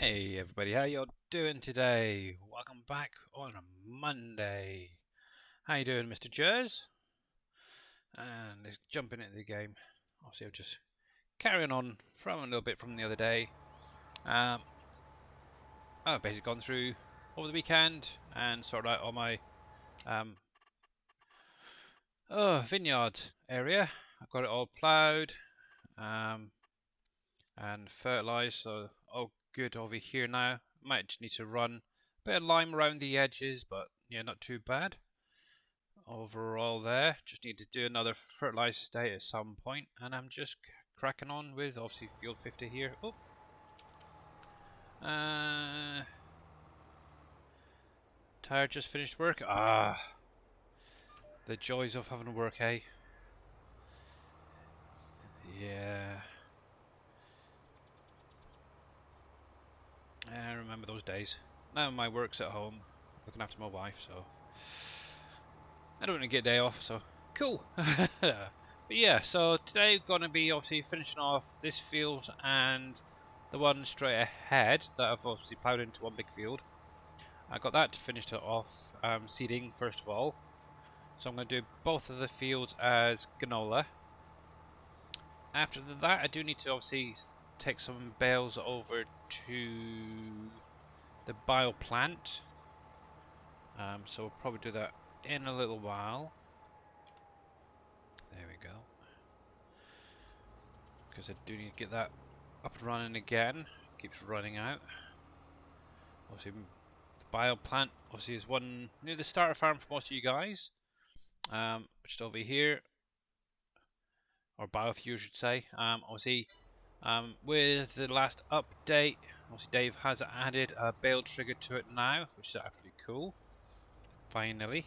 Hey everybody, how y'all doing today? Welcome back on a Monday. How you doing, Mr. Jers? And let's jump into the game. Obviously, I'm just carrying on from a little bit from the other day. I've basically gone through over the weekend and sorted out all my um, vineyard area. I've got it all ploughed and fertilised, so all good over here now. Might just need to run a bit of lime around the edges, but yeah, not too bad. Overall there, just need to do another fertilizer state at some point, and I'm just cracking on with obviously field 50 here. Oh, tired, just finished work. The joys of having work, hey? Yeah, I remember those days. Now my work's at home, looking after my wife, so I don't want to get a day off, so cool. But yeah, so today we're going to be obviously finishing off this field and the one straight ahead that I've obviously ploughed into one big field. I got that finished off seeding first of all. So I'm going to do both of the fields as canola. After that, I do need to obviously take some bales over to the bioplant. So we'll probably do that in a little while. There we go. Because I do need to get that up and running again. It keeps running out. Obviously, the bioplant obviously is one near the starter farm for most of you guys. Just over here, or biofuel, should say. Obviously, with the last update, obviously Dave has added a bale trigger to it now, which is actually cool. Finally.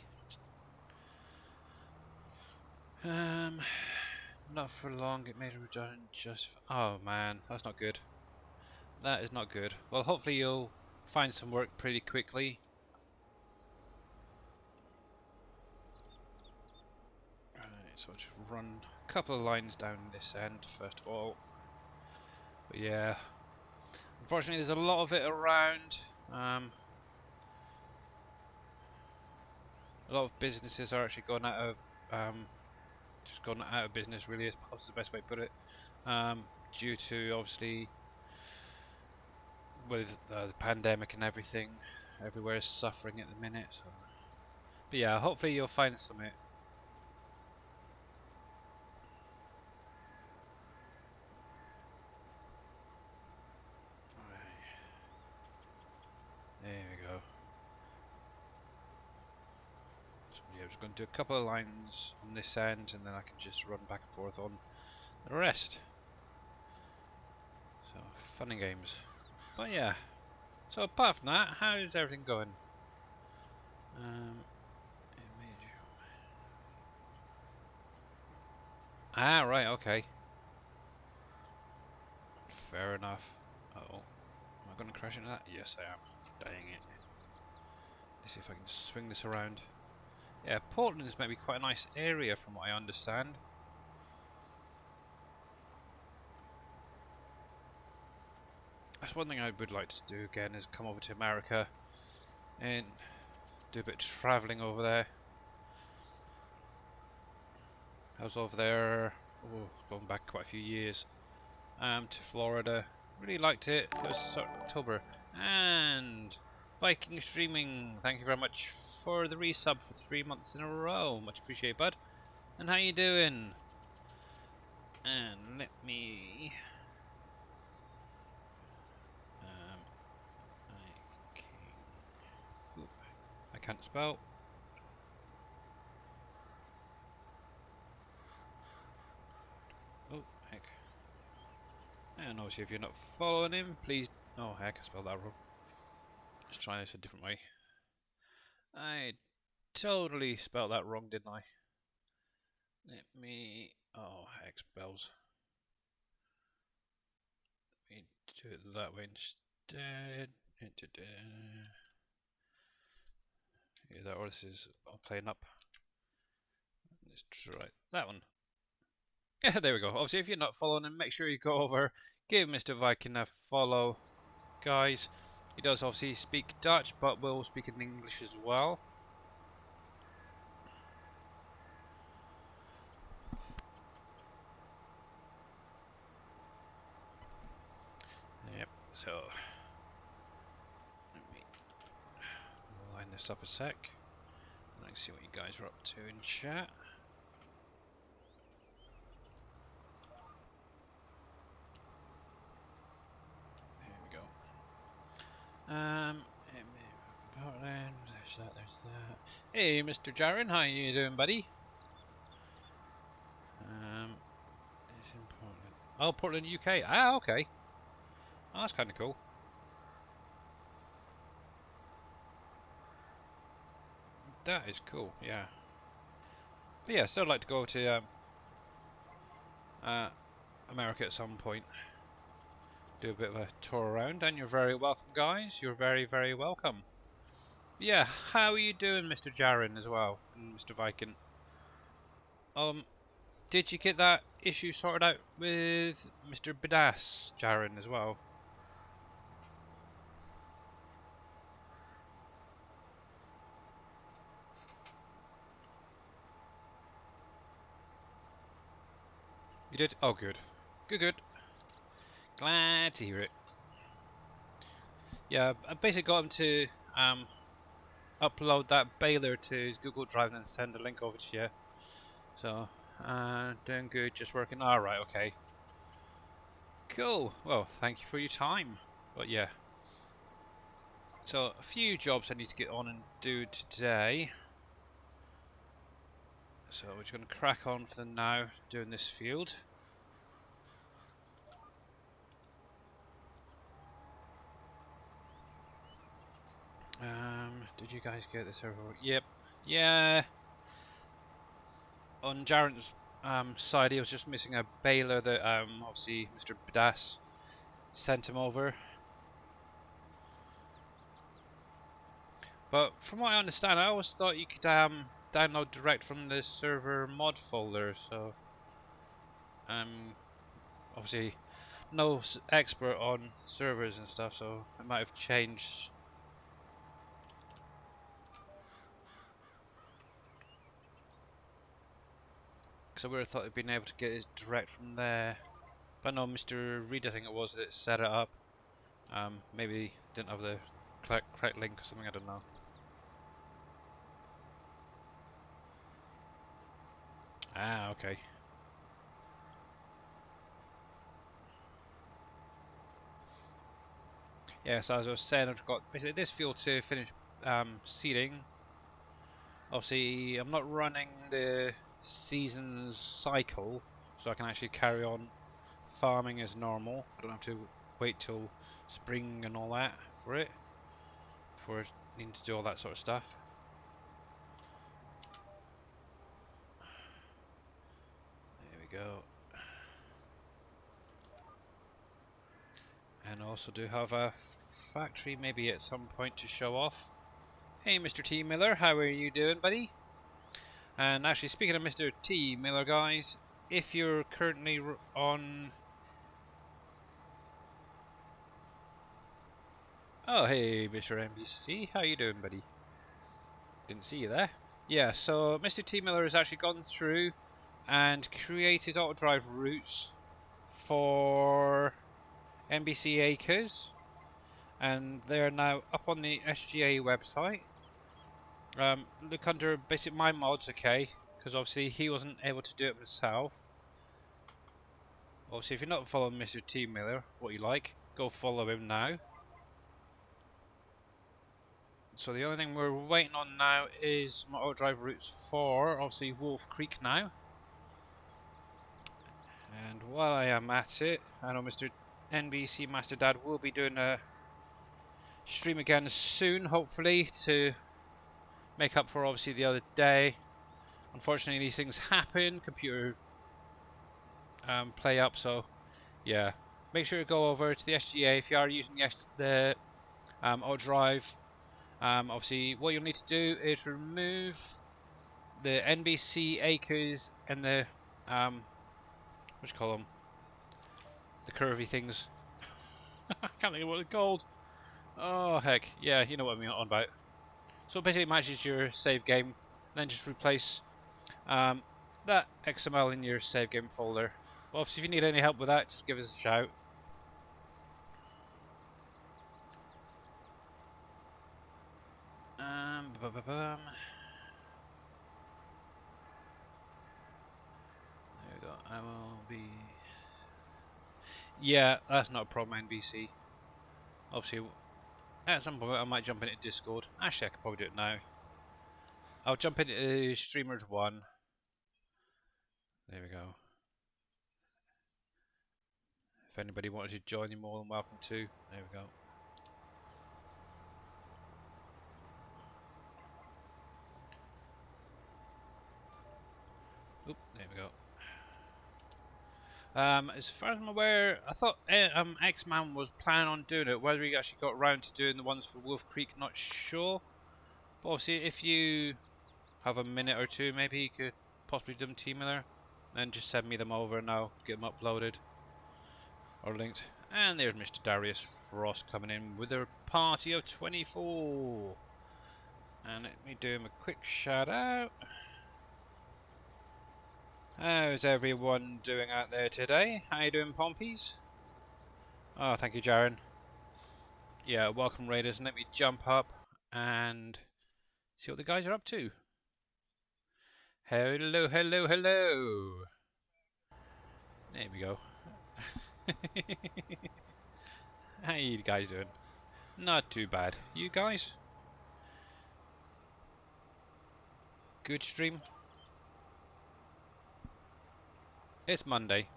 Not for long. It made a redundant just. Oh man, that's not good. That is not good. Well, hopefully you'll find some work pretty quickly. Right, so I'll just run a couple of lines down this end first of all. But yeah, unfortunately there's a lot of it around. A lot of businesses are actually going out of just gone out of business, really, is the best way to put it, due to obviously with the pandemic and everything. Everywhere is suffering at the minute. So. But yeah, hopefully you'll find something. Right. There we go. So yeah, I'm just going to do a couple of lines on this end, and then I can just run back and forth on the rest. So fun and games. But yeah. So apart from that, how is everything going? Right, okay. Fair enough. Uh oh. Am I going to crash into that? Yes, I am. Dang it. Let's see if I can swing this around. Yeah, Portland is maybe quite a nice area from what I understand. That's one thing I would like to do again, is come over to America and do a bit of travelling over there. I was over there, going back quite a few years, to Florida. Really liked it. It was October. And Viking Streaming, thank you very much for the resub for 3 months in a row. Much appreciated, bud. And how you doing? And let me... I can't spell. Oh, heck. And obviously if you're not following him, please... Oh, heck, I spelled that wrong. Let's try this a different way. I totally spelled that wrong, didn't I? Let me... Oh, heck, spells. Let me do it that way instead. Yeah, that or this is all playing up. Let's try that one. Yeah, there we go. Obviously, if you're not following him, make sure you go over, give Mr. Viking a follow, guys. He does obviously speak Dutch, but will speak in English as well. Yep, so let me line this up a sec. Let's see what you guys are up to in chat. There we go. There's that. Hey, Mr. Jaren, how you doing, buddy? It's in Portland. Oh, Portland, UK. Ah, okay. Oh, that's kind of cool. That is cool, yeah. But yeah, still like to go to America at some point. Do a bit of a tour around, and you're very welcome, guys. You're very, very welcome. Yeah, how are you doing, Mr. Jaren, as well, and Mr. Viking? Did you get that issue sorted out with Mr. Badass, Jaren, as well? You did? Oh, good. Good, good. Glad to hear it. Yeah, I basically got him to upload that Baylor to his Google Drive and send the link over to you. So, doing good, just working. Alright, okay. Cool. Well, thank you for your time. But yeah. So, a few jobs I need to get on and do today. So, we're just going to crack on for now, doing this field. Did you guys get this over? Yep. Yeah. On Jaren's side, he was just missing a baler that obviously Mr. Badass sent him over. But from what I understand, I always thought you could download direct from the server mod folder. So obviously no expert on servers and stuff, so it might have changed. Because I would have thought it'd been able to get it direct from there. But no, Mr. Reed, I think it was, that set it up. Maybe didn't have the correct link or something, I don't know. Ah, okay. Yeah, so as I was saying, I've got basically this field to finish seeding. Obviously, I'm not running the seasons cycle, so I can actually carry on farming as normal. I don't have to wait till spring and all that for it, before needing to do all that sort of stuff. There we go. And I also do have a factory maybe at some point to show off. Hey Mr. T Miller, how are you doing, buddy? And actually, speaking of Mr. T Miller, guys, if you're currently on... Oh, hey Mr. NBC, how you doing, buddy? Didn't see you there. Yeah, so Mr. T Miller has actually gone through and created auto drive routes for NBC Acres, and they're now up on the SGA website. Look under basic my mods, okay, because obviously he wasn't able to do it himself. Obviously, if you're not following Mr. T Miller, what you like, go follow him now. So the only thing we're waiting on now is my auto drive routes for obviously WolfCreek now. And while I am at it, I know Mr. NBC Master Dad will be doing a stream again soon, hopefully, to make up for obviously the other day. Unfortunately, these things happen, computer play up, so yeah. Make sure to go over to the SGA if you are using the auto drive. Obviously, what you'll need to do is remove the NBC Acres and the what do you call them? The curvy things. I can't think of what they're called. Oh heck, yeah, you know what I'm on about. So basically it matches your save game, then just replace that XML in your save game folder. But obviously if you need any help with that, just give us a shout. There we go. I will be. Yeah, that's not a problem, NBC. Obviously, at some point I might jump into Discord. Actually, I could probably do it now. I'll jump into Streamers 1. There we go. If anybody wanted to join, you're more than welcome to. There we go. Oop, there we go. As far as I'm aware, I thought X-Man was planning on doing it. Whether he actually got around to doing the ones for WolfCreek, not sure. But obviously, if you have a minute or two, maybe you could possibly do them teamer, then just send me them over and I'll get them uploaded or linked. And there's Mr. Darius Frost coming in with a party of 24. And let me do him a quick shout out. How's everyone doing out there today? How you doing, Pompies? Oh, thank you, Jaren. Yeah, welcome, Raiders. And let me jump up and see what the guys are up to. Hello, hello, hello. There we go. How you guys doing? Not too bad. You guys? Good stream? It's Monday.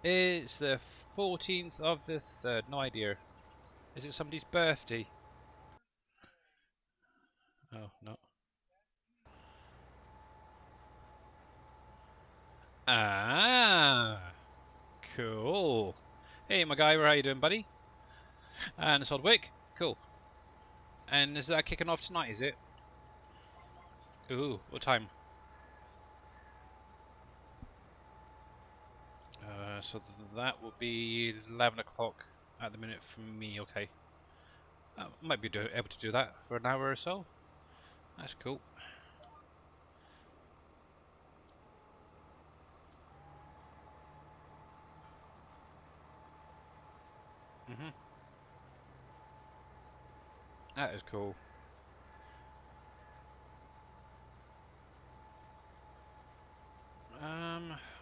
It's the 14th of the 3rd. No idea. Is it somebody's birthday? Oh, no. Ah, cool. Hey, my guy, how you doing, buddy? And it's Oddwick. Cool. And is that kicking off tonight, is it? Ooh, what time? So that will be 11 o'clock at the minute from me, okay. Might be able to do that for an hour or so. That's cool. Mhm. That is cool.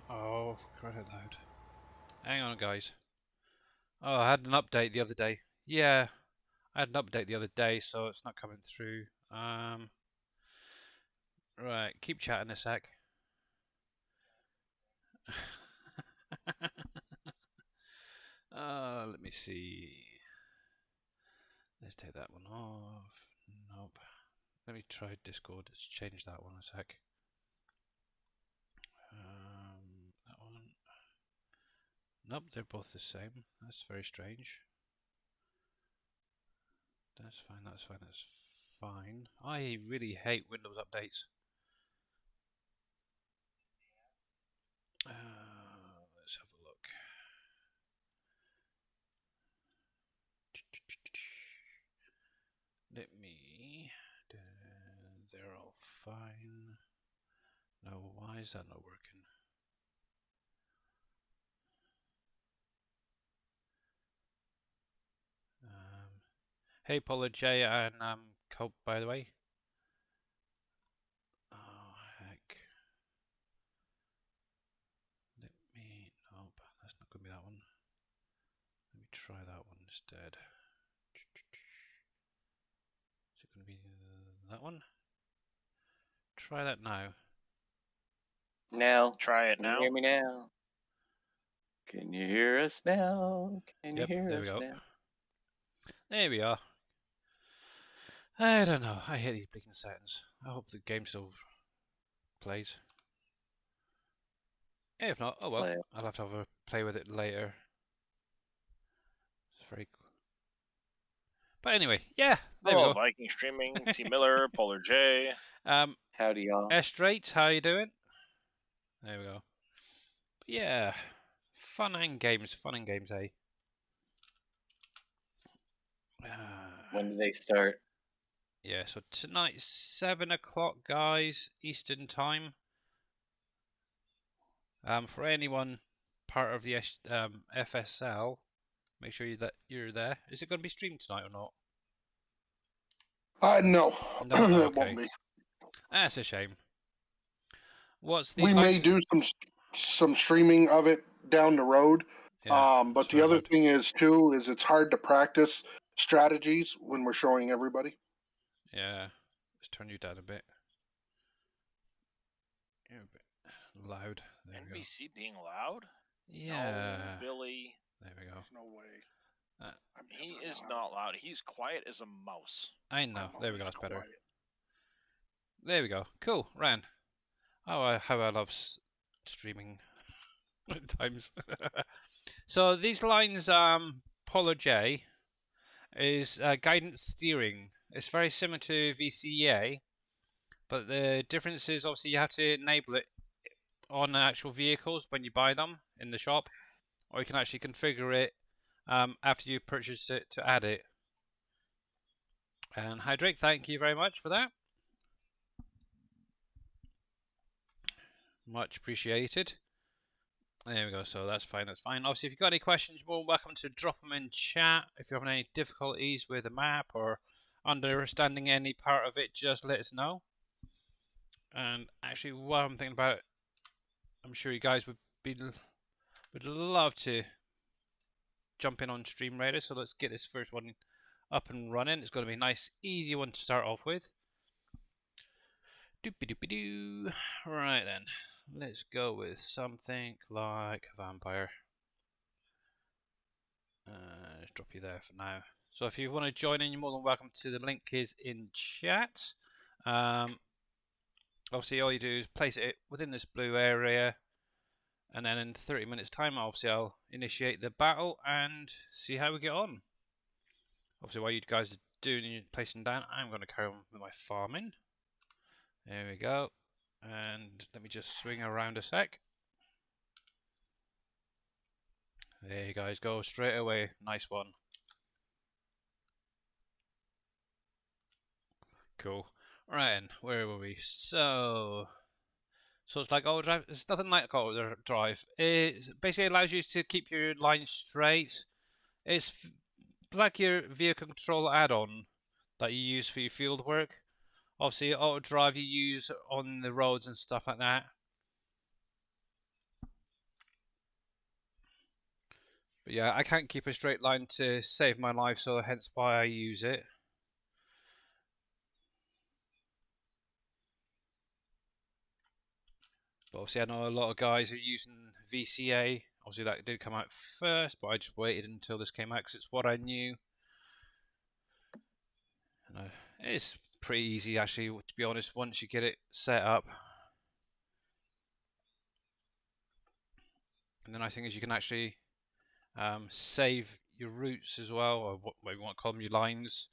Oh, for crying out loud. Hang on, guys. Oh, I had an update the other day. Yeah, I had an update the other day, so it's not coming through. Right, keep chatting a sec. Let me see. Let's take that one off. Nope. Let me try Discord. Let's change that one a sec. That one. Nope, they're both the same. That's very strange. That's fine, that's fine, that's fine. I really hate Windows updates. Let's have a look. Let me. They're all fine. No, why is that not working? Hey, Paula J and Cope, by the way. Oh heck. Let me. Nope, that's not gonna be that one. Let me try that one instead. Is it gonna be that one? Try that now. Now, try it can now. you hear me now? Can you hear us now? Can Yep, you hear there us we go. now? There we are. I don't know. I hate these blinking settings. I hope the game still plays. If not, oh well. Play. I'll have to have a play with it later. It's very cool. But anyway, yeah, there Hello, we go. Viking Streaming, T Miller, Polar J. Howdy, y'all. Estrate, how you doing? There we go. But yeah, Fun and games, eh? When do they start? Yeah, so tonight 7 o'clock, guys, Eastern time. For anyone part of the FSL, make sure that you're there. Is it going to be streamed tonight or not? No, No, it okay. won't be. That's a shame. What's these We may lines? do some streaming of it down the road. Yeah, But the sorry, other lad. thing is too is it's hard to practice strategies when we're showing everybody. Yeah, let's turn you down a bit. You're a bit loud. There we go. NBC being loud? Yeah. No, Billy. There we go. There's no way. Uh, I'm He never is loud. not loud. He's quiet as a mouse. I know. I'm There we go. always That's better. quiet. There we go. Cool. Ran. Oh, how I love streaming at times. So these lines, Polar J is guidance steering. It's very similar to VCA, but the difference is obviously you have to enable it on actual vehicles when you buy them in the shop, or you can actually configure it after you purchase it to add it. And Hydric, thank you very much for that. Much appreciated. There we go. So that's fine. That's fine. Obviously, if you've got any questions, you're more than welcome to drop them in chat. If you're having any difficulties with the map or understanding any part of it, just let us know. And actually, while I'm thinking about it, I'm sure you guys would love to jump in on Stream Raider. So let's get this first one up and running. It's going to be a nice, easy one to start off with. Doopy doopy doo. Right then, let's go with something like a vampire. Let's drop you there for now. So if you want to join in, you're more than welcome to. The link is in chat. Obviously, all you do is place it within this blue area, and then in 30 minutes time, obviously I'll initiate the battle and see how we get on. Obviously, while you guys are doing your placing down, I'm going to carry on with my farming. There we go. And let me just swing around a sec. There you guys go, straight away. Nice one. Cool. Right then, where were we? So it's like auto drive. It's nothing like auto drive. It basically allows you to keep your line straight. It's like your vehicle control add-on that you use for your field work. Obviously, auto drive you use on the roads and stuff like that. But yeah, I can't keep a straight line to save my life, so hence why I use it. But obviously, I know a lot of guys are using VCA. Obviously, that did come out first, but I just waited until this came out because it's what I knew. And it's pretty easy, actually, to be honest, once you get it set up. And the nice thing is you can actually save your routes as well, or what you want to call them, your lines,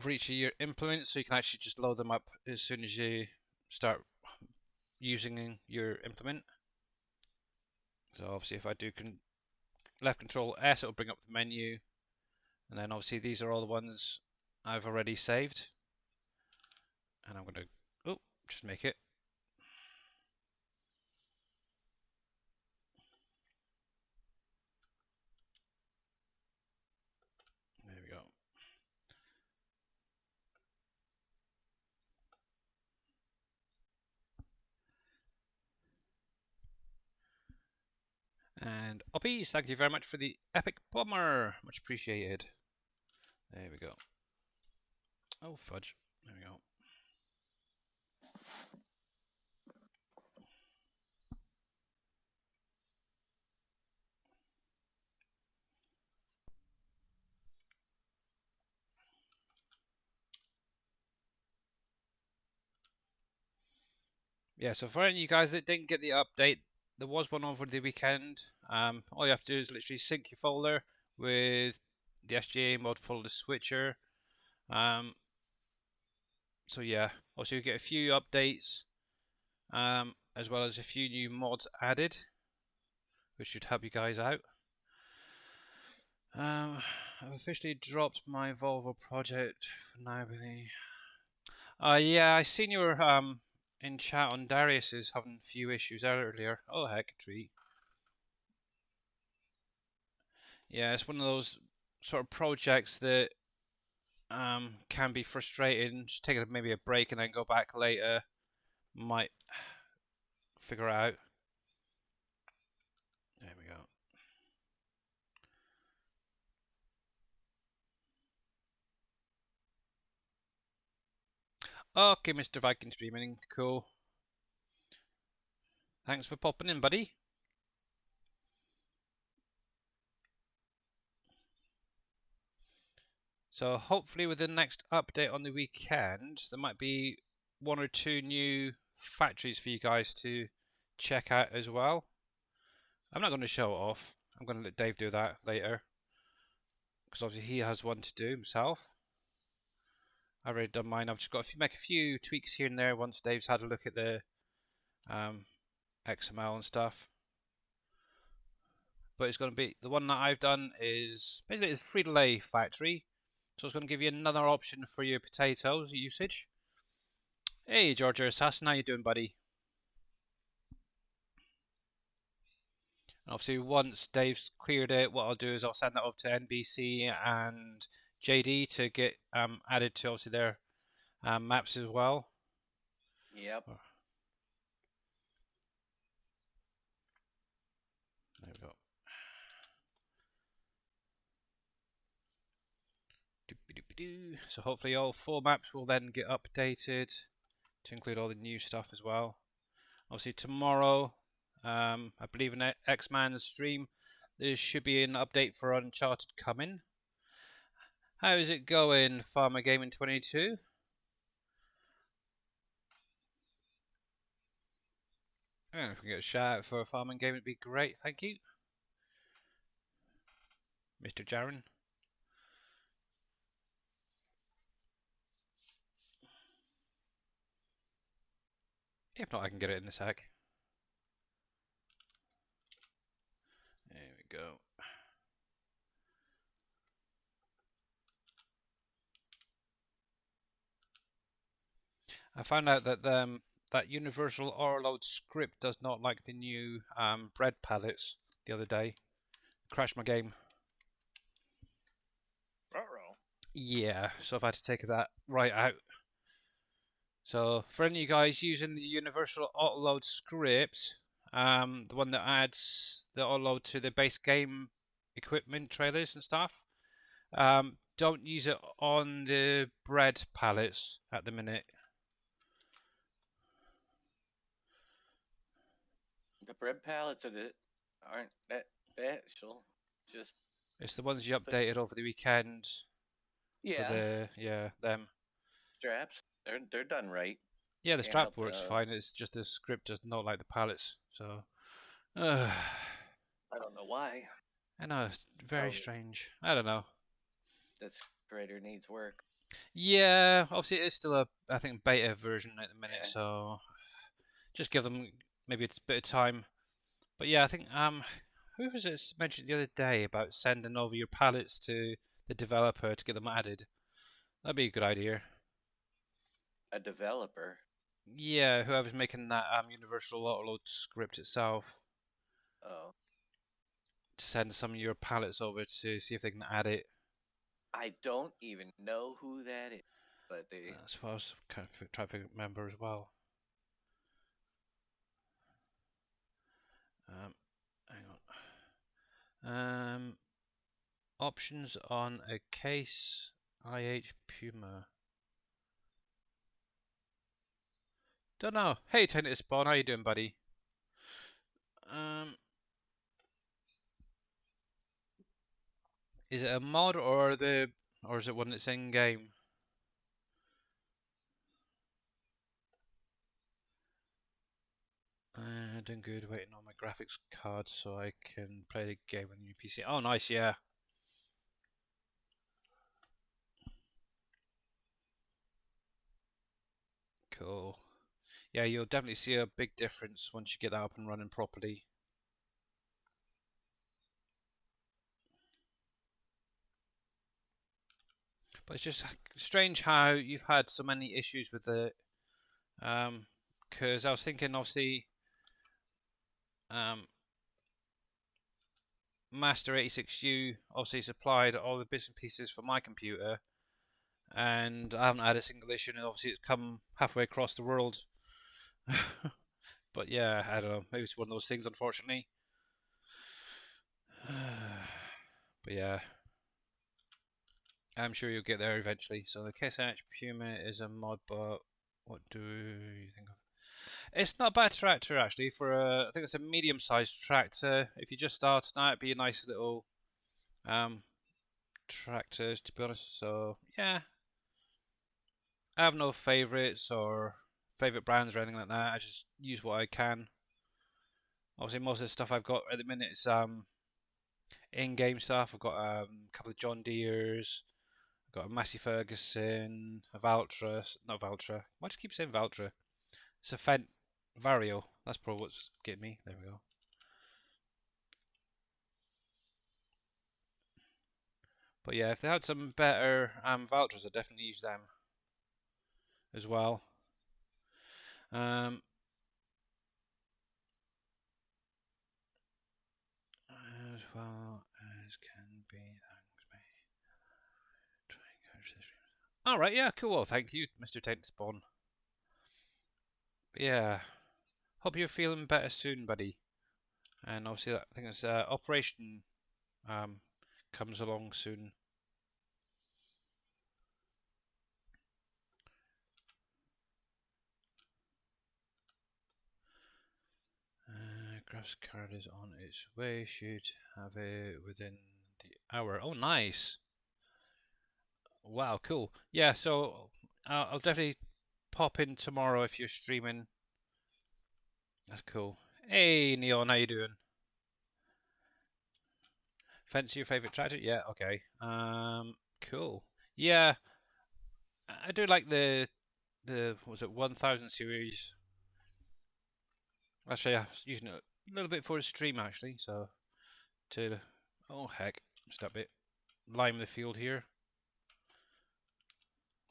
for each of your implements, so you can actually just load them up as soon as you start using your implement. So obviously if I do left control S, it'll bring up the menu, and then obviously these are all the ones I've already saved. And I'm going to just make it. There we go. And Oppies, thank you very much for the epic bomber. Much appreciated. There we go. Oh, fudge. There we go. Yeah, so for any of you guys that didn't get the update, there was one over the weekend. All you have to do is literally sync your folder with the SGA mod folder switcher. So yeah, also you get a few updates, as well as a few new mods added. which should help you guys out. I've officially dropped my Volvo project for now. Really. Yeah, I seen you were in chat on Darius is having a few issues earlier. Oh heck, a tree. Yeah, it's one of those sort of projects that can be frustrating. Just take maybe a break and then go back later. Might figure it out. There we go. Okay, Mr. Viking streaming, cool. Thanks for popping in, buddy. So hopefully with the next update on the weekend, there might be 1 or 2 new factories for you guys to check out as well. I'm not going to show it off. I'm going to let Dave do that later, because obviously he has one to do himself. I've already done mine. I've just got to make a few tweaks here and there once Dave's had a look at the XML and stuff. But it's going to be, the one that I've done is basically a Frito-Lay factory. So it's going to give you another option for your potatoes usage. Hey, Georgia Assassin, how you doing, buddy? And obviously, once Dave's cleared it, what I'll do is I'll send that up to NBC and JD to get added to obviously their maps as well. Yep. There we go. So hopefully all 4 maps will then get updated to include all the new stuff as well. Obviously tomorrow, I believe in X-Man's stream, there should be an update for Uncharted coming. How is it going, Farmer Gaming 22? And if we can get a shout out for Farming Game, it'd be great. Thank you, Mr. Jaron. If not, I can get it in a sec. There we go. I found out that that universal overload script does not like the new bread pallets the other day. Crashed my game. Uh-oh. Yeah, so I've had to take that right out. So for any of you guys using the universal autoload script, the one that adds the autoload to the base game equipment trailers and stuff, don't use it on the bread pallets at the minute. The bread pallets aren't that special. Just It's the ones you updated over the weekend for the them. straps. They're done right. Yeah, the Can't strap help works fine. It's just the script does not like the pallets. So, I don't know why. I know it's very Probably strange. I don't know. this grader needs work. Yeah, obviously it is still a I think beta version at the minute, Yeah. so just give them maybe it's a bit of time. But yeah, I think who was it mentioned the other day about sending over your pallets to the developer to get them added? That'd be a good idea. A developer. Yeah, whoever's making that universal autoload script itself Oh. to send some of your pallets over to see if they can add it. I don't even know who that is, but they. That's what I was kind of trying to remember as well. Hang on. Options on a case IH Puma. Don't know. Hey, Tennis Spawn, how you doing, buddy? Is it a mod or is it one that's in game? Doing good. Waiting on my graphics card so I can play the game on your PC. Oh, nice, yeah. Cool. Yeah, you'll definitely see a big difference once you get that up and running properly. But it's just strange how you've had so many issues with it. Because I was thinking, obviously, Master 86U obviously supplied all the bits and pieces for my computer, and I haven't had a single issue, and obviously it's come halfway across the world. But yeah, I don't know. Maybe it's one of those things, unfortunately. But yeah, I'm sure you'll get there eventually. So the KSH Puma is a mod, but what do you think of? It's not a bad tractor actually for a. I think it's a medium-sized tractor. If you just start now, it'd be a nice little tractor, to be honest. So yeah, I have no favorites or favorite brands or anything like that. I just use what I can. Obviously, most of the stuff I've got at the minute is in-game stuff. I've got a couple of John Deere's. I've got a Massey Ferguson, a Valtra, not Valtra. Why do you keep saying Valtra? It's a Fent Vario. That's probably what's getting me. There we go. But yeah, if they had some better Valtras, I'd definitely use them as well. As well as can be. Alright, yeah, cool. Well, thank you, Mr. Tent Spawn. But yeah, hope you're feeling better soon, buddy. And obviously, I think it's Operation comes along soon. Graphs card is on its way. Should have it within the hour. Oh, nice. Wow, cool. Yeah, so I'll definitely pop in tomorrow if you're streaming. That's cool. Hey, Neon, how you doing? Fancy your favorite tractor? Yeah, okay. Cool. Yeah, I do like the what was it 1000 series. Actually, I was using it a little bit for the stream actually. So to oh heck, just a bit lime the field here.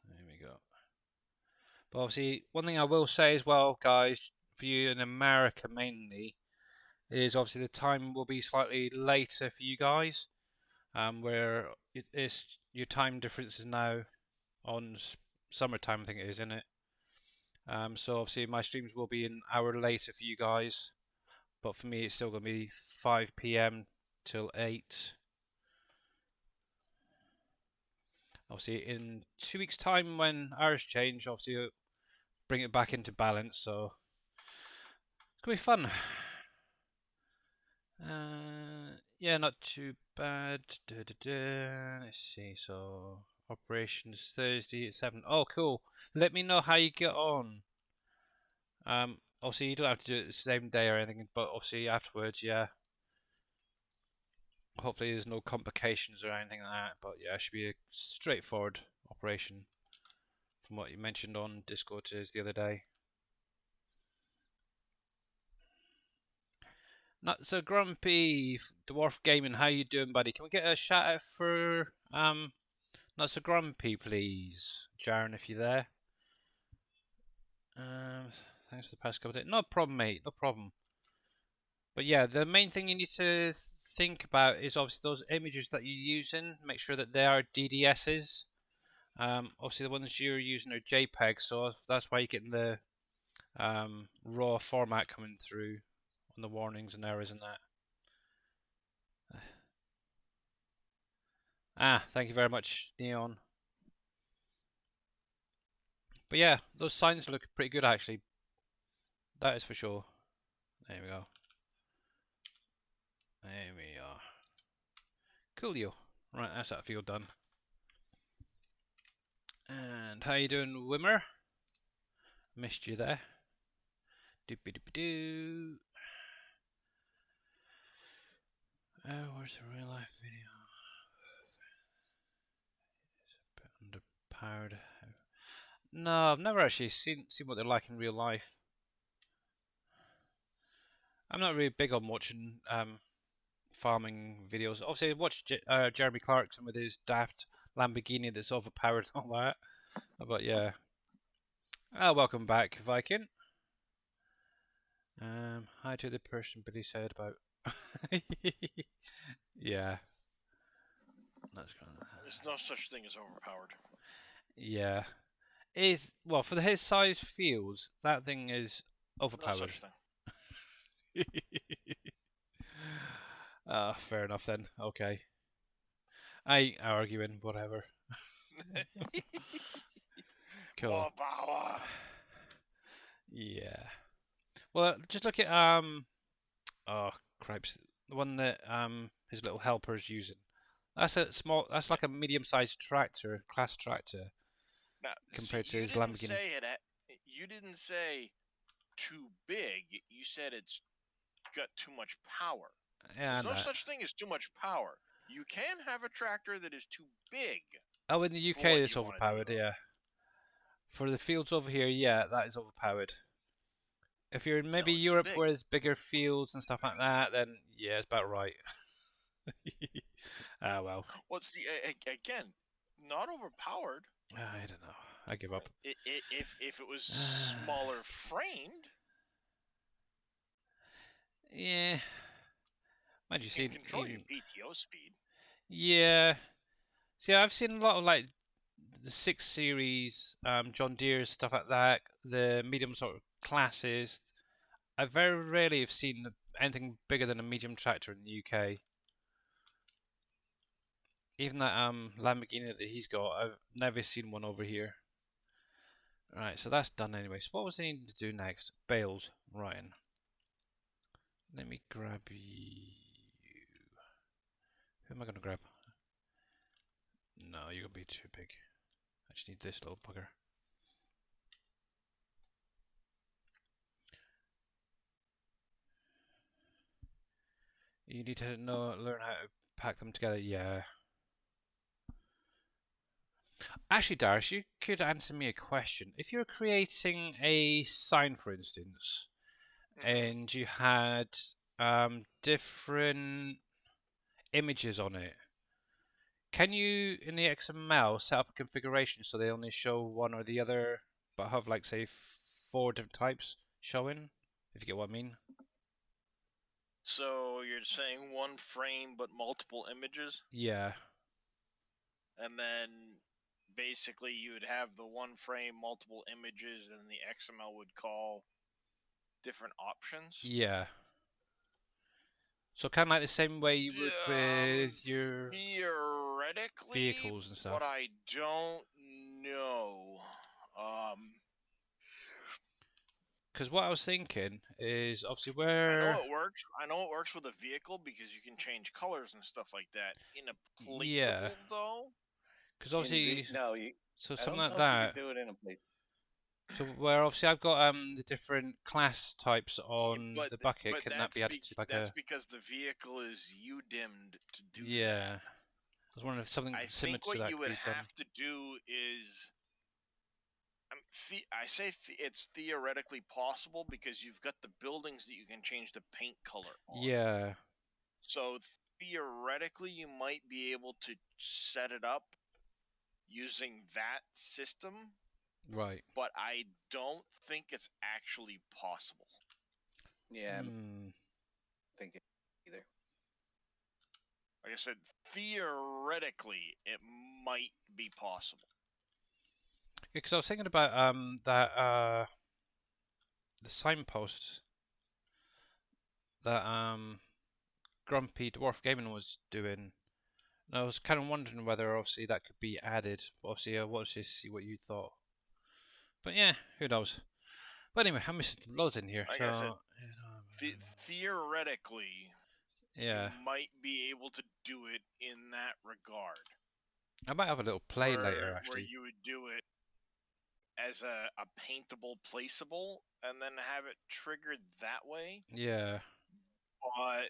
There we go. But obviously, one thing I will say as well, guys, for you in America mainly, is obviously the time will be slightly later for you guys, where it's your time difference is now on summertime, I think it is, isn't it? So obviously my streams will be an hour later for you guys, but for me it's still going to be 5 p.m. till 8. Obviously in 2 weeks' time when hours change, obviously bring it back into balance, so it's going to be fun. Yeah, not too bad. Let's see. So operations Thursday at 7. Oh, cool. Let me know how you get on. Obviously you don't have to do it the same day or anything, but obviously afterwards, yeah. Hopefully there's no complications or anything like that. But yeah, it should be a straightforward operation from what you mentioned on Discord the other day. Not so grumpy, Dwarf Gaming. How you doing, buddy? Can we get a shout out for Not so grumpy, please, Jaren, if you're there. Thanks for the past couple of days. No problem, mate. No problem. But yeah, the main thing you need to think about is obviously those images that you're using. Make sure that they are DDSs. Obviously, the ones you're using are JPEG, so that's why you're getting the raw format coming through on the warnings and errors and that. Thank you very much, Neon. But yeah, those signs look pretty good actually. That is for sure. There we go. There we are. Coolio. Right, that's that field done. And how you doing, Wimmer? Missed you there. Doopy doopy doo. Oh, where's the real life video? It's a bit underpowered. No, I've never actually seen what they're like in real life. I'm not really big on watching farming videos. Obviously, I watched Jeremy Clarkson with his daft Lamborghini that's overpowered and all that. But yeah. Welcome back, Viking. Hi to the person Billy said about. Yeah. That's kind of. There's no such thing as overpowered. Yeah. Is well for his size fields, that thing is No overpowered. such thing. Fair enough then. Okay. I ain't arguing, whatever. Cool. More power. Yeah. Well, just look at oh cripes, the one that his little helper's using. That's a small. That's like a medium-sized tractor, class tractor, Now, compared to you his didn't Lamborghini. say it. You didn't say too big. You said it's got too much power. Yeah, There's no that. such thing as too much power. You can have a tractor that is too big. Oh, in the For UK, what it's you wanna do. overpowered. Yeah. For the fields over here, yeah, that is overpowered. If you're in maybe No, it's too Europe big. where there's bigger fields and stuff like that, then yeah, it's about right. Ah well, What's the again? Not overpowered. I don't know. I give up. If it was smaller framed Yeah. Mind you, you see, can control your PTO speed. yeah. See, I've seen a lot of like the 6 Series, John Deere stuff like that, the medium sort of classes. I very rarely have seen anything bigger than a medium tractor in the UK. Even that Lamborghini that he's got, I've never seen one over here. Right, so that's done anyway. So what was I need to do next? Bales, right. Let me grab you. Who am I going to grab? No, you're going to be too big. I just need this little bugger. You need to learn how to pack them together. Yeah. Actually, Darius, you could answer me a question. If you're creating a sign, for instance, and you had different images on it, can you, in the XML, set up a configuration so they only show one or the other, but have, like, say, 4 different types showing? If you get what I mean? So you're saying one frame but multiple images, Yeah. and then basically you would have the one frame, multiple images, and the XML would call different options. Yeah. So kind of like the same way you would with your Theoretically, vehicles and stuff. but I don't know. Because what I was thinking is obviously I where. know it works. I know it works with a vehicle because you can change colors and stuff like that. In a Yeah. placeable though, Because obviously. No, So I something don't like know if you that. could do it in a place. So where obviously I've got the different class types on but the bucket, but can that be added to like that's a. because the vehicle is dimmed to do Yeah. that. I was wondering if something I similar think to what that you could would be done. have to do is it's theoretically possible because you've got the buildings that you can change the paint color on. Yeah. So theoretically, you might be able to set it up using that system, Right. but I don't think it's actually possible. Yeah, I don't Hmm. think it either. Like I said, theoretically, it might be possible. Because I was thinking about that the signpost that Grumpy Dwarf Gaming was doing. And I was kind of wondering whether obviously that could be added. But obviously I wanted to see what you thought. But yeah, who knows. But anyway, I'm missing loads in here. Like So I said, theoretically, yeah, you might be able to do it in that regard. I might have a little play later Where actually. you would do it as a paintable placeable and then have it triggered that way. Yeah. But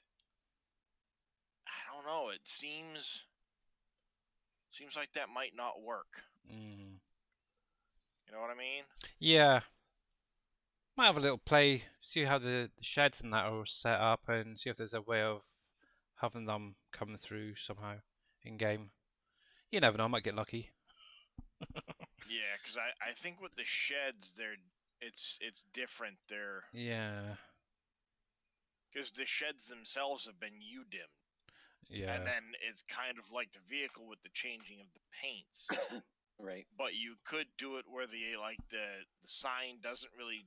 I don't know, it seems like that might not work. Mm. You know what I mean? Yeah. Might have a little play, see how the sheds and that are set up, and see if there's a way of having them come through somehow in game. You never know, I might get lucky. Yeah, because I think with the sheds, it's different. Yeah, Because the sheds themselves have been U-dimmed, yeah. and then it's kind of like the vehicle with the changing of the paints. Right. But you could do it where the sign doesn't really.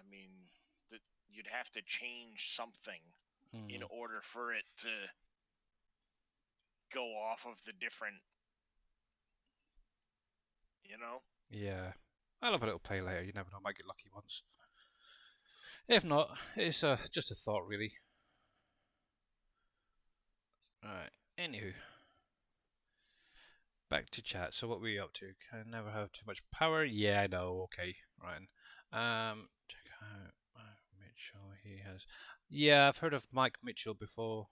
I mean, you'd have to change something in order for it to go off of the different. You know. Yeah. I'll have a little play later, you never know, I might get lucky once. If not, it's just a thought really. Alright, anywho. Back to chat. So what were you up to? Can never have too much power? Yeah, I know, okay. Right. Check out Mike Mitchell, he has... Yeah, I've heard of Mike Mitchell before.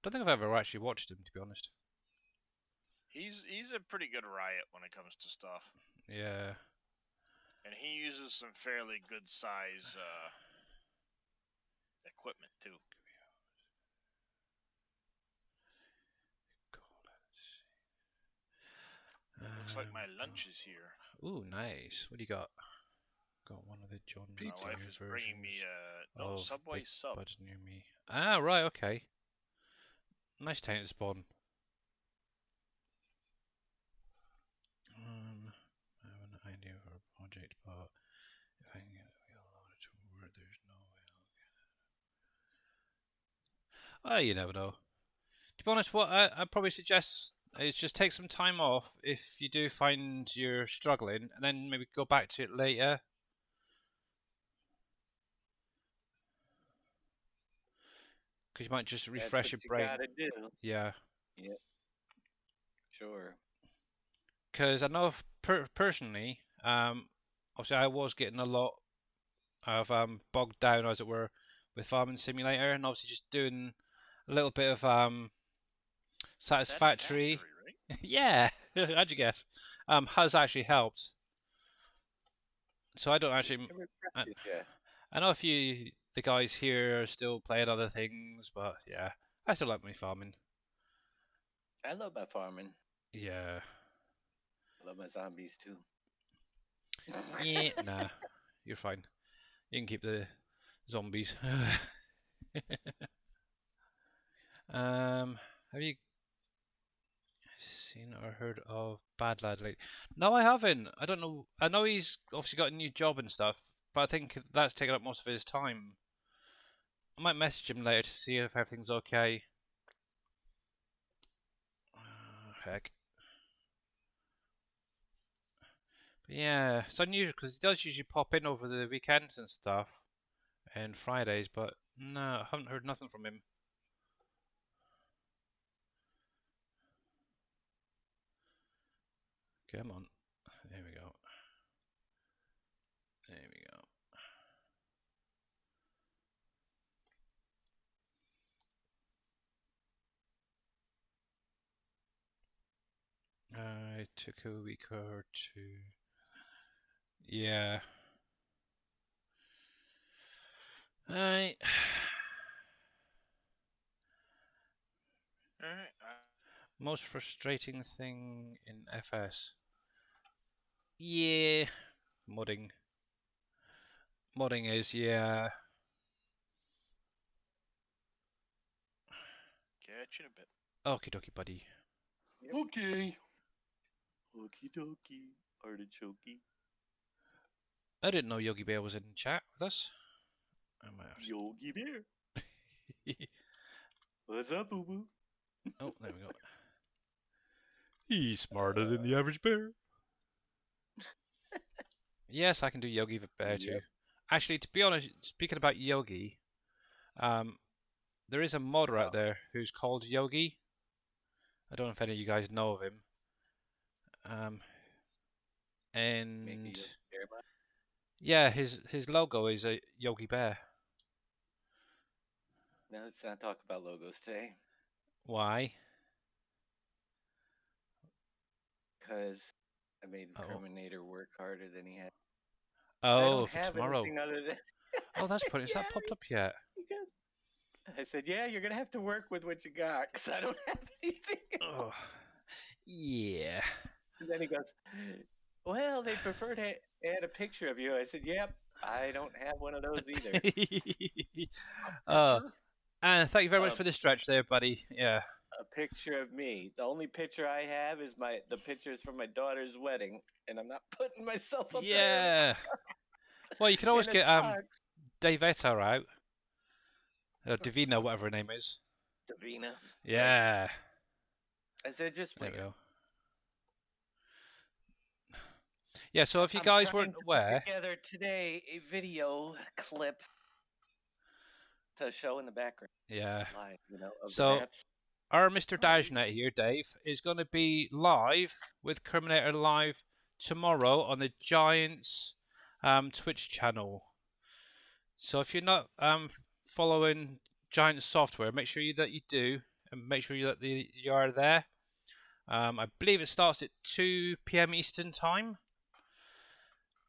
Don't think I've ever actually watched him, to be honest. He's a pretty good riot when it comes to stuff. Yeah. And he uses some fairly good size equipment too. Looks like my lunch is here. Ooh, nice. What do you got? Got one of the John My Pizza. wife is bringing me of Subway Big sub. Bud near me. Ah, right, okay. Nice time to spawn. I have an idea for a project, but if I can get it loaded to work, there's no way I'll get it. Oh, you never know. To be honest, what I'd probably suggest is just take some time off if you do find you're struggling, and then maybe go back to it later. Because you might just That's refresh what your you brain. gotta do. Yeah. Yep. Sure. Because I know personally, obviously I was getting a lot of bogged down, as it were, with Farming Simulator, and obviously just doing a little bit of Satisfactory. Right? Yeah, how'd you guess? Has actually helped. So I don't actually. It I, refreshes you. I know a few the guys here are still playing other things, but yeah, I still like my farming. I love my farming. Yeah. I love my zombies too. Yeah. Nah, you're fine. You can keep the zombies. Have you seen or heard of Bad Lad lately? No, I haven't. I don't know. I know he's obviously got a new job and stuff, but I think that's taken up most of his time. I might message him later to see if everything's okay. Heck. But yeah, it's unusual because he does usually pop in over the weekends and stuff and Fridays, but no, I haven't heard nothing from him. Come on. There we go. There we go. It took a week or two. Yeah. I. Alright. Most frustrating thing in FS. Yeah. Modding. Modding is, yeah. Catch you in a bit. Okie dokie, buddy. Okay. Okie dokie. Artichokey. I didn't know Yogi Bear was in chat with us. I might have Yogi Bear. to... What's up, boo boo? Oh, there we go. He's smarter than the average bear. Yes, I can do Yogi Bear too. Yep. Actually, to be honest, speaking about Yogi, there is a modder out there who's called Yogi. I don't know if any of you guys know of him. Make a And Yogi Bear mod? yeah, his logo is a Yogi Bear. No, let's not talk about logos today. Why? Because I made Oh, Terminator work harder than he had. I oh, don't for have tomorrow. anything other than. Oh, that's pretty. Is Yeah, that popped up yet? because I said, yeah, you're gonna have to work with what you got, because I don't have anything. Oh, Yeah. And then he goes, well, they prefer to add a picture of you. I said, yep, I don't have one of those either. uh, Picture? and thank you very much A, for the stretch there, buddy. Yeah. a picture of me. The only picture I have is the pictures from my daughter's wedding, and I'm not putting myself up there Yeah. Well, you can always in a get tux. Davetta out. Or Davina, whatever her name is. Davina. Right. Yeah. I said, just There wait. we go. Yeah, so if you I'm guys trying weren't to put aware, together today a video clip to show in the background, yeah. live, of the So match. our Mr. Dajnet here, Dave, is going to be live with Terminator Live tomorrow on the Giants Twitch channel. So if you're not following Giants software, make sure that you do, and make sure that you are there. I believe it starts at 2 p.m. Eastern time.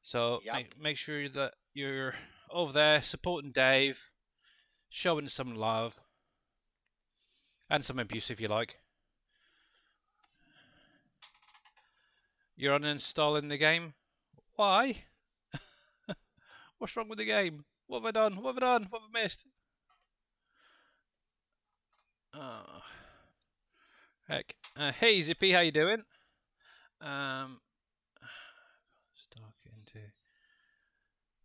So Yep. make sure that you're over there supporting Dave, showing some love, and some abuse if you like. You're uninstalling the game. Why? What's wrong with the game? What have I done? What have I done? What have I missed? Oh, heck. Hey Zippy, how you doing? Stuck into.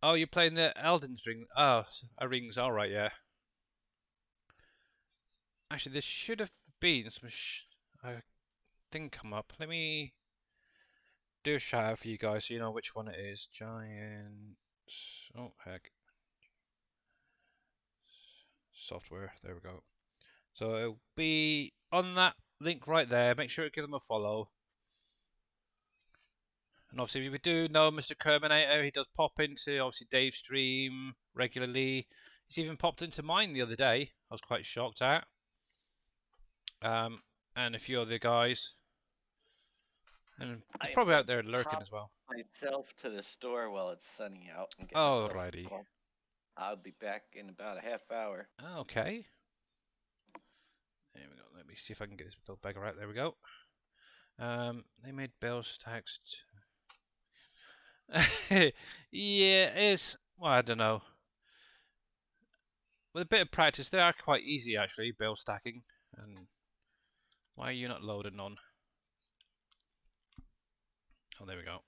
Oh, you're playing the Elden Ring. Oh, rings. All right, yeah. Actually, there should have been some thing come up. Let me do a shout out for you guys so you know which one it is. Giant. Oh heck. Software. There we go. So it'll be on that link right there. Make sure to give them a follow. And obviously we do know Mr. Terminator. He does pop into obviously Dave's stream regularly. He's even popped into mine the other day. I was quite shocked at. And a few other guys. And he's I am probably gonna out there lurking pop as well. myself to the store while it's sunny out and get myself some Alrighty. coffee. I'll be back in about a half hour. Okay. There we go. Let me see if I can get this little beggar out. There we go. They made Bell's text. Yeah, it's well, I don't know. With a bit of practice, they are quite easy actually, bill stacking. And why are you not loading on? Oh, there we go.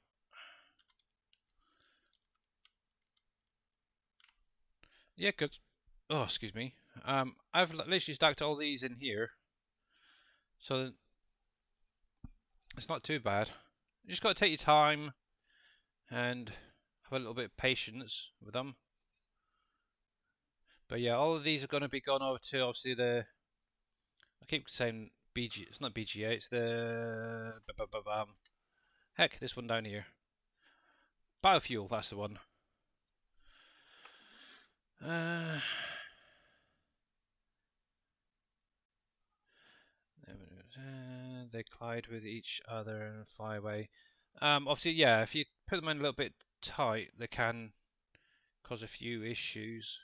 Yeah, cause oh, excuse me. I've literally stacked all these in here, so it's not too bad. You just got to take your time and have a little bit of patience with them. But yeah, all of these are going to be going over to obviously the. I keep saying BG. It's not BGA. It's the. Heck, this one down here. Biofuel. That's the one. They collide with each other and fly away. Obviously, yeah, if you put them in a little bit tight, they can cause a few issues.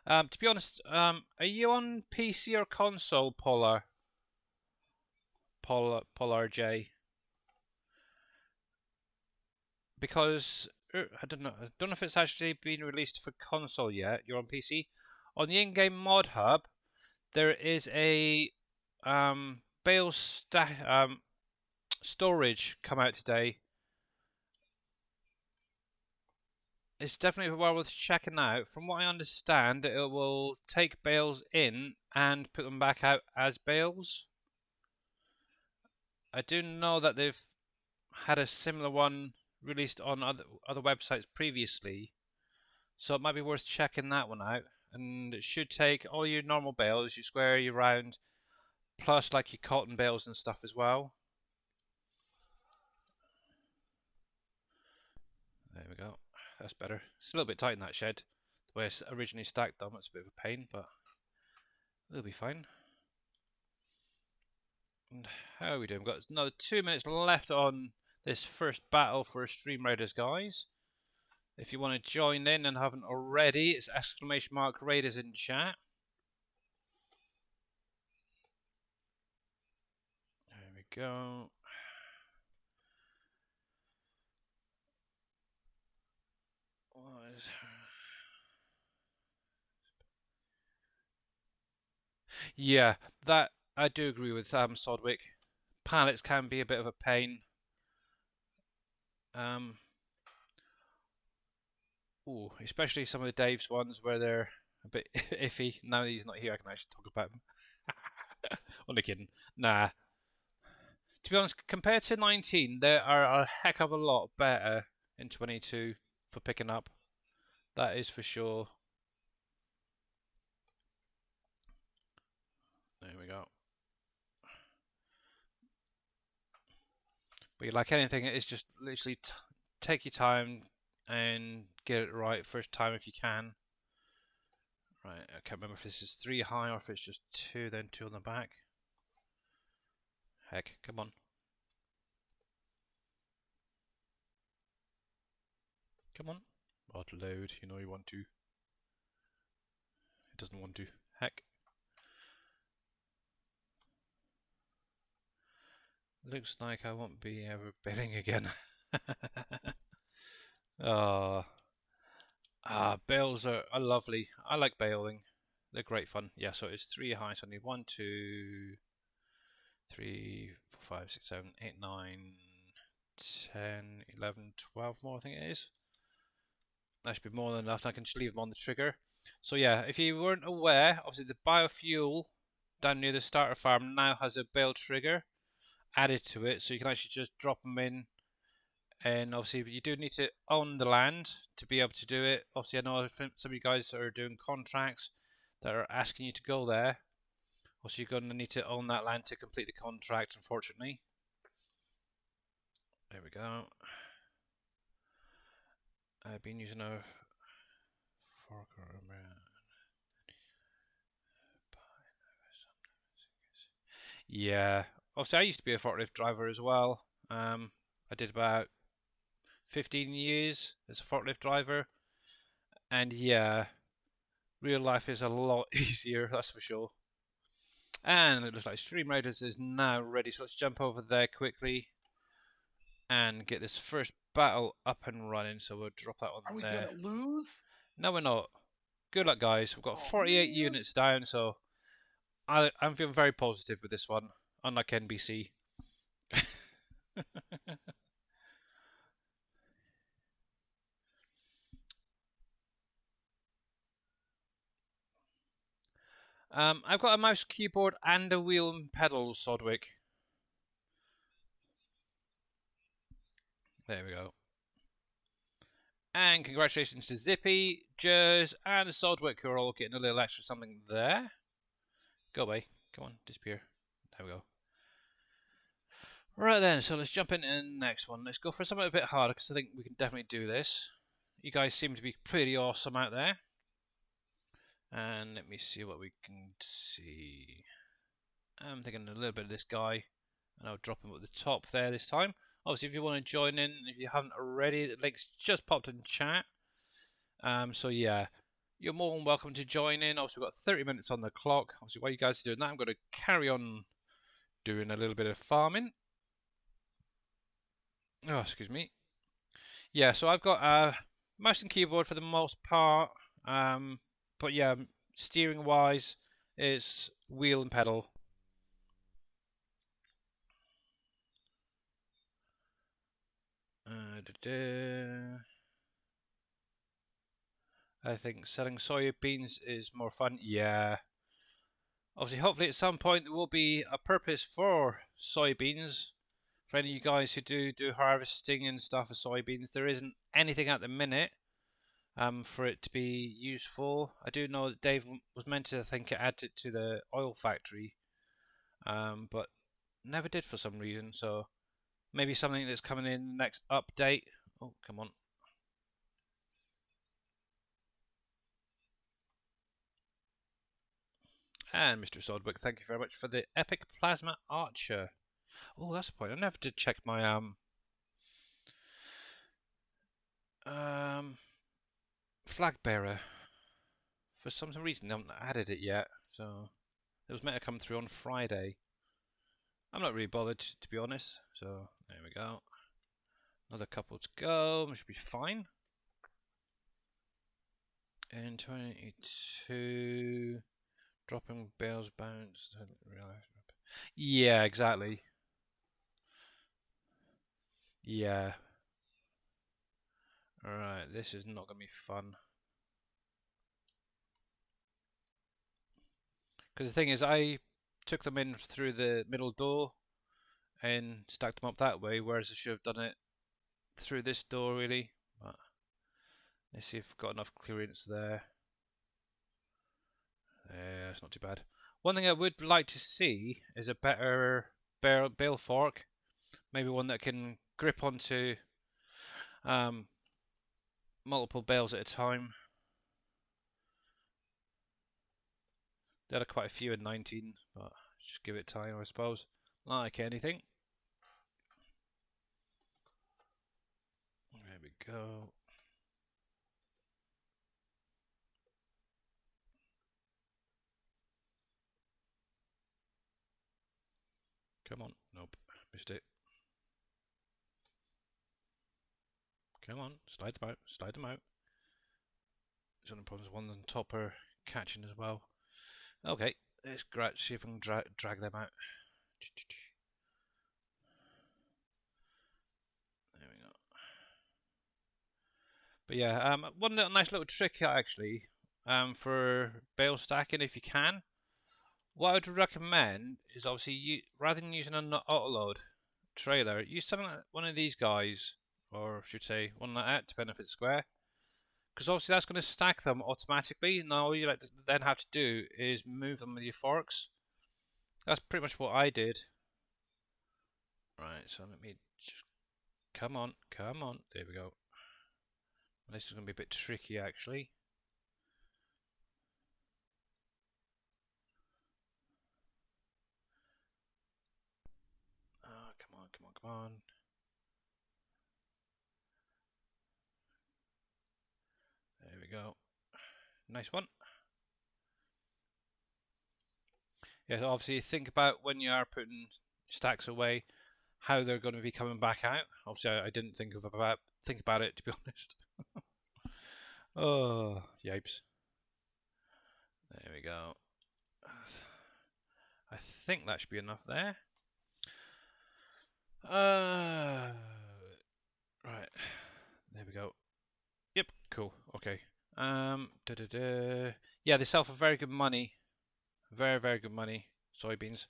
To be honest, are you on PC or console, Polar J? Because I don't know. I don't know if it's actually been released for console yet. You're on PC. On the in-game mod hub, there is a bale storage come out today. It's definitely well worth checking out. From what I understand, it will take bales in and put them back out as bales. I do know that they've had a similar one released on other websites previously, so it might be worth checking that one out. And it should take all your normal bales, your square, your round, plus like your cotton bales and stuff as well. There we go. That's better. It's a little bit tight in that shed. The way it's originally stacked them, it's a bit of a pain, but we'll be fine. And how are we doing? We've got another 2 minutes left on this first battle for Stream Raiders, guys. If you want to join in and haven't already, it's !Raiders in chat. go. What is Yeah, that I do agree with Sodwick. Pallets can be a bit of a pain. Especially some of the Dave's ones where they're a bit iffy. Now that he's not here, I can actually talk about them. Only kidding. Nah. To be honest, compared to 19, there are a heck of a lot better in 22 for picking up. That is for sure. There we go. But like anything, it's just literally take your time and get it right first time if you can. Right, I can't remember if this is 3 high or if it's just 2, then 2 on the back. Heck, come on. Come on. Auto load, you know you want to. It doesn't want to. Heck. Looks like I won't be ever bailing again. Oh. Bails are lovely. I like bailing. They're great fun. Yeah, so it's 3 high, so I need 1, 2, 3, 4, 5, 6, 7, 8, 9, 10, 11, 12 more, I think it is. That should be more than enough. I can just leave them on the trigger. So yeah, if you weren't aware, obviously the biofuel down near the starter farm now has a bail trigger added to it, so you can actually just drop them in. And obviously you do need to own the land to be able to do it. Obviously I know some of you guys are doing contracts that are asking you to go there. Also you're going to need to own that land to complete the contract, unfortunately. There we go. I've been using a fork. Yeah, obviously I used to be a forklift driver as well. I did about 15 years as a forklift driver, and yeah, real life is a lot easier, that's for sure. And it looks like Stream Raiders is now ready, so let's jump over there quickly and get this first battle up and running. So we'll drop that on Are we there. gonna lose? No, we're not. Good luck, guys. We've got Oh, 48 man. units down, so I'm feeling very positive with this one, unlike NBC. I've got a mouse, keyboard, and a wheel and pedals, Sodwick. There we go. And congratulations to Zippy, Jers, and Sodwick, who are all getting a little extra something there. Go away. Come on, disappear. There we go. Right then, so let's jump into the next one. Let's go for something a bit harder, because I think we can definitely do this. You guys seem to be pretty awesome out there. And let me see what we can see. I'm thinking a little bit of this guy, and I'll drop him at the top there this time. Obviously, if you want to join in, if you haven't already, the link's just popped in chat. So yeah, you're more than welcome to join in. Obviously, we've got 30 minutes on the clock. Obviously, while you guys are doing that, I'm going to carry on doing a little bit of farming. Oh, excuse me. Yeah, so I've got a mouse and keyboard for the most part. But yeah, steering wise, it's wheel and pedal. I think selling soybeans is more fun. Yeah. Obviously, hopefully at some point there will be a purpose for soybeans. For any of you guys who do harvesting and stuff of soybeans, there isn't anything at the minute for it to be useful. I do know that Dave was meant to think it add it to the oil factory, but never did for some reason. So maybe something that's coming in the next update. Oh, come on. And Mr. Sodwick, thank you very much for the epic plasma archer. Oh, that's a point. I never did check my flag bearer. For some reason, they haven't added it yet. So it was meant to come through on Friday. I'm not really bothered, to be honest. So there we go. Another couple to go. We should be fine. And 22. Dropping bales bounce. Yeah, exactly. Yeah. Alright, this is not going to be fun. Because the thing is, I took them in through the middle door and stacked them up that way, whereas I should have done it through this door, really. But let's see if I've got enough clearance there. Yeah, it's not too bad. One thing I would like to see is a better bale fork. Maybe one that can grip onto multiple bales at a time. There are quite a few in 19, but just give it time, I suppose. Like anything. There we go. Come on. Nope. Missed it. Come on. Slide them out. Slide them out. There's only problems. Ones on top are catching as well. Okay. Let's see if I can drag them out. There we go. But yeah, one nice little trick here actually, for bale stacking if you can. What I would recommend is obviously rather than using an autoload trailer, use something like one of these guys, or I should say one like that, depending if it's square. Because obviously that's going to stack them automatically. Now all you then have to do is move them with your forks. That's pretty much what I did. Right, so let me just come on. There we go. This is going to be a bit tricky actually. Oh, come on. There we go. Nice one. Yeah, so obviously think about when you are putting stacks away, how they're going to be coming back out. Obviously, I didn't think about it, to be honest. Oh, yipes. There we go. I think that should be enough there. Right. There we go. Yep, cool. Okay. Yeah, they sell for very good money. Very, very good money. Soybeans.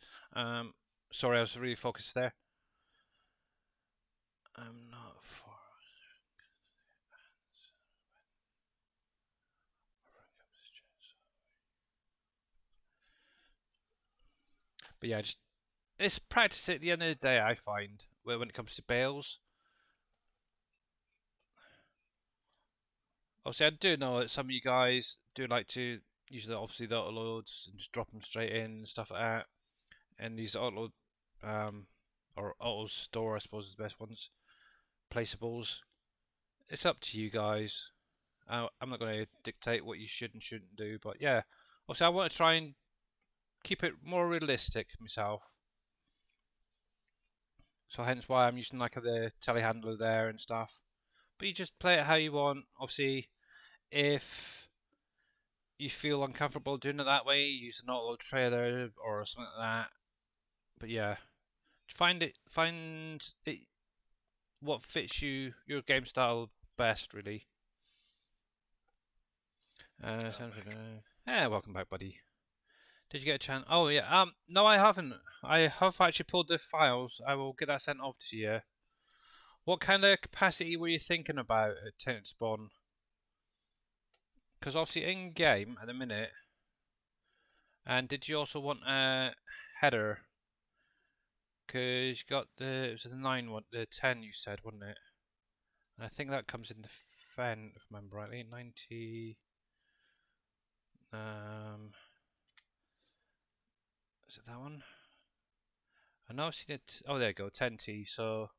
Sorry, I was really focused there. I'm not for. But yeah, just it's practice at the end of the day. I find when it comes to bales. Obviously, I do know that some of you guys do like to use obviously the autoloads and just drop them straight in and stuff like that. And these autoload or auto store, I suppose, is the best ones. Placeables. It's up to you guys. I'm not going to dictate what you should and shouldn't do, but yeah. Obviously, I want to try and keep it more realistic myself. So hence why I'm using like the telehandler there and stuff. But you just play it how you want. Obviously, if you feel uncomfortable doing it that way, use an auto trailer or something like that. But yeah, find it what fits your game style best, really. Welcome back, buddy. Did you get a chance? Oh yeah. No, I haven't. I have actually pulled the files. I will get that sent off to you. What kind of capacity were you thinking about at tenant spawn? Because obviously in game at the minute. And did you also want a header? Because you got it was the 9 one, the 10 you said, wasn't it? And I think that comes in the Fen, if I remember rightly. 90. Is it that one? I know I've seen it. Oh, there you go, 10T. So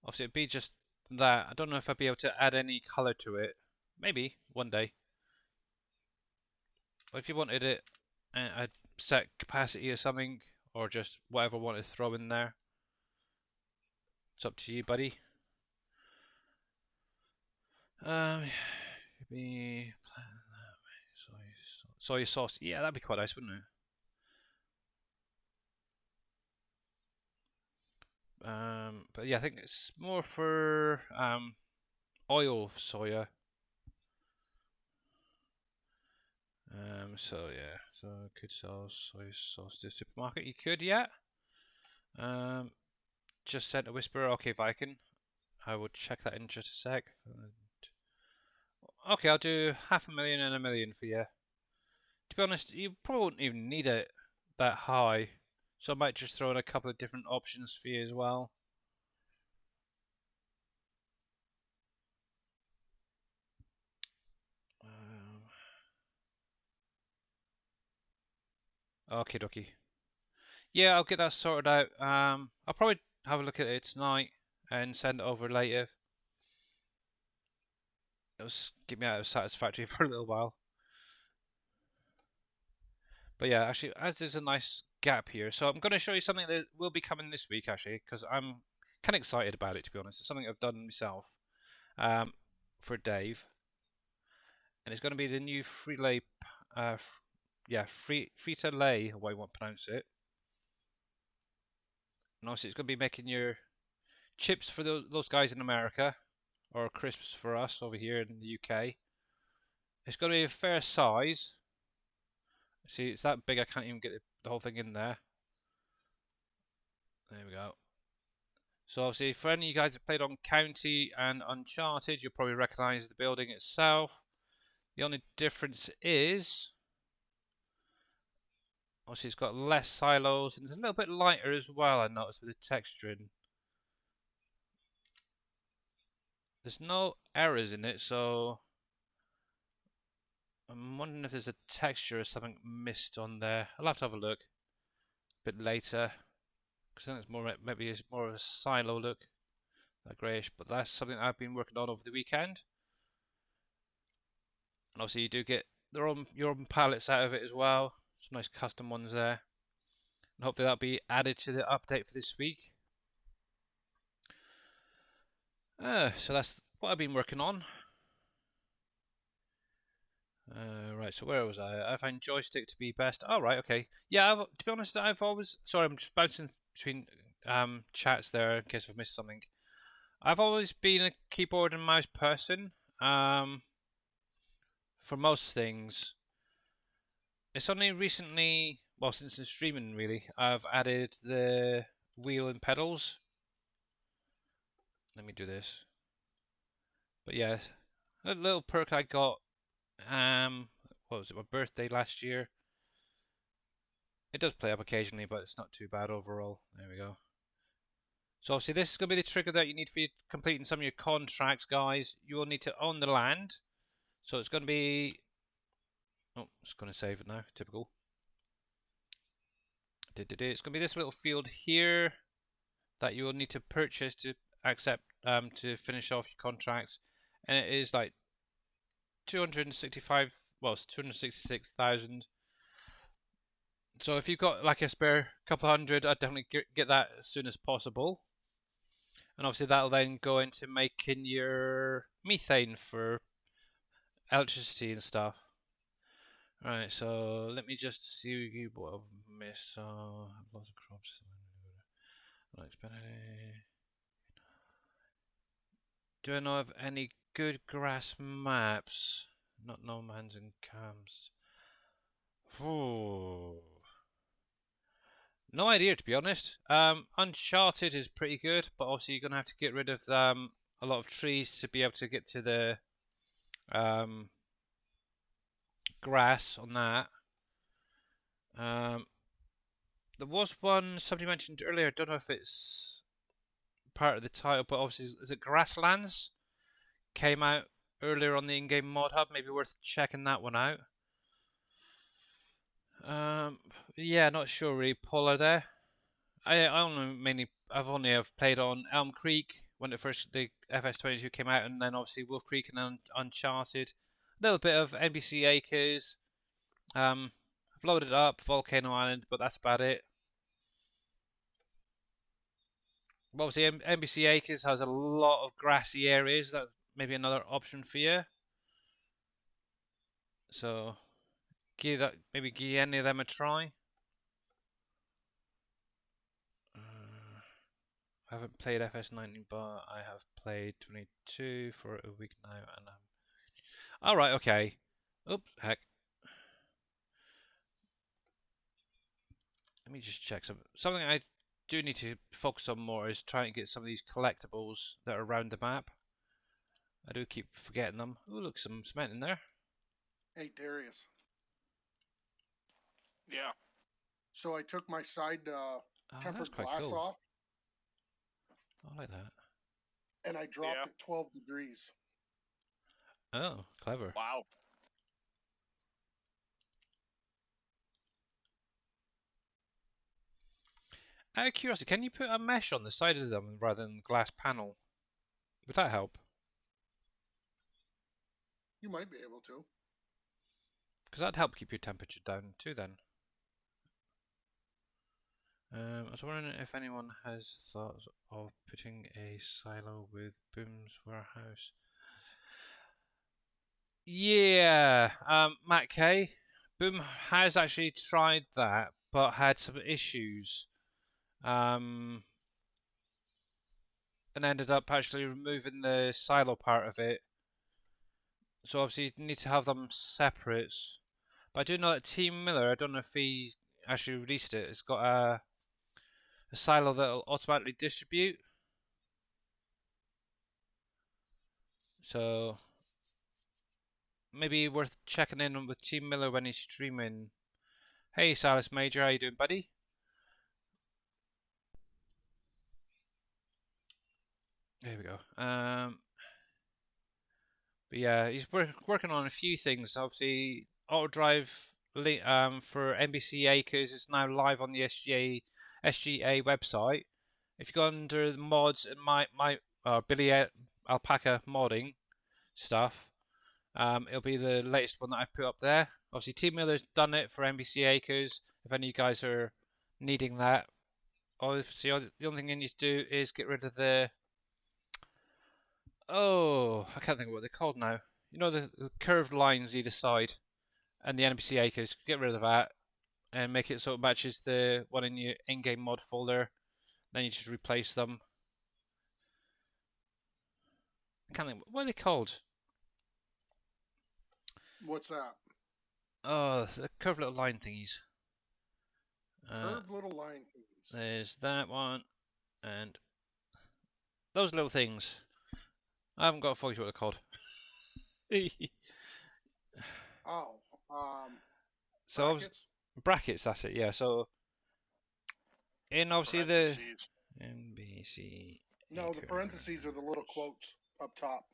obviously it'd be just that. I don't know if I'd be able to add any color to it. Maybe one day. But if you wanted it, a set capacity or something, or just whatever I want to throw in there. It's up to you, buddy. Maybe soy sauce. Yeah, that'd be quite nice, wouldn't it? But yeah, I think it's more for oil soya. So yeah, so could sell soy sauce to the supermarket. You could, yeah. Just sent a whisper. Okay, Viking. I will check that in just a sec. Okay, I'll do 500,000 and 1,000,000 for you. To be honest, you probably won't even need it that high, so I might just throw in a couple of different options for you as well. Okay, dokie. Yeah, I'll get that sorted out. I'll probably have a look at it tonight and send it over later. It'll keep me out of Satisfactory for a little while. But yeah, actually, as there's a nice gap here, so I'm going to show you something that will be coming this week, actually, because I'm kind of excited about it, to be honest. It's something I've done myself for Dave, and it's going to be the new Frito-Lay, how I want to pronounce it. And obviously, it's going to be making your chips for those guys in America, or crisps for us over here in the UK. It's going to be a fair size. See, it's that big I can't even get the whole thing in there. There we go. So obviously, for any of you guys that played on County and Uncharted, you'll probably recognise the building itself. The only difference is, obviously, it's got less silos and it's a little bit lighter as well. I noticed with the texturing. There's no errors in it, so I'm wondering if there's a texture or something missed on there. I'll have to have a look a bit later, because I think it's more maybe it's more of a silo look, that greyish. But that's something I've been working on over the weekend. And obviously, you do get your own palettes out of it as well. Some nice custom ones there. And hopefully that'll be added to the update for this week. So that's what I've been working on. Right, so where was I? I find joystick to be best. Oh, right, okay. Yeah, to be honest, I've always... Sorry, I'm just bouncing between chats there in case I've missed something. I've always been a keyboard and mouse person for most things. It's only recently, well, since the streaming really, I've added the wheel and pedals. Let me do this. But yeah, a little perk I got, what was it, my birthday last year. It does play up occasionally, but it's not too bad overall. There we go. So obviously this is going to be the trigger that you need for you completing some of your contracts, guys. You will need to own the land. So it's going to be... Oh, it's going to save it now. Typical. It's going to be this little field here that you will need to purchase to accept to finish off your contracts, and it is like 265. Well, it's 266,000. So if you've got like a spare couple hundred, I'd definitely get that as soon as possible. And obviously that'll then go into making your methane for electricity and stuff. Alright, so let me just see what I've missed. So lots of crops. Do I know of any good grass maps? Not no man's and camps. Ooh. No idea, to be honest. Uncharted is pretty good, but obviously you're gonna have to get rid of a lot of trees to be able to get to the grass on that. There was one somebody mentioned earlier. I don't know if it's part of the title, but obviously is it Grasslands? Came out earlier on the in-game mod hub. Maybe worth checking that one out. Yeah, not sure really. Polar there. I've only played on Elm Creek when the FS22 came out, and then obviously WolfCreek and then Uncharted. A little bit of NBC Acres. I've loaded up Volcano Island, but that's about it. Well, obviously, NBC Acres has a lot of grassy areas. That may be another option for you. So, maybe give any of them a try. I haven't played FS19, but I have played 22 for a week now, and I'm. All right, okay. Oops, heck. Let me just check something I do need to focus on more is trying to get some of these collectibles that are around the map. I do keep forgetting them. Oh, look, some cement in there. Hey, Darius. Yeah. So I took my side Oh, that's tempered quite glass cool. off, I like that. and I dropped Yeah. it 12 degrees. Oh, clever. Wow. Out of curiosity, can you put a mesh on the side of them rather than the glass panel? Would that help? You might be able to. Because that'd help keep your temperature down too then. I was wondering if anyone has thoughts of putting a silo with Boom's warehouse. Yeah, Matt K. Boom has actually tried that, but had some issues. And ended up actually removing the silo part of it. So obviously you need to have them separate. But I do know that Team Miller, I don't know if he actually released it, it's got a silo that'll automatically distribute. So maybe worth checking in with Team Miller when he's streaming. Hey Silas Major, how you doing, buddy? There we go. But yeah, he's working on a few things. Obviously, Auto Drive for NBC Acres is now live on the SGA website. If you go under the mods and my Billy Alpaca modding stuff, it'll be the latest one that I've put up there. Obviously, Team Miller's done it for NBC Acres. If any of you guys are needing that, obviously the only thing you need to do is get rid of the I can't think of what they're called now. You know the curved lines either side and the NPC acres. Get rid of that and make it so it matches the one in your in-game mod folder. Then you just replace them. I can't think what are they called. What's that? Oh, the curved little line thingies. Curved little line things. There's that one and those little things. I haven't got a focus what they're called. Oh, So brackets? brackets, that's it. Yeah. So in obviously the Parentheses. NBC No, the parentheses are the little quotes up top.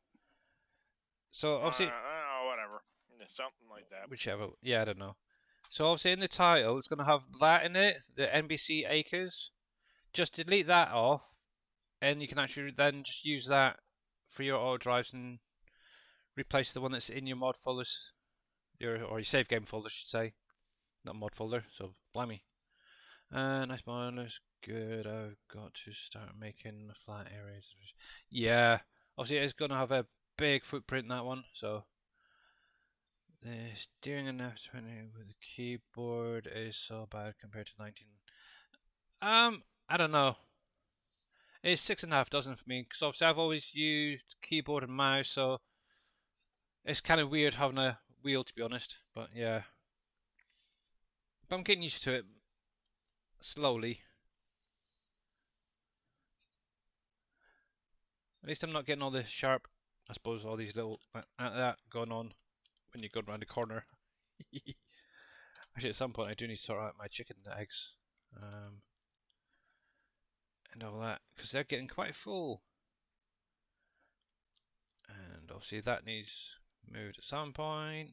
So obviously, Whatever. Yeah, something like that. whichever. Yeah, I don't know. So obviously in the title, it's going to have that in it, the NBC Acres. Just delete that off, and you can actually then just use that for your auto drives and replace the one that's in your mod folders, or your save game folder, I should say, not mod folder. So blimey. Nice models, good. I've got to start making flat areas. Yeah, obviously it's going to have a big footprint that one, so. The steering in F20 with the keyboard is so bad compared to 19. I don't know. It's 6.5 dozen for me because obviously I've always used keyboard and mouse, so it's kind of weird having a wheel to be honest. But yeah, but I'm getting used to it slowly. At least I'm not getting all the sharp, I suppose, all these little that going on when you're going around the corner. Actually, at some point I do need to sort out my chicken and eggs. And all that because they're getting quite full. And obviously that needs moved at some point.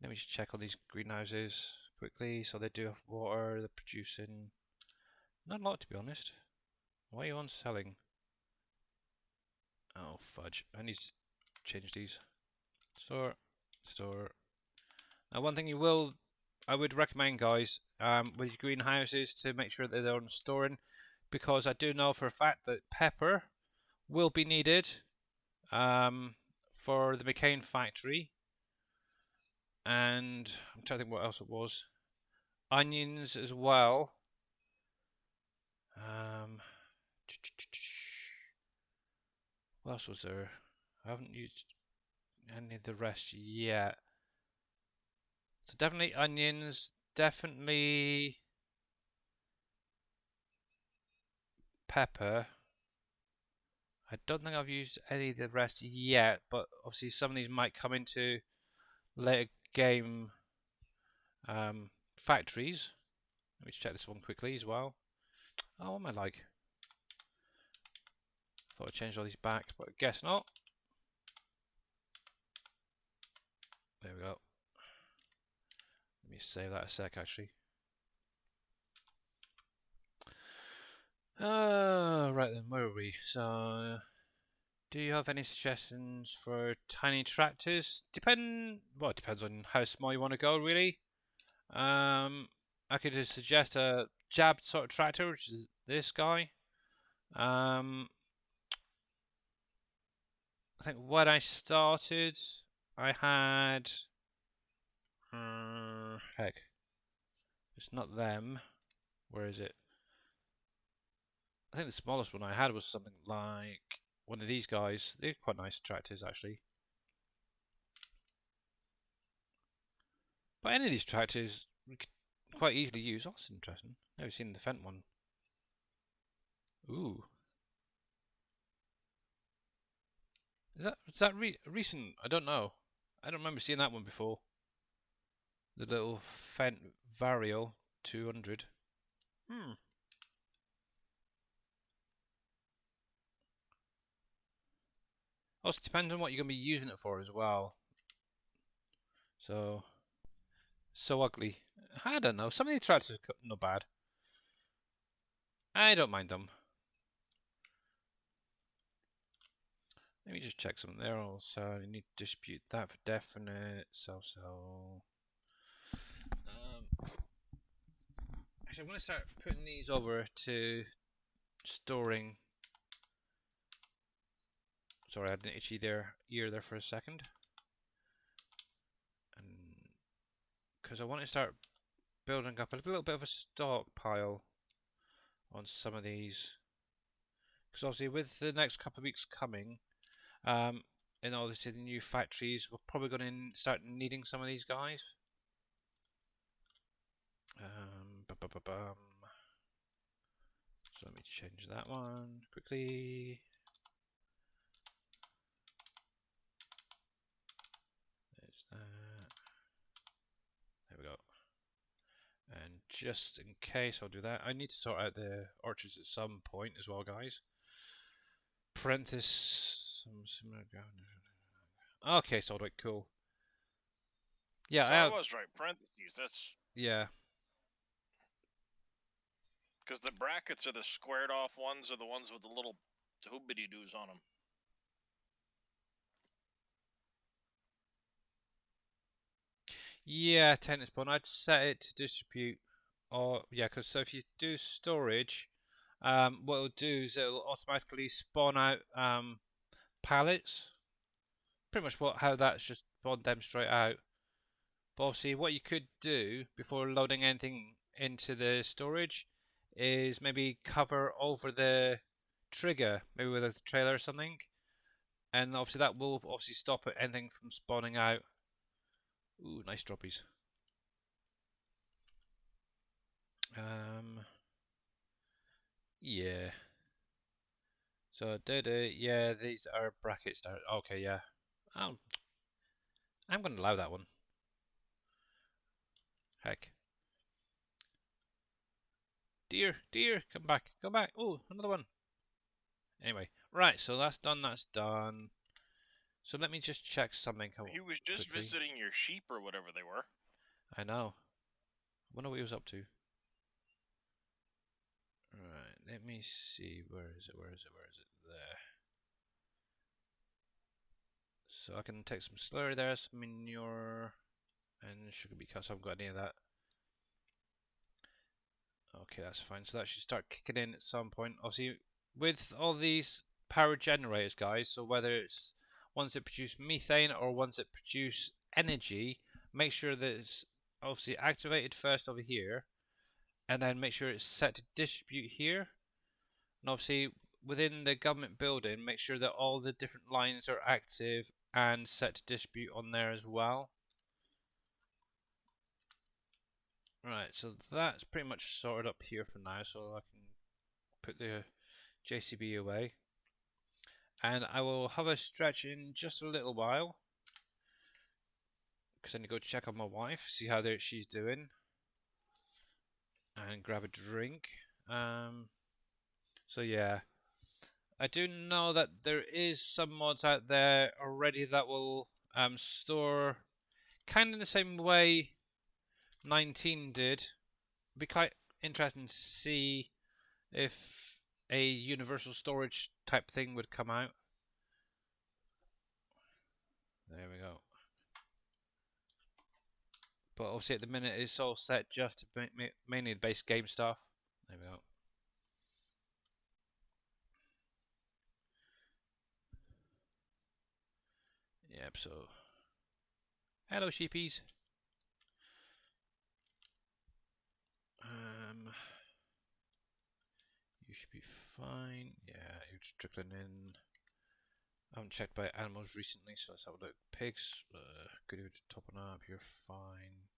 Let me just check on these greenhouses quickly. So they do have water, they're producing not a lot to be honest. Why are you on selling? Oh fudge, I need to change these. Store, store. Now one thing I would recommend guys, with your greenhouses to make sure that they're on storing. because I do know for a fact that pepper will be needed for the McCain factory. And I'm trying to think what else it was. Onions as well. What else was there? I haven't used any of the rest yet. So definitely onions, definitely pepper. I don't think I've used any of the rest yet, but obviously some of these might come into later game factories. Let me check this one quickly as well. Oh, what am I like? Thought I changed all these back, but I guess not. There we go. Let me save that a sec actually. Right then, where are we? So, do you have any suggestions for tiny tractors? Well, it depends on how small you want to go, really. I could just suggest a jabbed sort of tractor, which is this guy. I think when I started, I had heck, it's not them. Where is it? I think the smallest one I had was something like one of these guys. They're quite nice tractors, actually. But any of these tractors we could quite easily use. Oh, that's interesting. Never seen the Fendt one. Ooh. Is that recent? I don't know. I don't remember seeing that one before. The little Fendt Vario 200. Also depends on what you're going to be using it for as well. So ugly. I don't know. Some of these tractors are not bad. I don't mind them. Let me just check something there also. You need to dispute that for definite. So. Actually, I'm going to start putting these over to storing. Sorry, I had an itchy ear there for a second. And because I want to start building up a little bit of a stockpile on some of these. Because obviously with the next couple of weeks coming, and obviously the new factories, we're probably going to start needing some of these guys. So let me change that one quickly. There's that. There we go. And just in case I'll do that, I need to sort out the orchards at some point as well, guys. Parenthesis, some similar ground. Okay, so like cool. Yeah, So I was right. Parentheses. That's yeah. because the brackets are the squared off ones, or the ones with the little hoobity doos on them. Yeah, tennis ball. I'd set it to distribute. Or yeah, because so if you do storage, what it'll do is it'll automatically spawn out pallets. Pretty much how that's just spawned them straight out. But obviously, what you could do before loading anything into the storage is maybe cover over the trigger, maybe with a trailer or something, and obviously that will obviously stop anything from spawning out. Ooh, nice droppies. Yeah. So, yeah, these are brackets there. Okay, yeah. I'm going to allow that one. Heck. Dear, come back, come back. Oh, another one. Anyway, right, so that's done. So let me just check something He was just quickly. visiting your sheep or whatever they were. I know. I wonder what he was up to. Right, let me see. Where is it? There. So I can take some slurry there, some manure, and sugar beet. So I haven't got any of that. Okay, that's fine. So that should start kicking in at some point. Obviously, with all these power generators, guys, so whether it's ones that produce methane or ones that produce energy, make sure that it's obviously activated first over here, and then make sure it's set to distribute here. And obviously, within the government building, make sure that all the different lines are active and set to distribute on there as well. Right, so that's pretty much sorted up here for now, so I can put the JCB away. And I will have a stretch in just a little while, because I need to go check on my wife, see how she's doing, and grab a drink. So yeah, I do know that there is some mods out there already that will store kind of the same way 19 did. It'd be quite interesting to see if a universal storage type thing would come out. There we go. But obviously at the minute it's all set just to mainly the base game stuff. There we go. Yep, so hello sheepies. You should be fine. Yeah, you're just trickling in. I haven't checked by animals recently, so let's have a look. Pigs, good at topping up. You're fine.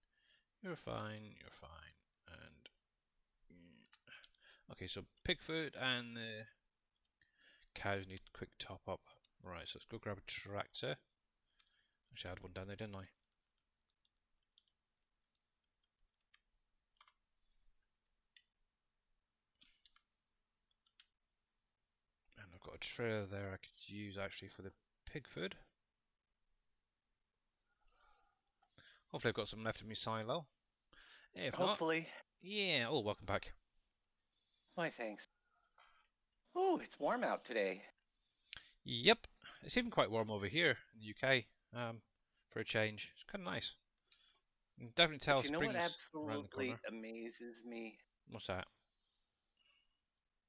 You're fine. You're fine. And okay, so pig food and the cows need quick top up. Right, so let's go grab a tractor. Actually, I had one down there, didn't I? And I've got a trailer there I could use actually for the pig food. Hopefully I've got some left in my silo. If Hopefully. not, yeah. Oh, welcome back. Why, thanks. Oh, it's warm out today. Yep, it's even quite warm over here in the UK. For a change, it's kind of nice. You can definitely tell But you know what spring's around the absolutely corner. amazes me? What's that?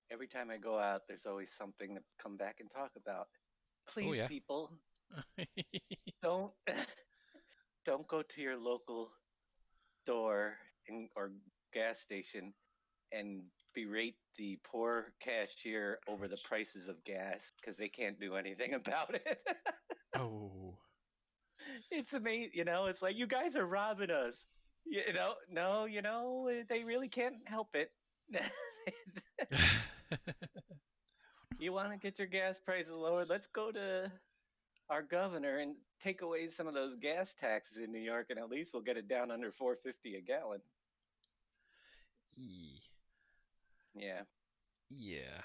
Every time I go out, there's always something to come back and talk about. Oh Please, yeah. people, don't don't go to your local store or gas station and berate the poor cashier over the prices of gas because they can't do anything about it. Oh. It's amazing, it's like you guys are robbing us. No, they really can't help it. You want to get your gas prices lowered? Let's go to our governor and take away some of those gas taxes in New York, and at least we'll get it down under 4.50 a gallon. Yeah. Yeah.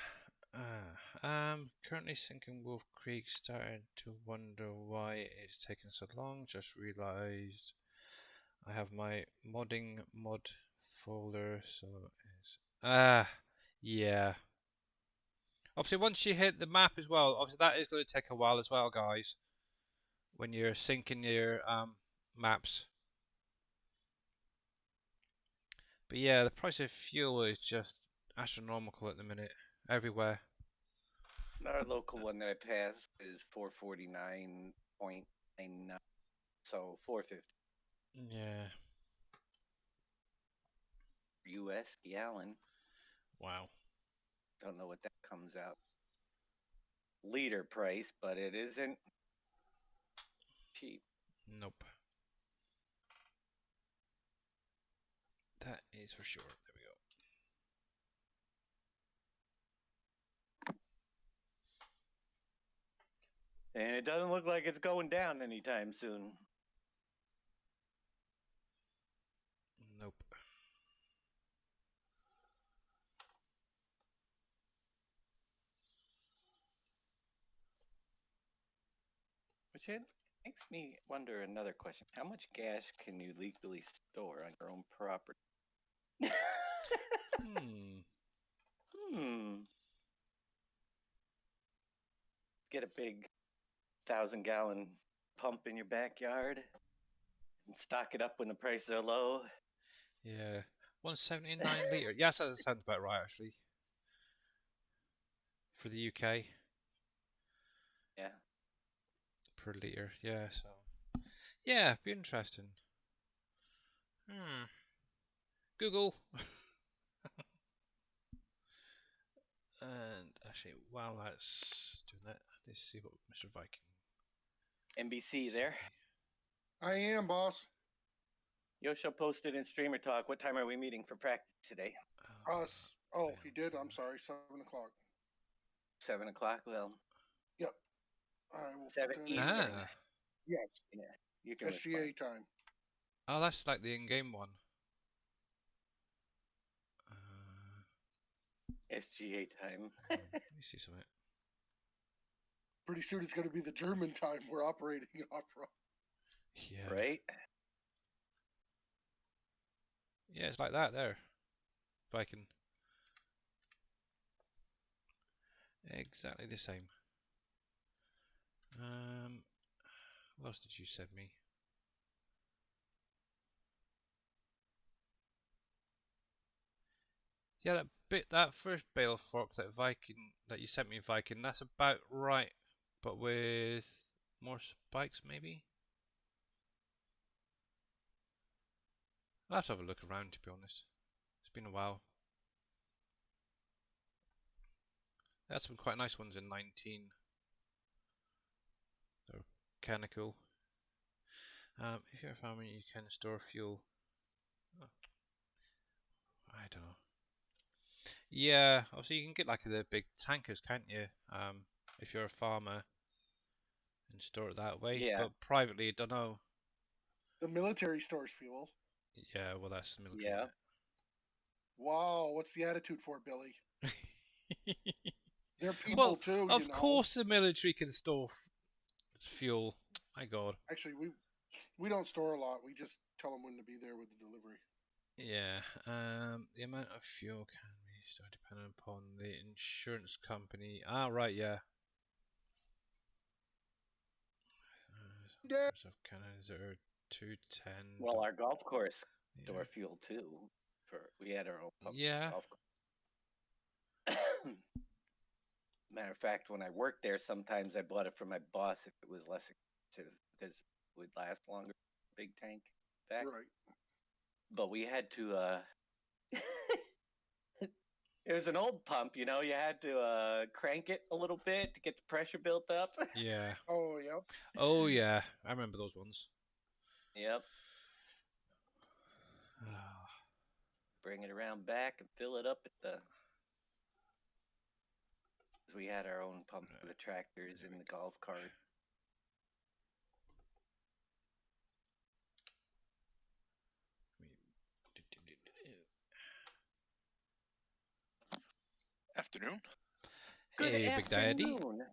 Currently sinking WolfCreek, starting to wonder why it's taking so long. Just realized I have my modding mod folder, so it's yeah. Obviously, once you hit the map as well, obviously that is going to take a while as well, guys. When you're syncing your maps. But yeah, the price of fuel is just astronomical at the minute, everywhere. Our local one that I passed is 449.99, so 450 Yeah. US gallon. Wow. Don't know what that comes out liter price, but it isn't cheap. Nope. That is for sure. There we go. And it doesn't look like it's going down anytime soon. Nope. Which it makes me wonder another question. How much gas can you legally store on your own property? Hmm. Get a big 1,000-gallon pump in your backyard and stock it up when the prices are low. Yeah. 179 litre. Yes, that sounds about right actually. For the UK. Yeah. Per litre, yeah, so. Yeah, be interesting. Google. And actually, while that's doing that, let's see what Mr. Viking. NBC there. I am, boss. Yosha posted in Streamer Talk. What time are we meeting for practice today? Us. Oh, he did. I'm sorry. 7:00. 7:00. Well, Yep. I will 7 put that Eastern. in. Ah. Yes. Yeah, you can SGA respond. time. Oh, that's like the in-game one. SGA time. Let me see something. Pretty soon it's going to be the German time we're operating off from. Yeah. Right? Yeah, it's like that there. If I can. Exactly the same. What else did you send me? Yeah, that first bale fork that Viking that you sent me, Viking, that's about right, but with more spikes maybe. I'll have to have a look around to be honest. It's been a while. They had some quite nice ones in 19. They're kinda cool. If you're a farmer, you can store fuel. Oh, I don't know. Yeah, obviously you can get like the big tankers, can't you? If you're a farmer and store it that way. Yeah. But privately, I don't know. The military stores fuel. Yeah, well that's the military. Yeah. Wow, what's the attitude for it, Billy? They're people Well, too, of course the military can store fuel. My God. Actually, we don't store a lot. We just tell them when to be there with the delivery. Yeah. The amount of fuel can be stored depending upon the insurance company. Ah, right. Yeah. Yeah. Of Canada's are 210. Well, our golf course Yeah. store fuel too. We had our own pump Yeah. golf course. Matter of fact, when I worked there, sometimes I bought it from my boss if it was less expensive because it would last longer. Big tank back. Right. But we had to. It was an old pump, you had to crank it a little bit to get the pressure built up. Yeah. Oh, yep. Oh yeah. I remember those ones. Yep. Bring it around back and fill it up at the. We had our own pump for the tractors and the golf cart. Afternoon. Good Hey, Big Daddy. afternoon.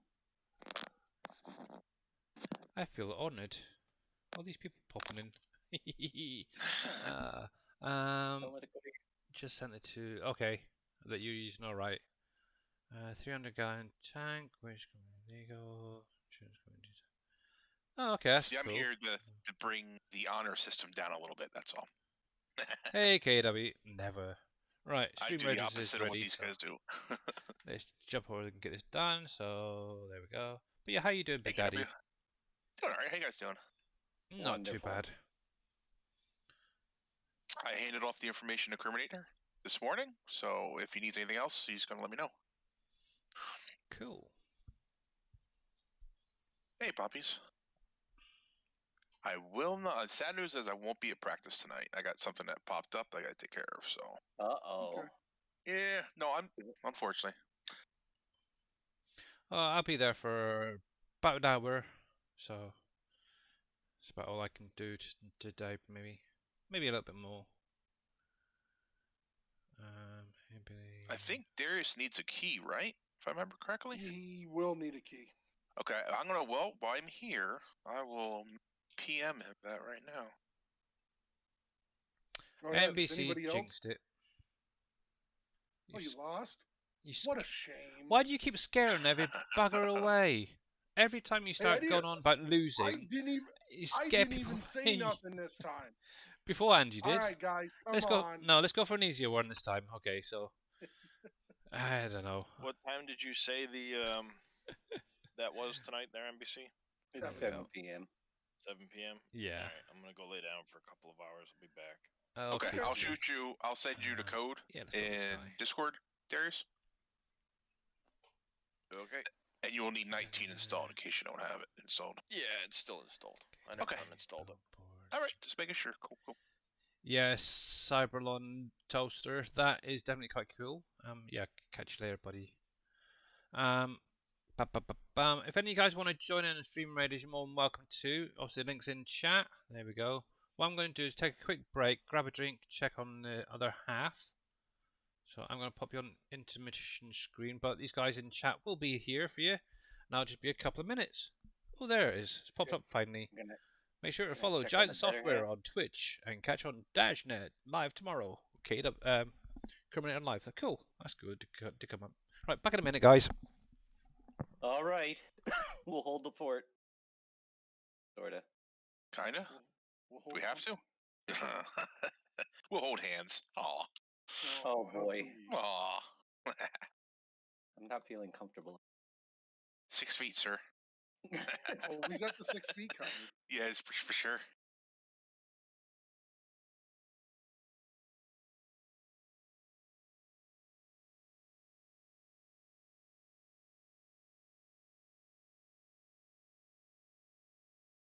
I feel honoured. All these people popping in. Don't let it go to Just sent it to. Okay, that you're using. All right. 300 gallon tank. Which there you go. Oh, okay, that's See, I'm cool. here to bring the honor system down a little bit. That's all. Hey, KW. Never. Right, I stream do the registers is opposite of what ready. these So guys do. let's jump over and get this done. So there we go. But yeah, how you doing, Big Hey, Daddy? KW. Doing all right. How you guys doing? Not too Wonderful. bad. I handed off the information to Criminator this morning, so if he needs anything else, he's gonna let me know. Cool. Hey, puppies. I will not. Sad news is I won't be at practice tonight. I got something that popped up I got to take care of. So. Uh-oh. Okay. Yeah. No, I'm unfortunately. I'll be there for about an hour. So it's about all I can do today. Maybe a little bit more. I think Darius needs a key, right? If I remember correctly. He will need a key. Okay, I'm gonna. Well, while I'm here, I will PM him that right now. Oh, yeah. Does NBC anybody else? jinxed it. Oh, you lost? You What a shame. Why do you keep scaring every bugger away? Every time you start going on about losing, I didn't even. you I scare didn't people even say away. nothing this time. Beforehand, you All did. right, guys, come Let's on. go. No, let's go for an easier one this time. Okay, so I don't know. What time did you say the that was tonight there, NBC? It's There we 7 go. p.m. 7 p.m. Yeah. All right, I'm gonna go lay down for a couple of hours. I'll be back. Okay, Okay. I'll shoot you. I'll send you the code Yeah, let's go with this in guy. Discord, Darius, Okay. and you will need 19 installed in case you don't have it installed. Yeah, it's still installed. I never Okay. uninstalled it. All right, just making sure. Cool. Yes, Cyberlon Toaster. That is definitely quite cool. Yeah, catch you later, buddy. If any of you guys want to join in and stream raiders, you're more than welcome to. Obviously, the link's in chat. There we go. What I'm going to do is take a quick break, grab a drink, check on the other half. So I'm going to pop you on intermission screen, but these guys in chat will be here for you, and I'll just be a couple of minutes. Oh, there it is. It's popped up finally. I'm gonna Make sure to gonna follow check on Giant the better Software half. on Twitch and catch on Dashnet live tomorrow. Okay, Criminate on live. Cool. That's good to come up. Right, back in a minute, guys. All right. We'll hold the fort. Sorta. Kinda. We'll Do hold we have to? We'll hold hands. Aw. Oh, how boy. sweet. Aw. I'm not feeling comfortable. 6 feet, sir. Oh, we got the 6 feet covered. Yeah, it's for sure.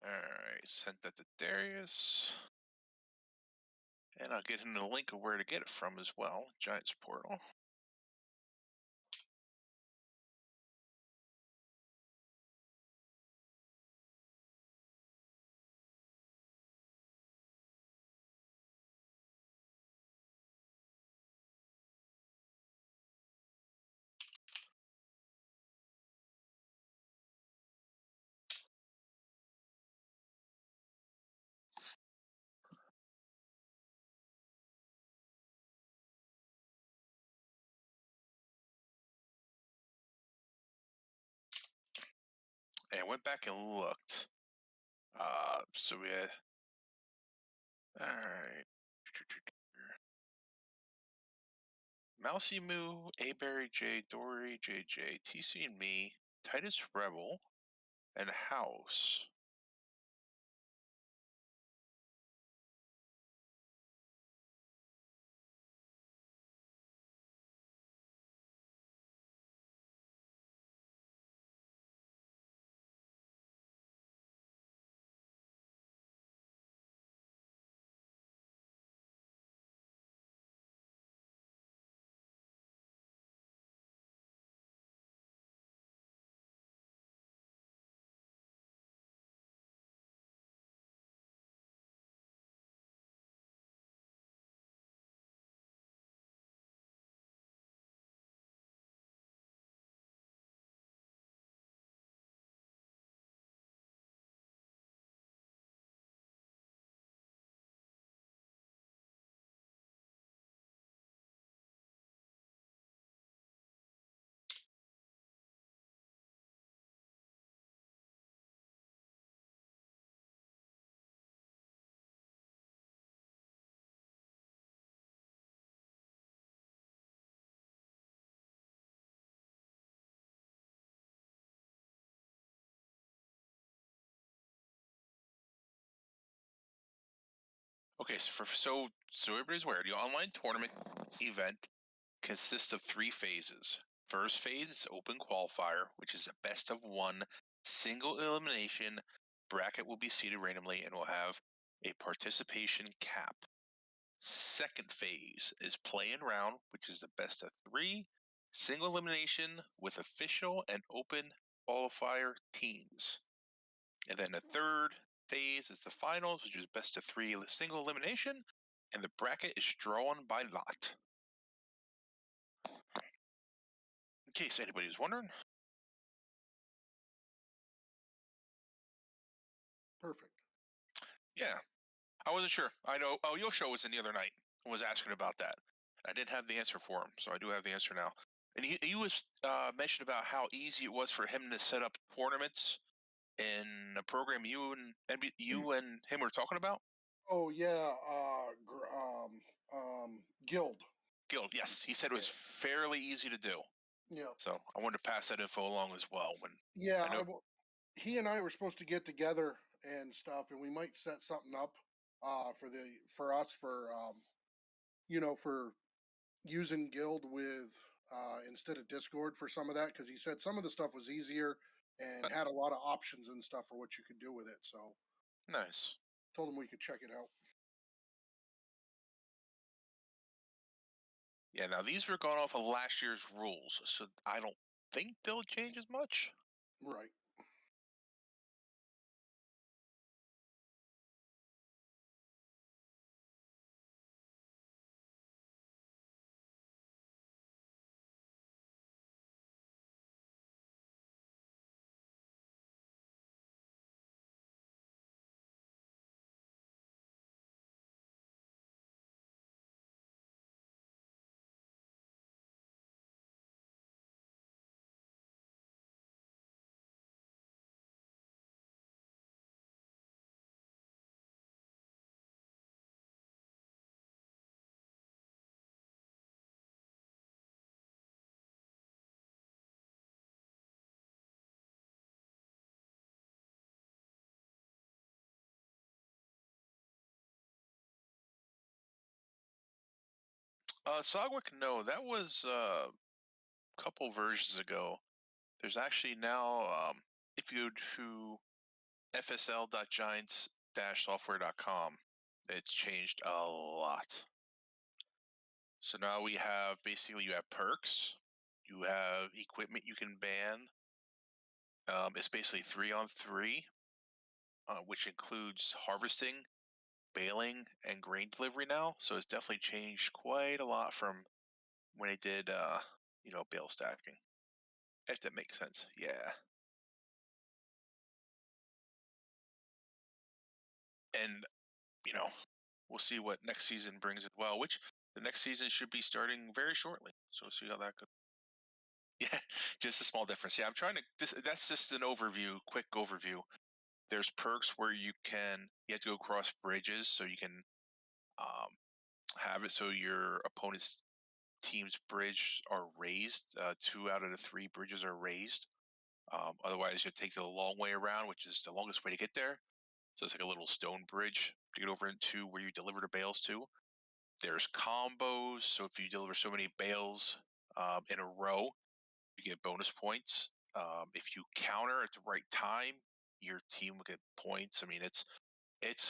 Alright, sent that to Darius. And I'll get him the link of where to get it from as well. Giants portal. And I went back and looked. So we had. Alright. Mousy Moo, Aberry J, Dory, JJ, TC and me, Titus Rebel, and House. Okay, so everybody's aware. The online tournament event consists of 3 phases. First phase is open qualifier, which is a best of 1 single elimination. Bracket will be seeded randomly and will have a participation cap. Second phase is play and round, which is the best of 3 single elimination with official and open qualifier teams. And then the third phase is the finals, which is best of 3 single elimination, and the bracket is drawn by lot. In case anybody was wondering. Perfect. Yeah, I wasn't sure. I know. Oh, Yosho was in the other night and was asking about that. I didn't have the answer for him, so I do have the answer now. And he was mentioned about how easy it was for him to set up tournaments in a program you and him were talking about. Oh yeah, guild. Guild, yes. He said it was fairly easy to do. Yeah. So I wanted to pass that info along as well. Yeah, I know. he and I were supposed to get together and stuff, and we might set something up for us for using Guild with instead of Discord for some of that, because he said some of the stuff was easier and had a lot of options and stuff for what you could do with it. So Nice. told him we could check it out. Yeah, now these were going off of last year's rules, so I don't think they'll change as much. Right. Sogwick, no, that was a couple versions ago. There's actually now, if you go to fsl.giants-software.com, it's changed a lot. So now we have basically you have perks, you have equipment you can ban. It's basically 3-on-3, which includes harvesting, baling, and grain delivery now. So it's definitely changed quite a lot from when it did, bale stacking. If that makes sense, yeah. And we'll see what next season brings as well. Which the next season should be starting very shortly. So we'll see how that goes. Yeah, just a small difference. Yeah, I'm trying to. That's just an overview, quick overview. There's perks where you have to go across bridges, so you can have it so your opponent's team's bridge are raised. 2 out of the 3 bridges are raised. Otherwise, you take the long way around, which is the longest way to get there. So it's like a little stone bridge to get over into where you deliver the bales to. There's combos, so if you deliver so many bales in a row, you get bonus points. If you counter at the right time, your team will get points. I mean, it's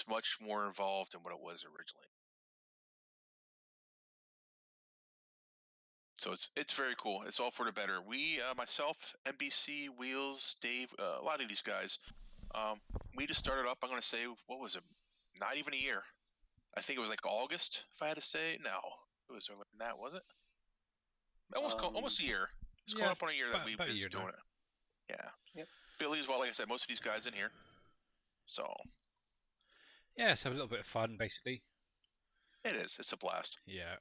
much more involved than what it was originally. So it's very cool. It's all for the better. We, myself, NBC, Wheels, Dave, a lot of these guys, we just started up. I'm going to say, what was it? Not even a year. I think it was like August, if I had to say. No, it was earlier than that, was it? Almost a year. It's going up on a year that we've been doing it. Yeah. Yep. Billy as well. Like I said, most of these guys in here. So. Yeah, let's have a little bit of fun, basically. It is. It's a blast. Yeah.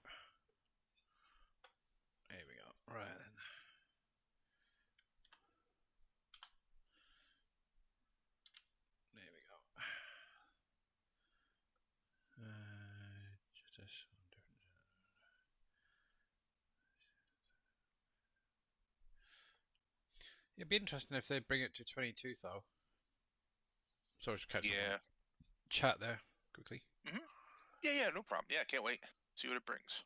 There we go. Right then. There we go. Just It'd be interesting if they bring it to 22, though. Sorry, just catching up on chat there quickly. Mm-hmm. Yeah, no problem. Yeah, can't wait. See what it brings.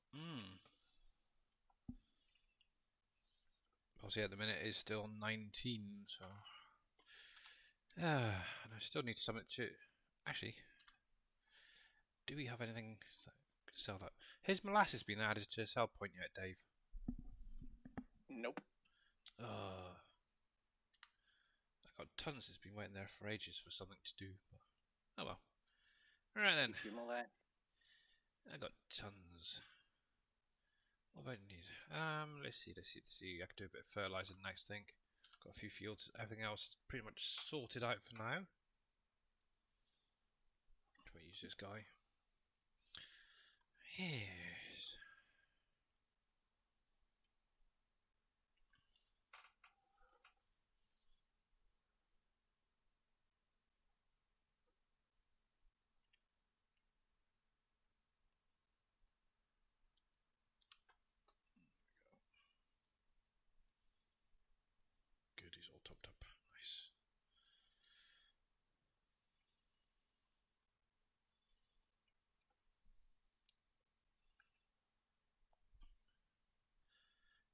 Obviously, at the minute it's still 19, so and I still need something to. Actually, do we have anything to sell that? Has molasses been added to sell point yet, Dave? Nope. I got tons. It's been waiting there for ages for something to do. But, oh well. Alright then. Keep your molasses. I got tons. What do I need? Let's see. I could do a bit of fertilizer next thing. Got a few fields. Everything else pretty much sorted out for now. Do I use this guy? Yes.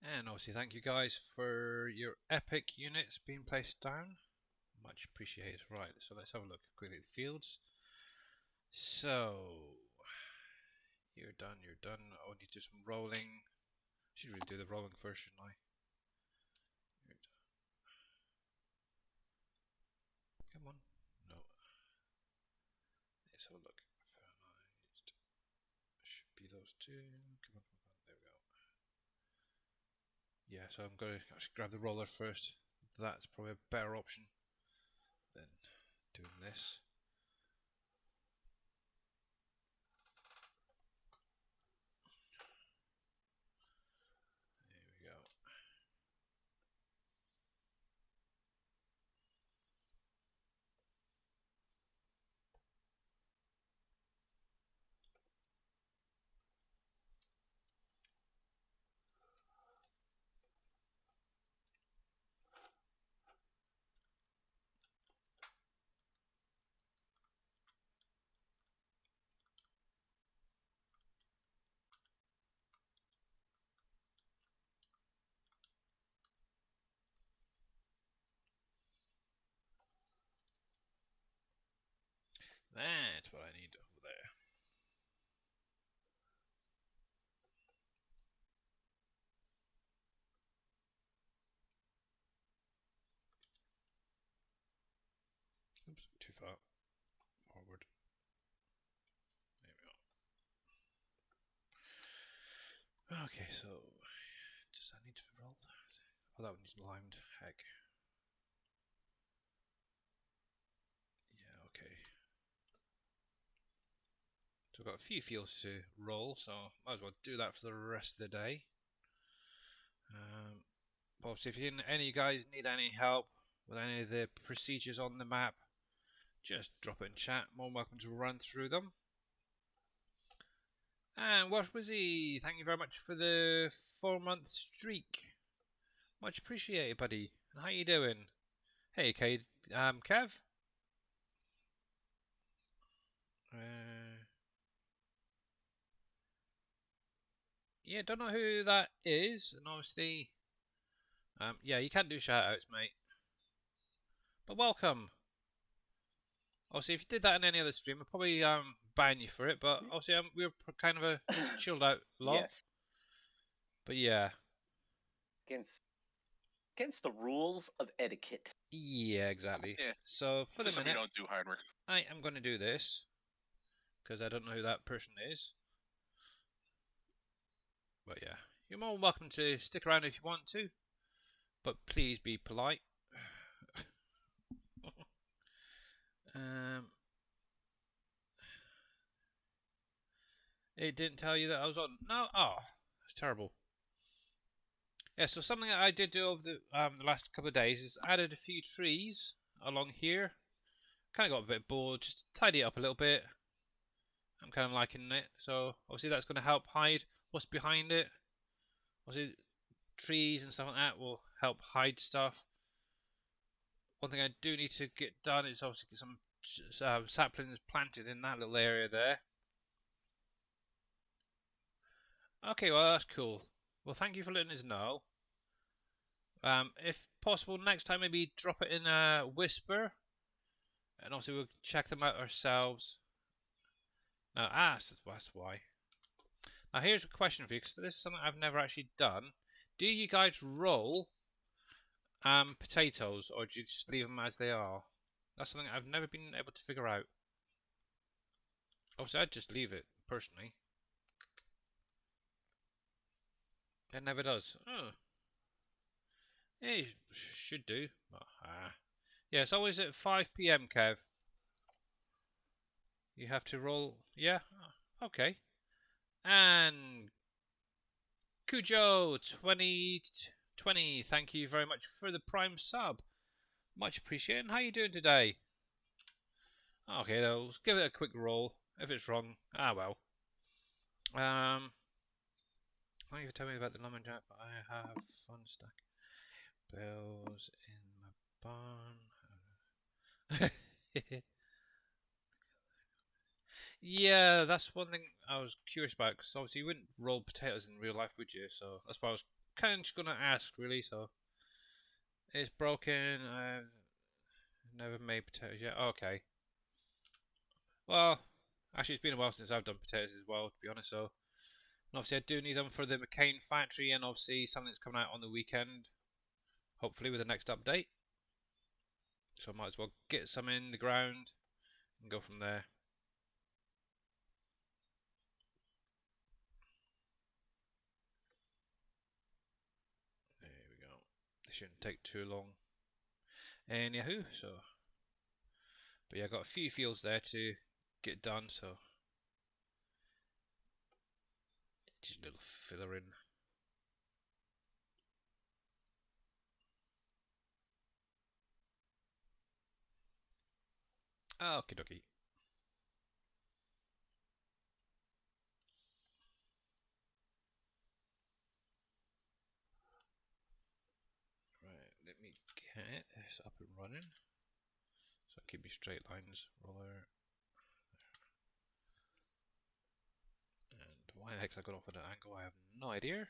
And obviously thank you guys for your epic units being placed down. Much appreciated. Right, so let's have a look quickly at the fields. So you're done, you're done. I need to do some rolling. Should really do the rolling first, shouldn't I? You're done. Come on. No. Let's have a look. Finalized. Should be those two. Come on, come on. There we go. Yeah, so I'm going to actually grab the roller first. That's probably a better option than doing this. There we go. That's what I need over there. Oops, too far forward. There we go. Okay, so does that need to roll? Oh, that one needs limed. Heck. Yeah, okay. So I've got a few fields to roll, so might as well do that for the rest of the day. Obviously, if any of you guys need any help with any of the procedures on the map, just drop it in chat. More than welcome to run through them. And Wash Wizzy, thank you very much for the 4-month streak. Much appreciated, buddy. And how you doing? Hey, Kev. Yeah, don't know who that is, and obviously, yeah, you can do shoutouts, mate. But welcome. Obviously, if you did that in any other stream, I'd probably ban you for it. But obviously, we're kind of a chilled out lot. Yes. But yeah. Against the rules of etiquette. Yeah, exactly. Yeah. So for the Just so we minute, don't do hard work. I am going to do this because I don't know who that person is. But yeah, you're more welcome to stick around if you want to, but please be polite. It didn't tell you that I was on. No, oh, that's terrible. Yeah, so something that I did do over the last couple of days is added a few trees along here. Kind of got a bit bored, just tidy it up a little bit. I'm kind of liking it. So obviously that's going to help hide what's behind it. Obviously trees and stuff like that will help hide stuff. One thing I do need to get done is obviously get some saplings planted in that little area there. Okay, well that's cool. Well, thank you for letting us know. If possible, next time maybe drop it in a whisper, and obviously we'll check them out ourselves. Now, that's why. Now here's a question for you, because this is something I've never actually done. Do you guys roll potatoes, or do you just leave them as they are? That's something I've never been able to figure out. Obviously, I'd just leave it, personally. It never does. Oh. Yeah, you should do. Yeah, it's always at 5 PM, Kev. You have to roll. Yeah? Okay. And Cujo 2020, thank you very much for the Prime sub. Much appreciated. How are you doing today? Okay, though, let's give it a quick roll. If it's wrong, well. Thank you for telling me about the lumberjack. I have fun stack bells in my barn. Yeah, that's one thing I was curious about, because obviously you wouldn't roll potatoes in real life, would you? So that's why I was kind of just gonna ask really. So it's broken. I've never made potatoes yet. Okay. Well, actually, it's been a while since I've done potatoes as well, to be honest. So, and obviously, I do need them for the McCain factory, and obviously something that's coming out on the weekend, hopefully with the next update. So I might as well get some in the ground and go from there. There we go. This shouldn't take too long. Anywho, so, but yeah, I got a few fields there to get done, so just a little filler in. Okie dokie. Right, let me get this up and running. So keep me straight lines, roller. And why the heck's I got off at an angle? I have no idea.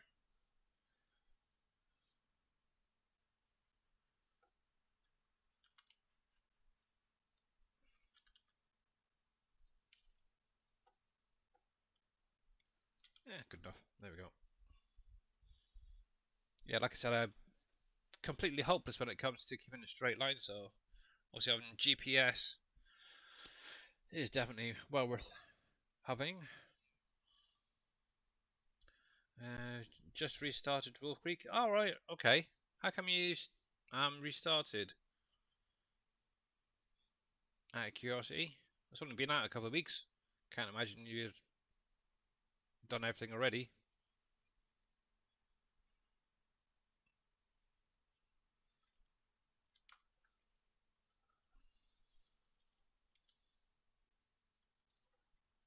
Yeah, good enough. There we go. Yeah, like I said, I'm completely hopeless when it comes to keeping a straight line, so obviously having GPS is definitely well worth having. Uh, just restarted WolfCreek. Alright, okay. How come you restarted? Out of curiosity. It's only been out a couple of weeks. Can't imagine you've done everything already.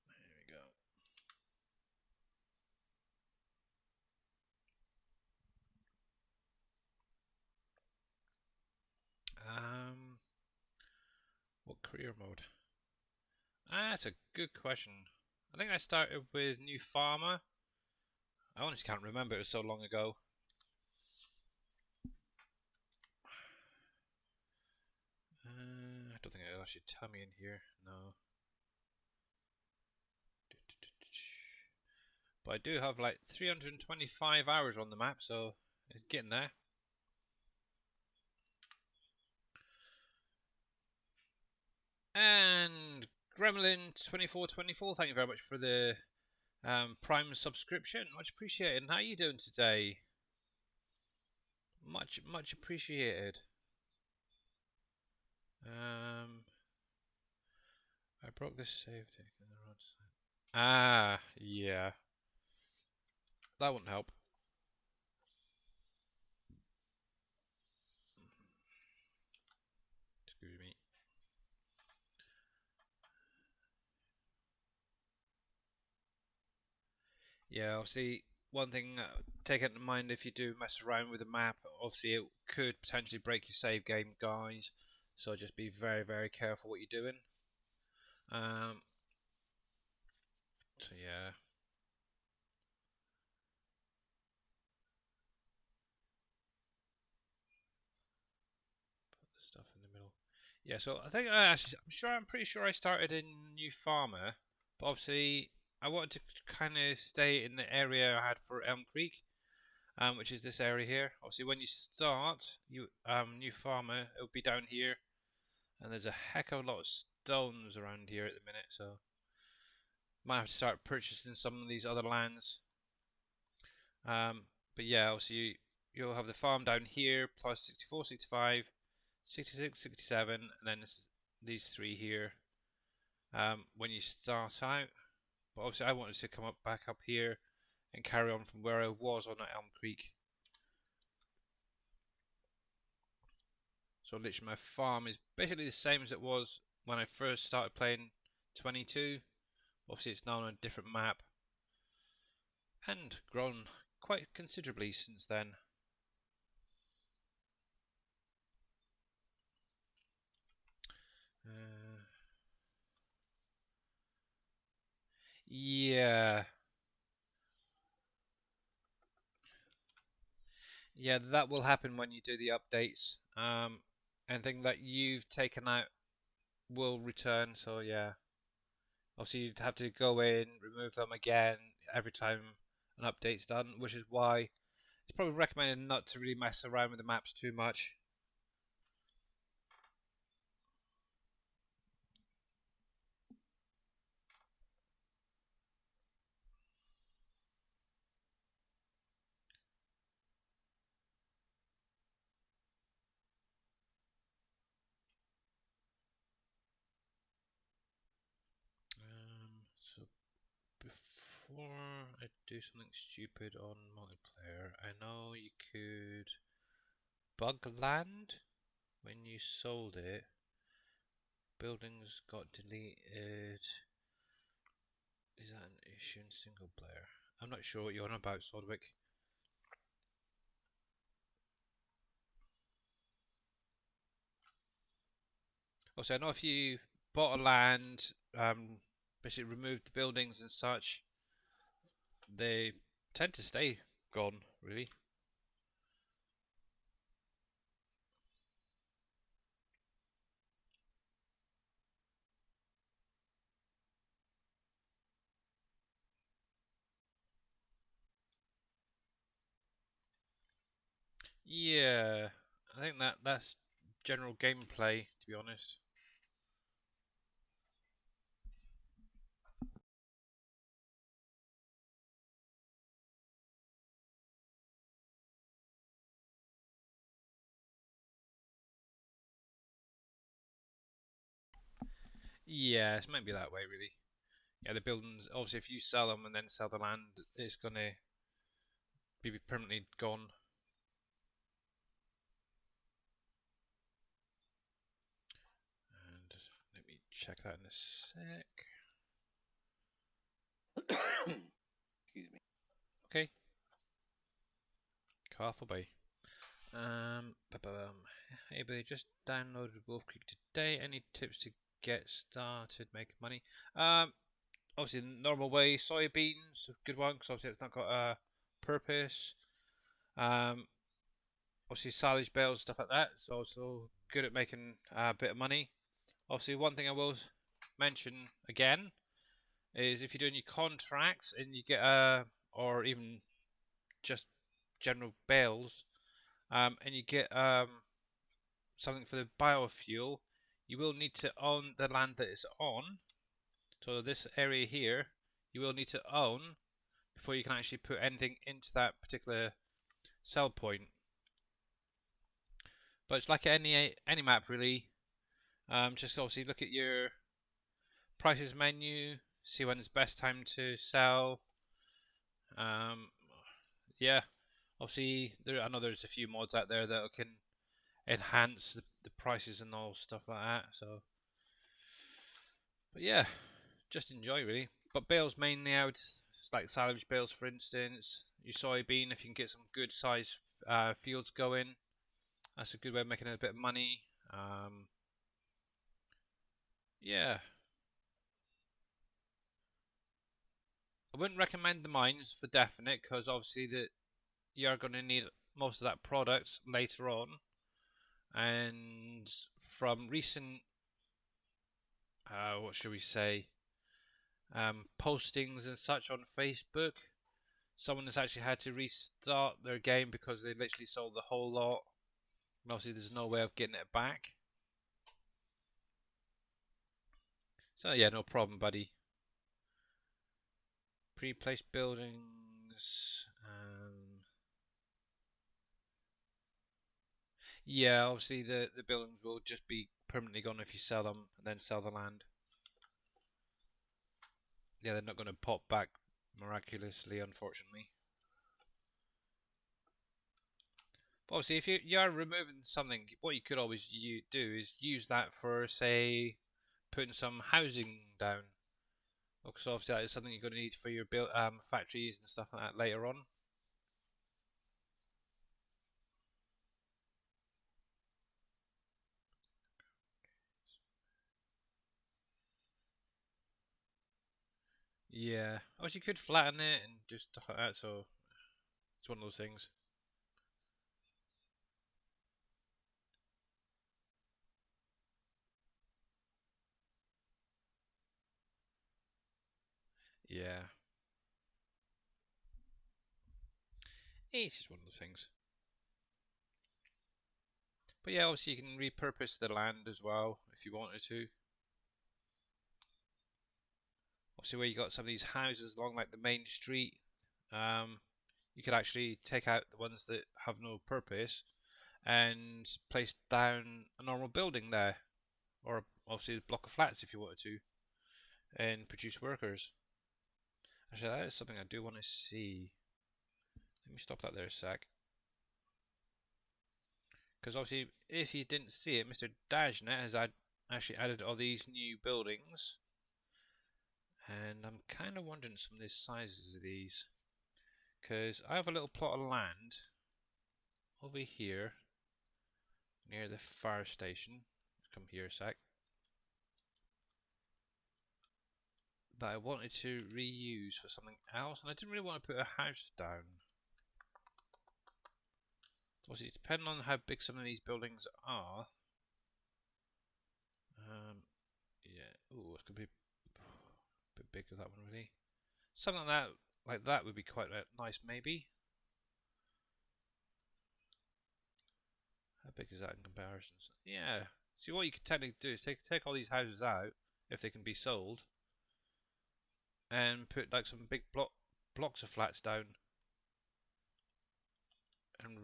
There we go. What career mode? That's a good question. I think I started with New Farmer. I honestly can't remember, it was so long ago. I don't think it'll actually tell me in here, no. But I do have like 325 hours on the map, so it's getting there. And Gremlin2424, thank you very much for the Prime subscription. Much appreciated. And how are you doing today? Much appreciated. I broke this save tick in the wrong side. Ah, yeah. That wouldn't help. Excuse me. Yeah, obviously, one thing take into mind if you do mess around with the map, obviously it could potentially break your save game, guys. So just be very careful what you're doing. So yeah. Put the stuff in the middle. Yeah, so I think I'm pretty sure I started in New Farmer, but obviously I wanted to kind of stay in the area I had for Elm Creek, which is this area here. Obviously, when you start New Farmer, it'll be down here, and there's a heck of a lot of stones around here at the minute, so might have to start purchasing some of these other lands. But yeah, obviously you'll have the farm down here plus 64, 65, 66, 67, and then these three here when you start out. But obviously I wanted to come up back up here and carry on from where I was on Elm Creek. So literally my farm is basically the same as it was when I first started playing 22. Obviously it's now on a different map and grown quite considerably since then. Yeah. Yeah, that will happen when you do the updates. Anything that you've taken out will return. So yeah, obviously you'd have to go in, remove them again every time an update's done, which is why it's probably recommended not to really mess around with the maps too much. So before I do something stupid on multiplayer, I know you could bug land when you sold it. Buildings got deleted. Is that an issue in single player? I'm not sure what you're on about, Sodwick. Also, I know if you bought a land, basically removed the buildings and such, they tend to stay gone, really. Yeah, I think that's general gameplay, to be honest. Yeah, it might be that way, really. Yeah, the buildings, obviously, if you sell them and then sell the land, it's gonna be permanently gone. And let me check that in a sec. Excuse me. Okay. Careful, bye. Hey, buddy, just downloaded WolfCreek today. Any tips to get started making money? Obviously, the normal way, soybeans, a good one, because obviously it's not got a purpose. Um, Obviously, silage bales, stuff like that. It's also good at making a bit of money. Obviously, one thing I will mention again is if you're doing your contracts and you get or even just general bales, and you get something for the biofuel, you will need to own the land that it's on. So this area here, you will need to own before you can actually put anything into that particular sell point. But it's like any map really. Just obviously look at your prices menu, see when it's best time to sell. Um, yeah, obviously I know there's a few mods out there that can enhance the prices and all stuff like that. So, but yeah, just enjoy really. But bales mainly out, it's like silage bales for instance. Your soybean, if you can get some good size fields going, that's a good way of making a bit of money. Yeah, I wouldn't recommend the mines for definite because obviously that you are going to need most of that product later on. And from recent, what should we say, postings and such on Facebook, someone has actually had to restart their game because they literally sold the whole lot. And obviously, there's no way of getting it back. So yeah, no problem, buddy. Pre-placed buildings. Yeah, obviously the buildings will just be permanently gone if you sell them and then sell the land. Yeah, they're not going to pop back miraculously, unfortunately. But obviously, if you are removing something, what you could always do is use that for, say, putting some housing down. Because obviously that is something you're going to need for your build factories and stuff like that later on. Yeah, obviously you could flatten it and just stuff like that. So it's one of those things. Yeah. It's just one of those things. But yeah, obviously you can repurpose the land as well if you wanted to. Obviously where you got some of these houses along like the main street, you could actually take out the ones that have no purpose and place down a normal building there. Or obviously a block of flats if you wanted to. And produce workers. Actually that is something I do want to see. Let me stop that there a sec. Because obviously, if you didn't see it, Mr. Dashnet has actually added all these new buildings. And I'm kind of wondering some of the sizes of these. Because I have a little plot of land over here near the fire station. Let's come here a sec. That I wanted to reuse for something else. And I didn't really want to put a house down. Obviously, depending on how big some of these buildings are. Yeah. Ooh, it's going to be a bit big of that one, really. Something like that would be quite nice, maybe. How big is that in comparison? Yeah. See, what you could technically do is take all these houses out, if they can be sold, and put like some big blocks of flats down, and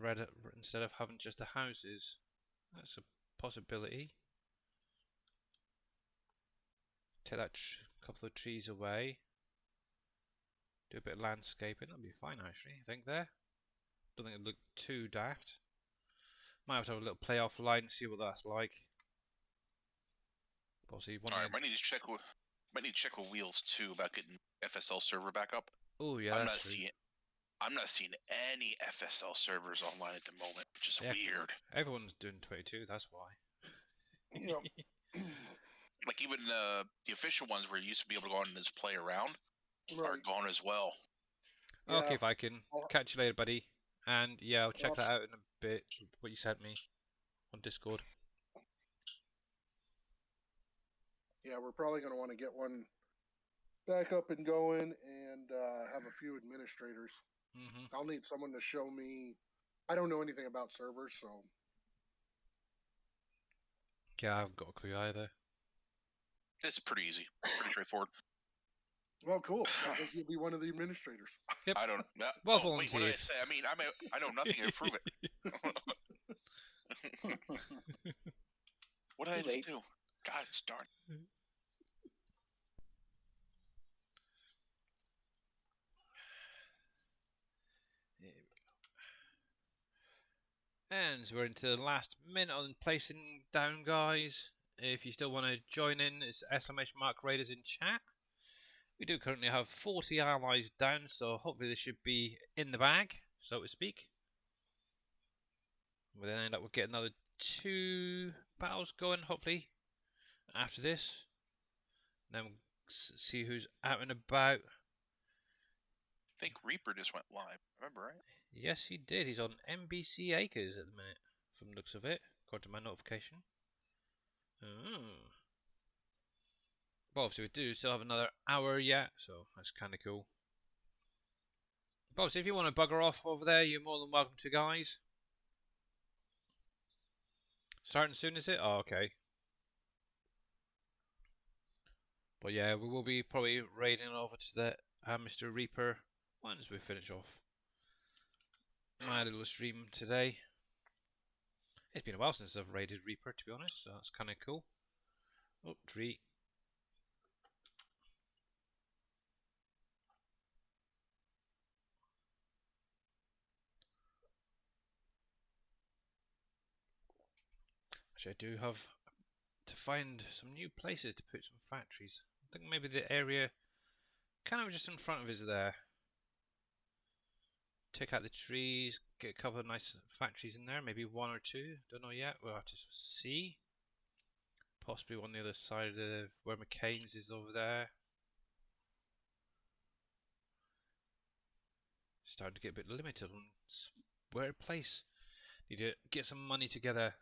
instead of having just the houses. That's a possibility. Take that couple of trees away. Do a bit of landscaping. That'd be fine, actually. I think there. Don't think it'd look too daft. Might have to have a little play offline, see what that's like. Obviously, one Alright, thing. might need to check with Wheels too about getting FSL server back up. Oh yeah, I'm that's not true. seeing any FSL servers online at the moment, which is Yeah, weird. everyone's doing 22. That's why. Yep. Like even the official ones where you used to be able to go on and just play around are Right. gone as well. Yeah. Okay, Viking. Well, Catch you later, buddy. And yeah, I'll check well, that out in a bit. What you sent me on Discord. yeah, we're probably going to want to get one back up and going and have a few administrators. Mm-hmm. I'll need someone to show me. I don't know anything about servers, so Yeah, I haven't got a clue either. It's pretty easy, pretty straightforward. well, cool. I think you'll be one of the administrators. Yep. I don't. Well Oh wait, what did I volunteered. say? I mean, I know nothing to prove it. What did I Too just late. do? God darn. There we go. And we're into the last minute on placing down, guys. If you still want to join in, it's !! Raiders in chat. We do currently have 40 allies down, so hopefully this should be in the bag, so to speak. We'll then end up with getting another 2 battles going, hopefully, after this. Then we'll see who's out and about. I think Reaper just went live. Remember, right? Yes, he did. He's on NBC Acres at the minute, from the looks of it, according to my notification. Oh. But obviously we do still have another hour yet, so that's kind of cool. But obviously if you want to bugger off over there, you're more than welcome to, guys. Starting soon, is it? Oh, okay. But yeah, we will be probably raiding over to the Mr. Reaper once we finish off my little stream today. It's been a while since I've raided Reaper, to be honest, so that's kind of cool. Oh, tree. Actually, I do have to find some new places to put some factories. I think maybe the area kind of just in front of us there. Take out the trees, get a couple of nice factories in there, maybe 1 or 2, don't know yet, we'll have to see. Possibly on the other side of where McCain's is over there. Starting to get a bit limited on where to place. Need to get some money together.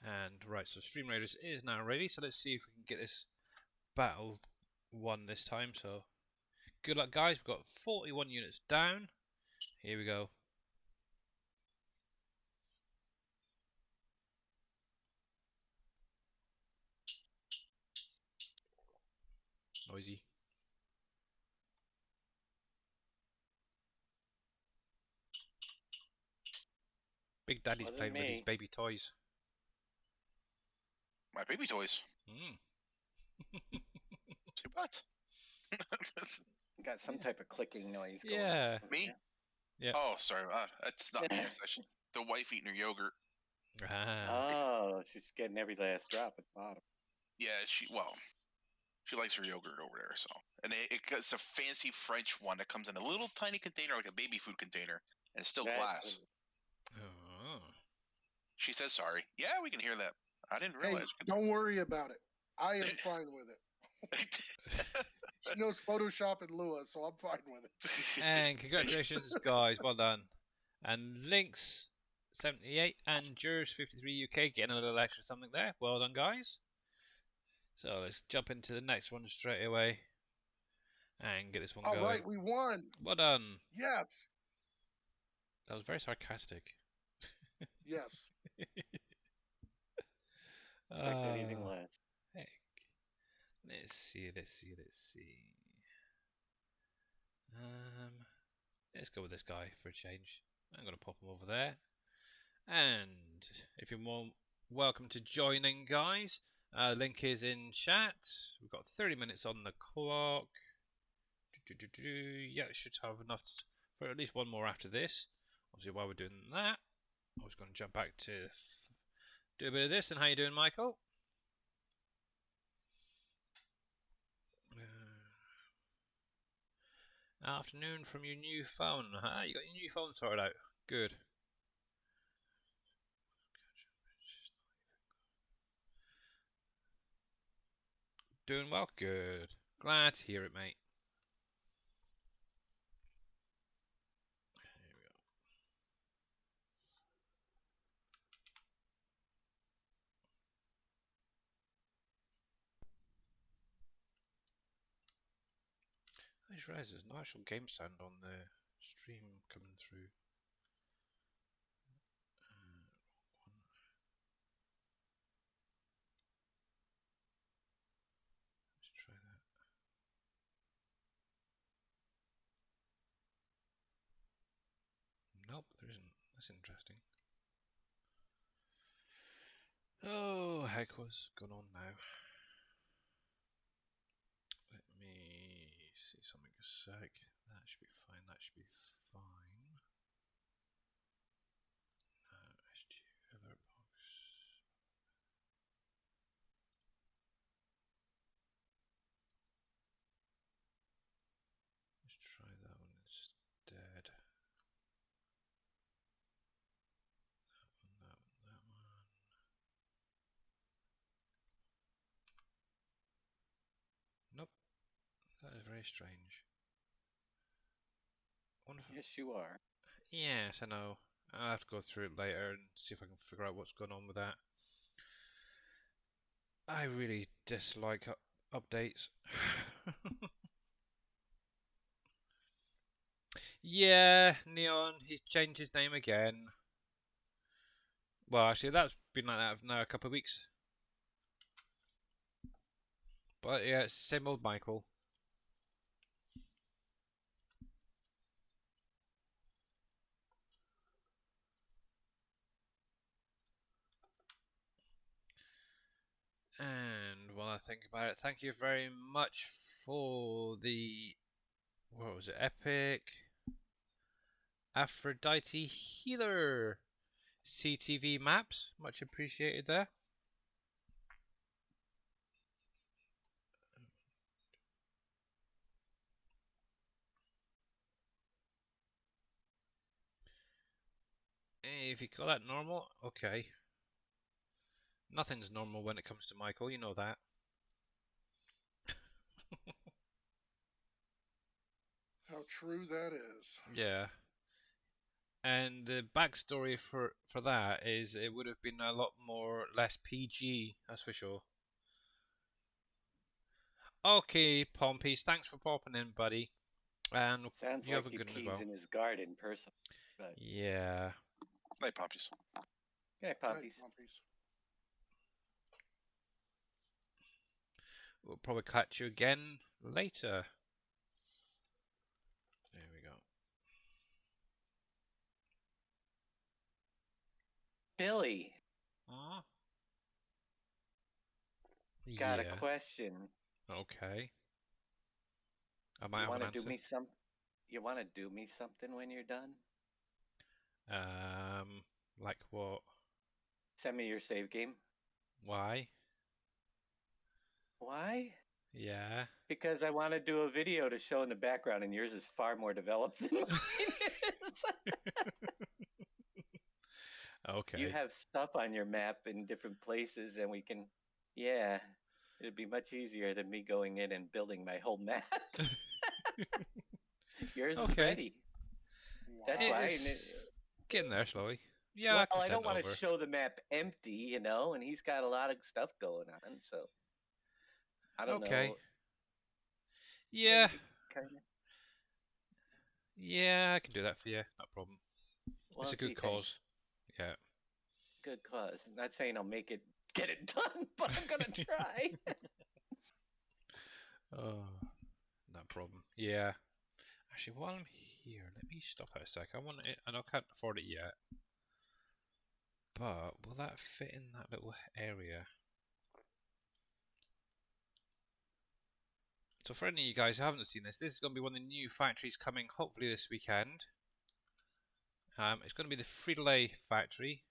And right, so Stream Raiders is now ready, so let's see if we can get this battle won this time. So Good luck, guys. We've got 41 units down. Here we go. Noisy. Big Daddy's Wasn't playing with his me. baby toys. My baby toys. Mm. Say what? Got some type of clicking noise going Yeah. on. Me? Yeah. Oh, sorry. That's not me. That's actually the wife eating her yogurt. Ah. Oh, she's getting every last drop at the bottom. Yeah, she likes her yogurt over there. So, and it's a fancy French one that comes in a little tiny container, like a baby food container, and it's still That's glass. Oh. She says sorry. Yeah, we can hear that. I didn't Hey, realize. don't worry about it. I am fine with it. She knows Photoshop and Lua, so I'm fine with it. And congratulations, guys. Well done. And Lynx 78 and Jers 53 UK getting a little extra something there. Well done, guys. So let's jump into the next one straight away and get this one All going. right, we won. Well done. Yes. That was very sarcastic. Yes. Expect anything less. Heck. Let's see. Let's go with this guy for a change. I'm gonna pop him over there. And if you're more welcome to joining, guys, link is in chat. We've got 30 minutes on the clock. Yeah, should have enough for at least one more after this. Obviously, while we're doing that, I was going to jump back to do a bit of this. And how you doing, Michael? Afternoon from your new phone. Huh? You got your new phone sorted out. Good. Doing well? Good. Glad to hear it, mate. Here we go. I just realised there's no actual game sound on the stream coming through. Let's try that. Nope, there isn't. That's interesting. Oh, heck, what's going on now? Let me see something a sec. That should be fine. That should be fine. SG alert box. Let's try that one instead. That one. Nope, that is very strange. Wonderful. Yes, you are. Yes, I know. I'll have to go through it later and see if I can figure out what's going on with that. I really dislike updates. Yeah, Neon, he's changed his name again. Well, actually, that's been like that for now a couple of weeks. But yeah, it's the same old Michael. And while I think about it, thank you very much for the, what was it, Epic Aphrodite Healer CTV maps. Much appreciated there. If you call that normal, okay. Nothing's normal when it comes to Michael, you know that. How true that is. Yeah. And the backstory for that is it would have been a lot more less PG, that's for sure. Okay, Pompies, thanks for popping in, buddy. And Sounds you have like a he good one as pees well. in his garden, personally. But Yeah. Night poppies. yeah, Night puppies. puppies. We'll probably catch you again later. There we go. Billy, Aw. got a Yeah. question. Okay. I might You have an want to do answer. me some? You want to do me something when you're done? Like what? Send me your save game. Why? Why? Yeah. Because I want to do a video to show in the background, and yours is far more developed than mine is. You Okay. have stuff on your map in different places, and we can, yeah, it'd be much easier than me going in and building my whole map. Yours is Okay. ready. Wow. That's why. It's getting there slowly. Yeah, I Well, can I send don't it want to over. show the map empty, and he's got a lot of stuff going on, so I don't Okay. know. Yeah. Kind of. Yeah, I can do that for you. No problem. Well, It's a gee, good thanks. cause. Yeah. Good cause. I'm not saying I'll get it done, but I'm gonna try. Oh, no problem. Yeah. Actually, while I'm here, let me stop it a sec. I want it, and I can't afford it yet. But will that fit in that little area? So for any of you guys who haven't seen this, this is going to be one of the new factories coming hopefully this weekend. It's going to be the Frito-Lay factory,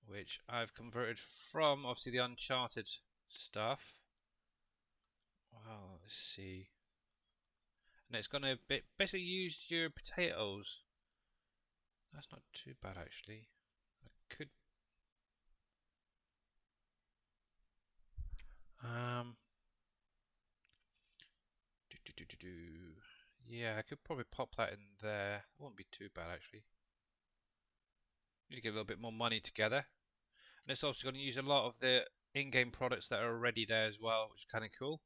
which I've converted from obviously the Uncharted stuff. Well, let's see. And it's going to basically use your potatoes. That's not too bad actually. I could. Um. Yeah, I could probably pop that in there. It won't be too bad actually. Need to get a little bit more money together. And it's also going to use a lot of the in-game products that are already there as well, which is kind of cool.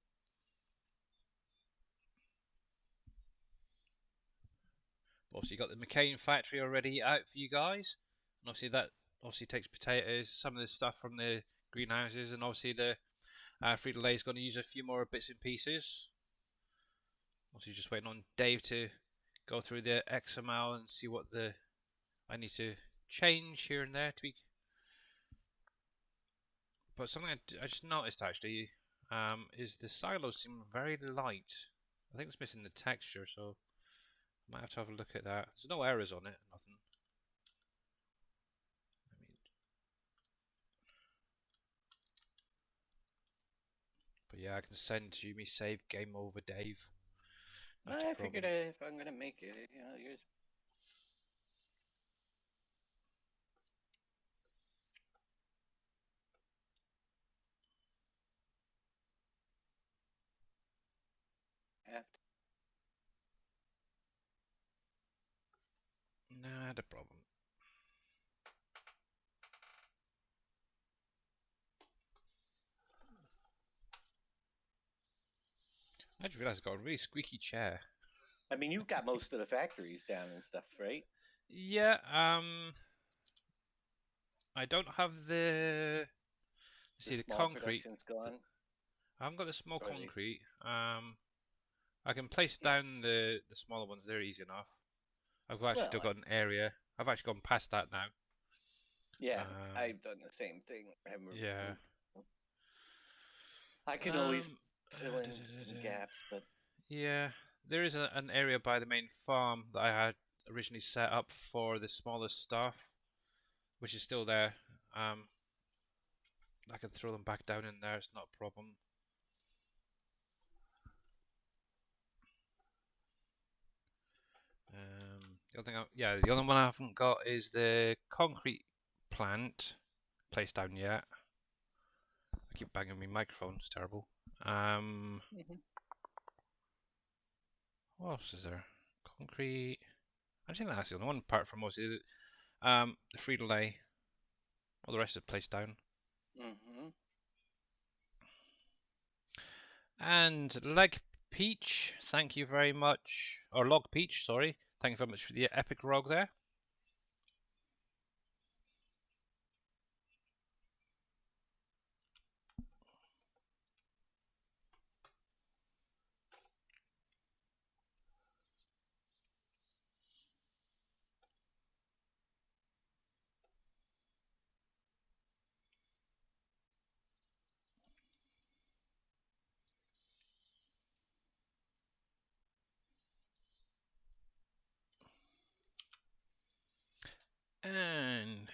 Obviously, you got the McCain factory already out for you guys, and obviously that obviously takes potatoes, some of the stuff from the greenhouses, and obviously the Frito-Lay is going to use a few more bits and pieces. Obviously, just waiting on Dave to go through the XML and see what I need to change here and there to be. But something I just noticed actually is the silos seem very light. I think it's missing the texture, so I might have to have a look at that. There's no errors on it, nothing. But yeah, I can send you me save game over, Dave. Not a I problem. figured if I'm gonna make it, yours. Have to. Not a problem. I just realised I got a really squeaky chair. I mean, you've got most of the factories down and stuff, right? Yeah, I don't have The the small concrete. production's gone. I haven't got the small Or they, concrete. I can place yeah. down the smaller ones. They're easy enough. I've actually Well, still got an area. I've actually gone past that now. yeah, Um, I've done the same thing. I haven't yeah. moved. I can always Um, fill in some gaps, but yeah, there is an area by the main farm that I had originally set up for the smaller stuff, which is still there. Um, I can throw them back down in there. It's not a problem. The other thing, the other one I haven't got is the concrete plant placed down yet. I keep banging my microphone. It's terrible. What else is there? Concrete. I think that's the only one apart from mostly the Frito-Lay. All the rest are placed down. hmm And leg Peach, thank you very much. Or Log Peach, sorry. Thank you very much for the epic rogue there. And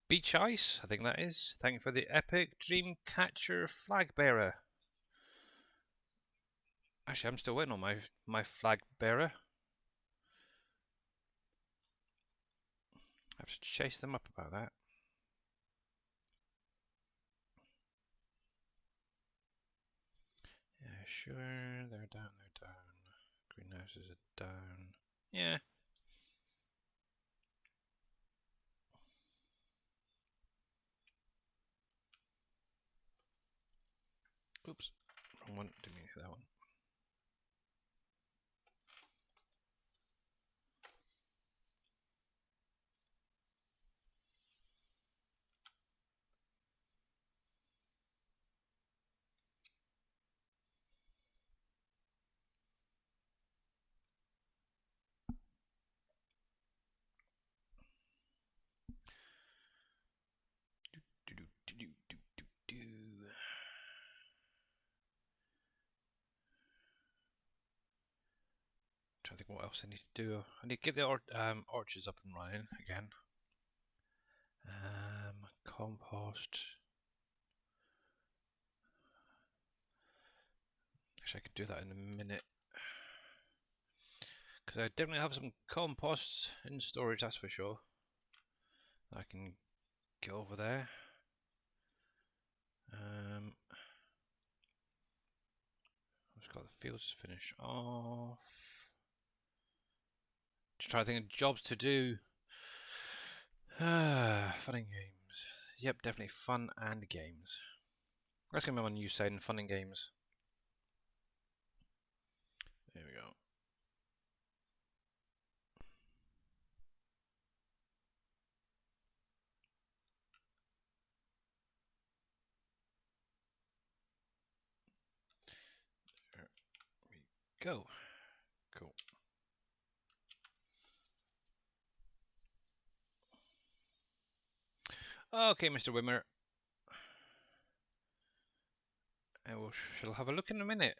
Beach Ice, I think that is. Thank you for the epic Dreamcatcher flag bearer. Actually, I'm still waiting on my flag bearer. I have to chase them up about that. Yeah, sure. They're down, they're down. Greenhouses are down. Yeah. Oops. Wrong one. Didn't mean to hit that one. Do do do do do do do. Trying to think what else I need to do. I need to get the orchards up and running again. Compost. Actually, I could do that in a minute. Because I definitely have some composts in storage, that's for sure. I can get over there. I've just got the fields to finish off. Just trying to think of jobs to do. Fun and games. Yep, definitely fun and games. That's gonna be my new saying, fun and games. There we go. There we go. Cool. Okay, Mr. Wimmer. I shall have a look in a minute.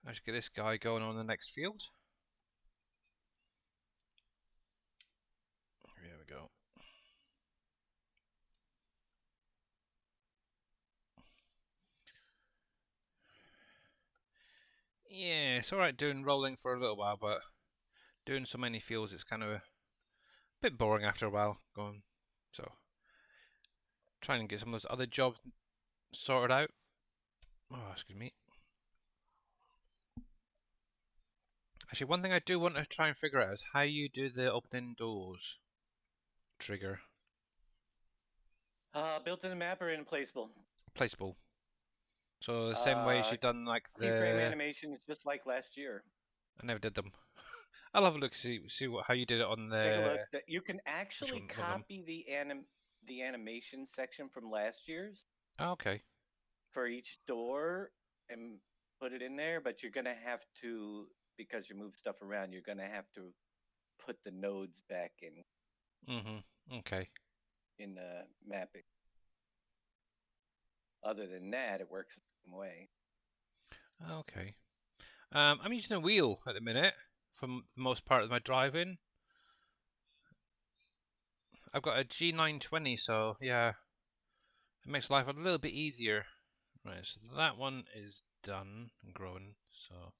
Let's get this guy going on the next field. There we go. Yeah, it's alright doing rolling for a little while, but doing so many fields, it's kind of a bit boring after a while. Going, so trying to get some of those other jobs sorted out. Oh, excuse me. Actually, one thing I do want to try and figure out is how you do the opening doors trigger. Built in the map or in placeable? Placeable. So the same way as you've done like Keyframe the. animations, just like last year. I never did them. I'll have a look see how you did it on the. Take a look. You can Which actually one of them? copy the animation section from last year's Oh, okay. for each door and put it in there, but you're gonna have to, because you move stuff around, you're gonna have to put the nodes back Okay. in the mapping. Other than that, it works the same way. Okay. I'm using a wheel at the minute for the most part of my driving. I've got a G920, so yeah, it makes life a little bit easier. Right, so that one is done and growing. So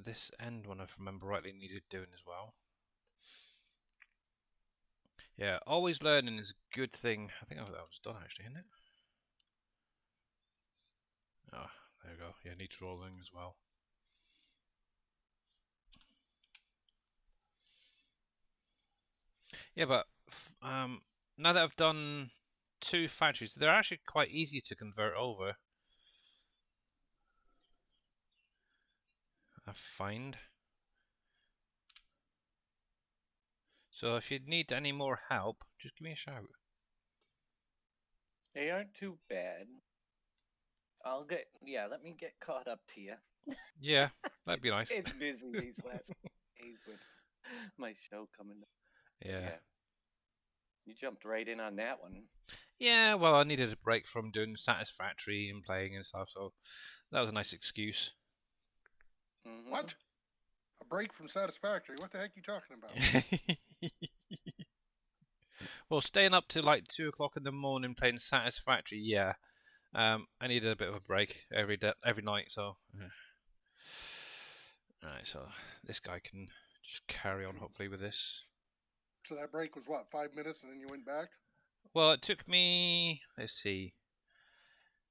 this end one, if I remember rightly, needed doing as well. Yeah, always learning is a good thing. I think that was done actually, isn't it? Ah, there we go. Yeah, needs rolling as well. Yeah, but now that I've done 2 factories, they're actually quite easy to convert over. find. So if you need any more help, just give me a shout. They aren't too bad. Let me get caught up to you. Yeah, that'd be nice. It's busy these last days with my show coming up. But Yeah. yeah, you jumped right in on that one. Yeah, well, I needed a break from doing Satisfactory and playing and stuff, so that was a nice excuse. Mm-hmm. What? A break from Satisfactory? What the heck are you talking about? Well, staying up to like 2 o'clock in the morning playing Satisfactory, yeah. I needed a bit of a break every night, so. Yeah. Alright, so this guy can just carry on hopefully with this. So that break was what, 5 minutes, and then you went back? Well, it took me, let's see,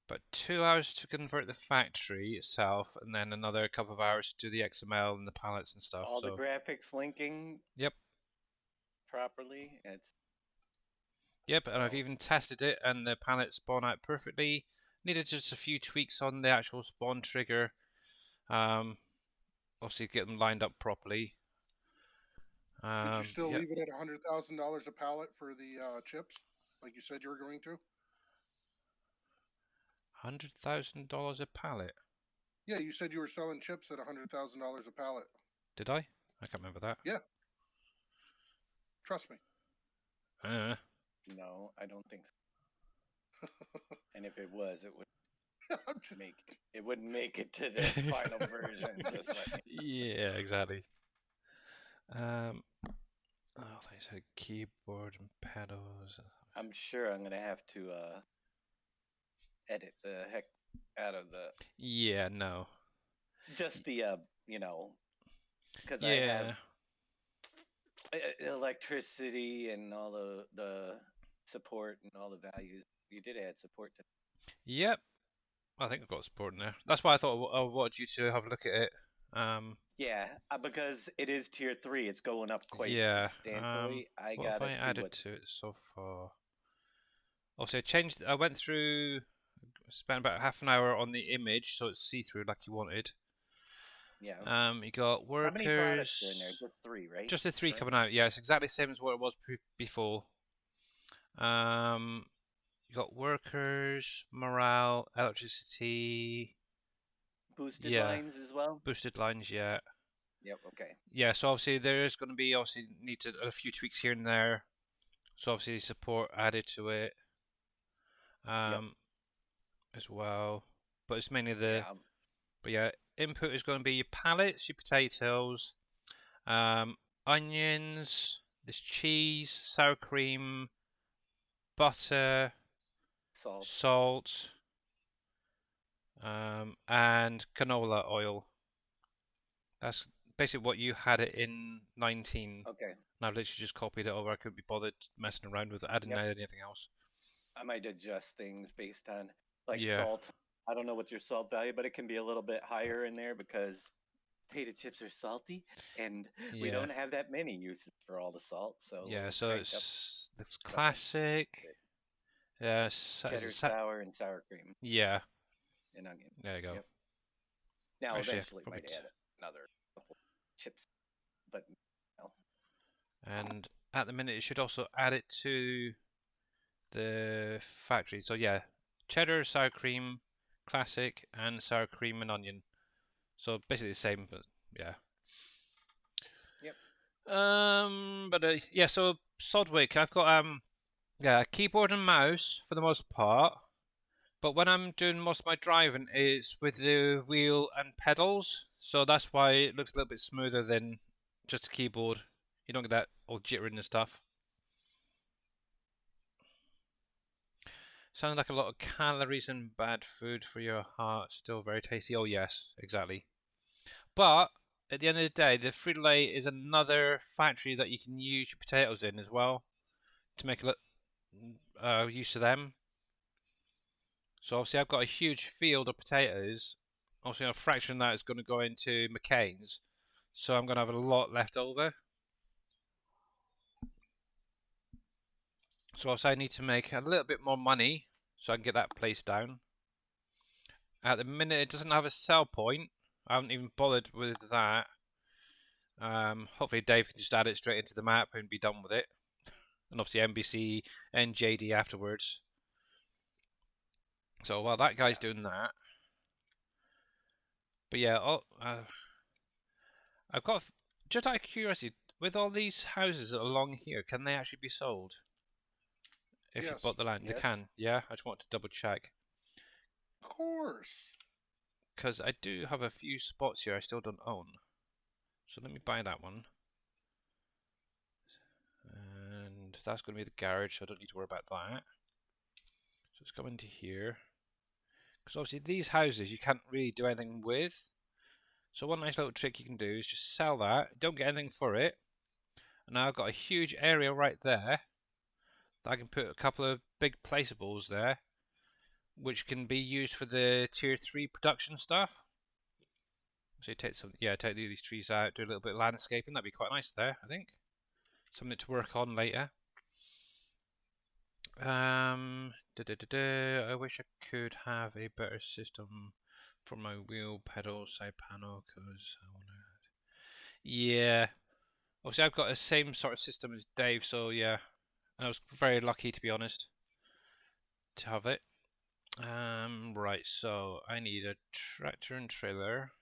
about 2 hours to convert the factory itself, and then another couple of hours to do the XML and the palettes and stuff. All so the graphics linking. Yep. Properly. Yep, and I've even tested it, and the palette spawn out perfectly. Needed just a few tweaks on the actual spawn trigger. Obviously get them lined up properly. Did you still Yep. leave it at $100,000 a pallet for the chips, like you said you were going to? $100,000 a pallet. Yeah, you said you were selling chips at $100,000 a pallet. Did I? I can't remember that. Yeah. Trust me. No, I don't think so. And if it was, it would it wouldn't make it to the final version. Just like Yeah, exactly. Oh, thanks. A keyboard and pedals. I'm sure I'm gonna have to edit the heck out of the. Yeah, no. Just the because I Yeah. have electricity and all the support and all the values. You did add support to. Yep. I think I've got support in there. That's why I thought I wanted you to have a look at it. Yeah, because it is tier 3. It's going up quite Yeah. substantially. I What have gotta I see added what. to it so far? Also, I went through, spent about half an hour on the image, so it's see-through like you wanted. Yeah. You got How many products are in there? workers. Just 3, right? Just the 3 Correct? coming out. Yeah, it's exactly the same as what it was before. You got workers, morale, electricity. Boosted Yeah, lines as well. boosted lines. Yeah. Yep. Okay. Yeah, so obviously there is going to be a few tweaks here and there. So obviously support added to it, Yep. as well. But it's mainly Yeah. but yeah, input is going to be your pallets, your potatoes, onions, this cheese, sour cream, butter, Salt. salt, and canola oil. That's basically what you had it in 19. Okay. And I've literally just copied it over. I couldn't be bothered messing around with adding Yep. anything else. I might adjust things based on like Yeah. salt. I don't know what's your salt value, but it can be a little bit higher in there because potato chips are salty, and we Yeah. don't have that many uses for all the salt. So Yeah, we'll so crank up it's classic. Yeah, cheddar, sour, and sour cream yeah, and onion. there you go. Yep. Now Actually, eventually might add another couple chips, but no. And at the minute, it should also add it to the factory. So yeah, cheddar, sour cream, classic, and sour cream and onion. So basically the same, but yeah. Yep. But yeah. So Sodwick, I've got yeah, keyboard and mouse for the most part. But when I'm doing most of my driving, it's with the wheel and pedals. So that's why it looks a little bit smoother than just a keyboard. You don't get that all jittering and stuff. Sounds like a lot of calories and bad food for your heart. Still very tasty. Oh yes, exactly. But at the end of the day, the Frito-Lay is another factory that you can use your potatoes in as well to make use of them. So obviously I've got a huge field of potatoes. Obviously a fraction of that is going to go into McCain's. So I'm going to have a lot left over. So obviously I need to make a little bit more money so I can get that place down. At the minute it doesn't have a sell point. I haven't even bothered with that. Hopefully Dave can just add it straight into the map and be done with it. And obviously NBC and JD afterwards. So while that guy's doing that, but yeah, I've got just out of curiosity, with all these houses along here, can they actually be sold? If you've Yes. bought the land, they Yes. can. Yeah, I just want to double check Of course. because I do have a few spots here I still don't own. So let me buy that one. And that's going to be the garage, so I don't need to worry about that. So let's go into here. Because obviously these houses you can't really do anything with. So one nice little trick you can do is just sell that, don't get anything for it. And now I've got a huge area right there that I can put a couple of big placeables there, which can be used for the tier 3 production stuff. So you take these trees out, do a little bit of landscaping, that'd be quite nice there, I think. Something to work on later. I wish I could have a better system for my wheel pedal side panel because I want to. Yeah, obviously I've got the same sort of system as Dave, so yeah, and I was very lucky to be honest to have it. Right, so I need a tractor and trailer.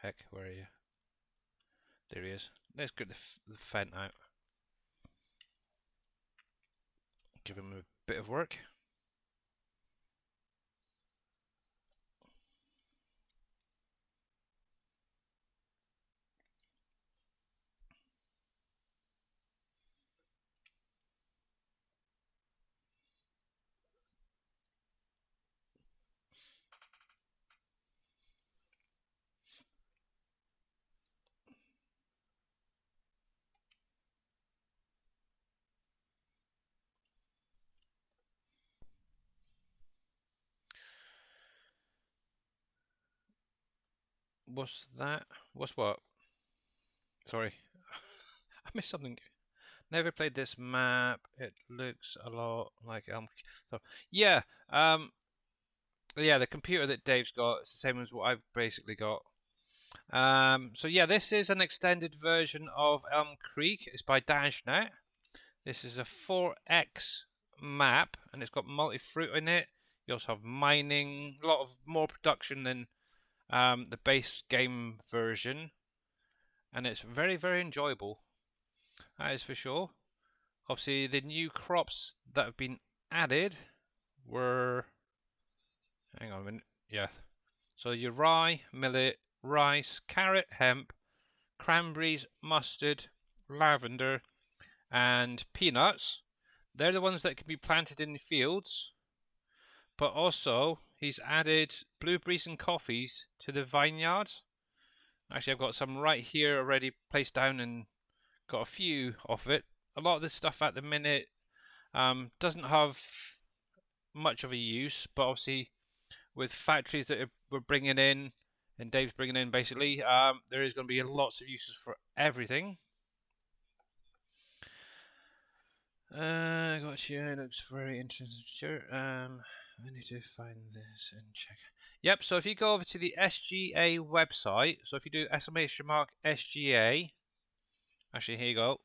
Heck, where are you? There he is. Let's get the Fent out. Give him a bit of work. What's that? What's what? Sorry. I missed something. Never played this map. It looks a lot like so yeah, yeah, the computer that Dave's got is the same as what I've basically got. So yeah, this is an extended version of Elm Creek. It's by DashNet. This is a 4x map, and it's got multi-fruit in it. You also have mining, a lot of more production than the base game version, and it's very, very enjoyable. That is for sure. Obviously, the new crops that have been added were. Hang on a minute. Yeah. So your rye, millet, rice, carrot, hemp, cranberries, mustard, lavender, and peanuts. They're the ones that can be planted in the fields. But also, he's added blueberries and coffees to the vineyards. Actually, I've got some right here already placed down and got a few of it. A lot of this stuff at the minute doesn't have much of a use, but obviously with factories that we're bringing in and Dave's bringing in basically, there is going to be lots of uses for everything. Gotcha. It looks very interesting. Sure. I need to find this and check. Yep. So if you go over to the SGA website, so if you do exclamation mark SGA, actually here you go.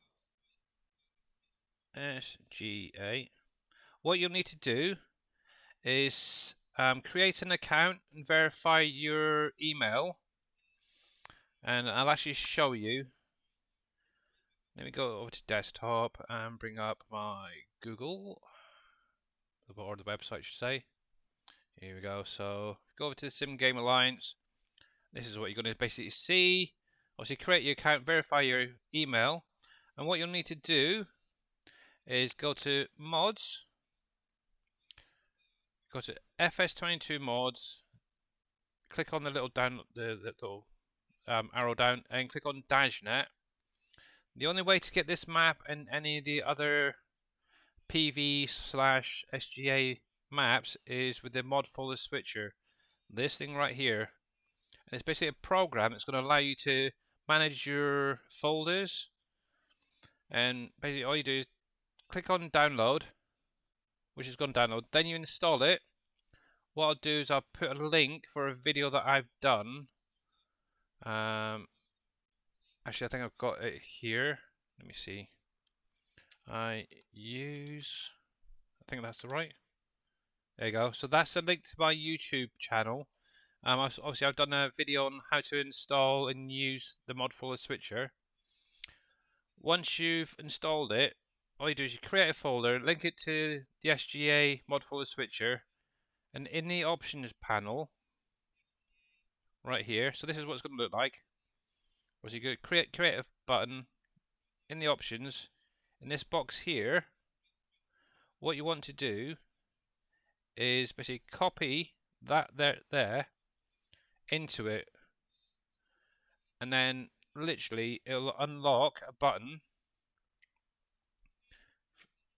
SGA. What you'll need to do is create an account and verify your email, and I'll actually show you. Let me go over to desktop and bring up my Google, or the website I should say. Here we go. So go over to the Sim Game Alliance. This is what you're going to basically see. Obviously, create your account, verify your email, and what you'll need to do is go to mods, go to FS22 mods, click on the little down, the little arrow down, and click on DashNet. The only way to get this map and any of the other PV/SGA maps is with the mod folder switcher. This thing right here. And it's basically a program that's going to allow you to manage your folders. And basically all you do is click on download, which is going to download. Then you install it. what I'll do is I'll put a link for a video that I've done. Actually, I think I've got it here. Let me see. I think that's right. There you go. So that's a link to my YouTube channel. Obviously, I've done a video on how to install and use the mod folder switcher. Once you've installed it, all you do is you create a folder, link it to the SGA mod folder switcher, and in the options panel, right here, so this is what it's going to look like. Was you go create a button in the options, in this box here. What you want to do is basically copy that there into it, and then literally it'll unlock a button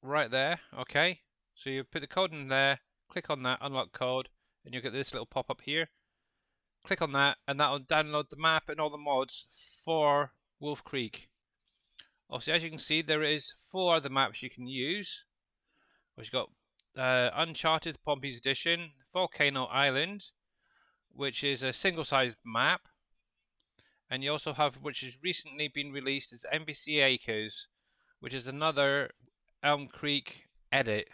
right there. Okay, so you put the code in there, click on that unlock code, and you'll get this little pop-up here. Click on that, and that'll download the map and all the mods for WolfCreek. Obviously, as you can see, there is 4 other maps you can use. We've got Uncharted Pompey's Edition, Volcano Island, which is a single-sized map, and you also have, which has recently been released, as NBC Acres, which is another Elm Creek edit,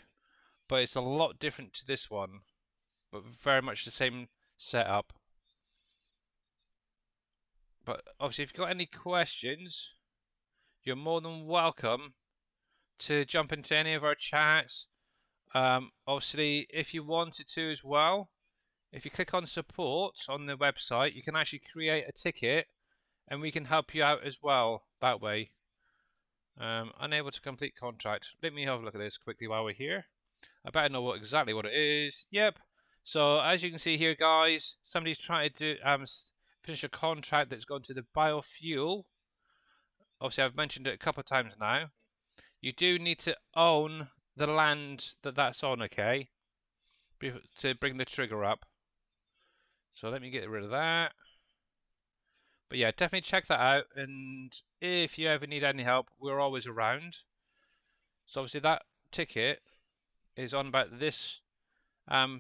but it's a lot different to this one, but very much the same setup. But obviously, if you've got any questions, you're more than welcome to jump into any of our chats. Obviously, if you wanted to as well, if you click on support on the website, you can actually create a ticket and we can help you out as well that way. Unable to complete contract. Let me have a look at this quickly while we're here. I better know exactly what it is. Yep. So as you can see here, guys, somebody's trying to finish a contract that's gone to the biofuel. Obviously, I've mentioned it a couple of times now. You do need to own the land that's on, okay, to bring the trigger up. So let me get rid of that. But yeah, definitely check that out, and if you ever need any help, we're always around. So obviously that ticket is on about this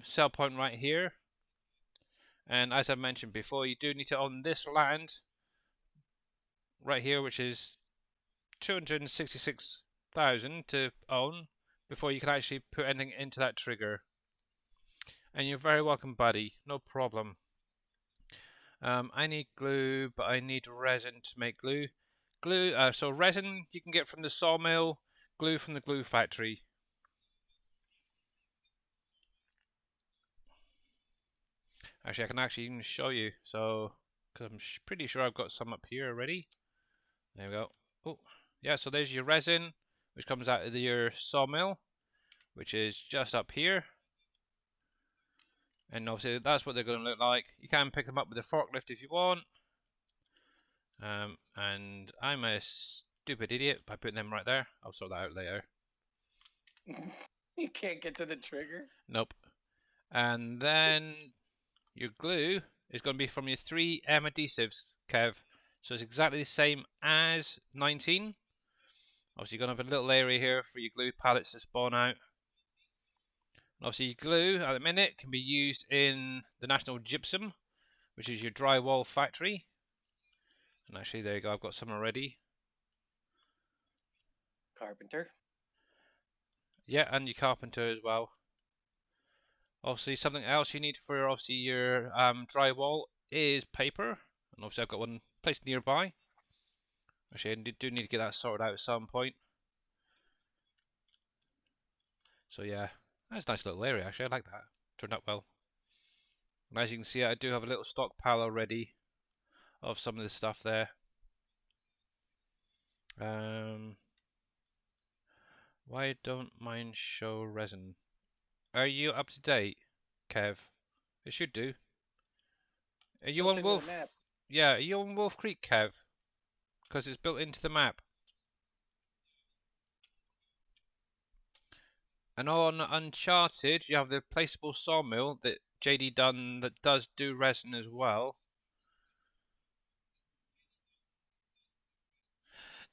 sell point right here, and as I mentioned before, you do need to own this land right here, which is 266,000 to own before you can actually put anything into that trigger. And you're very welcome, buddy, no problem. I need glue, but I need resin to make glue. So resin you can get from the sawmill, glue from the glue factory. Actually, I can actually even show you. So, because I'm pretty sure I've got some up here already. There we go. Oh, yeah. So there's your resin, which comes out of your sawmill, which is just up here. And obviously, that's what they're going to look like. You can pick them up with a forklift if you want. And I'm a stupid idiot by putting them right there. I'll sort that out later. You can't get to the trigger? Nope. And then your glue is going to be from your 3M adhesives, Kev. So it's exactly the same as 19. Obviously, you're going to have a little area here for your glue pallets to spawn out. And obviously, your glue at the minute can be used in the National Gypsum, which is your drywall factory. And actually, there you go, I've got some already. Carpenter. Yeah, and your carpenter as well. Obviously, something else you need for obviously your drywall is paper. And obviously, I've got one placed nearby. Actually, I do need to get that sorted out at some point. So yeah, that's a nice little area actually, I like that. Turned out well. And as you can see, I do have a little stockpile already of some of this stuff there. Why don't mine show resin? Are you up to date, Kev? It should do. Are you Built on into the Wolf? map. Yeah, are you on WolfCreek, Kev? Because it's built into the map. And on Uncharted, you have the placeable sawmill that JD done that does do resin as well.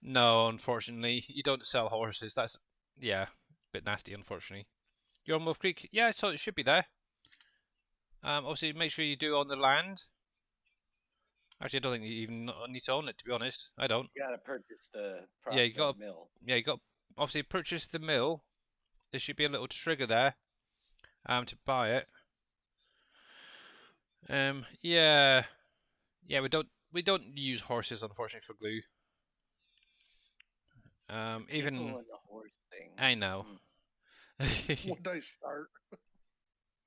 No, unfortunately, you don't sell horses. That's, yeah, a bit nasty, unfortunately. You're on Wolf Creek? Yeah, so it should be there. Obviously, make sure you do on the land. Actually, I don't think you even need to own it, to be honest. I don't. You gotta purchase the Yeah, you got. mill. Yeah, you got. Obviously, purchase the mill. There should be a little trigger there. To buy it. Yeah, yeah. We don't use horses, unfortunately, for glue. Even People and the horse thing. I know. When they start.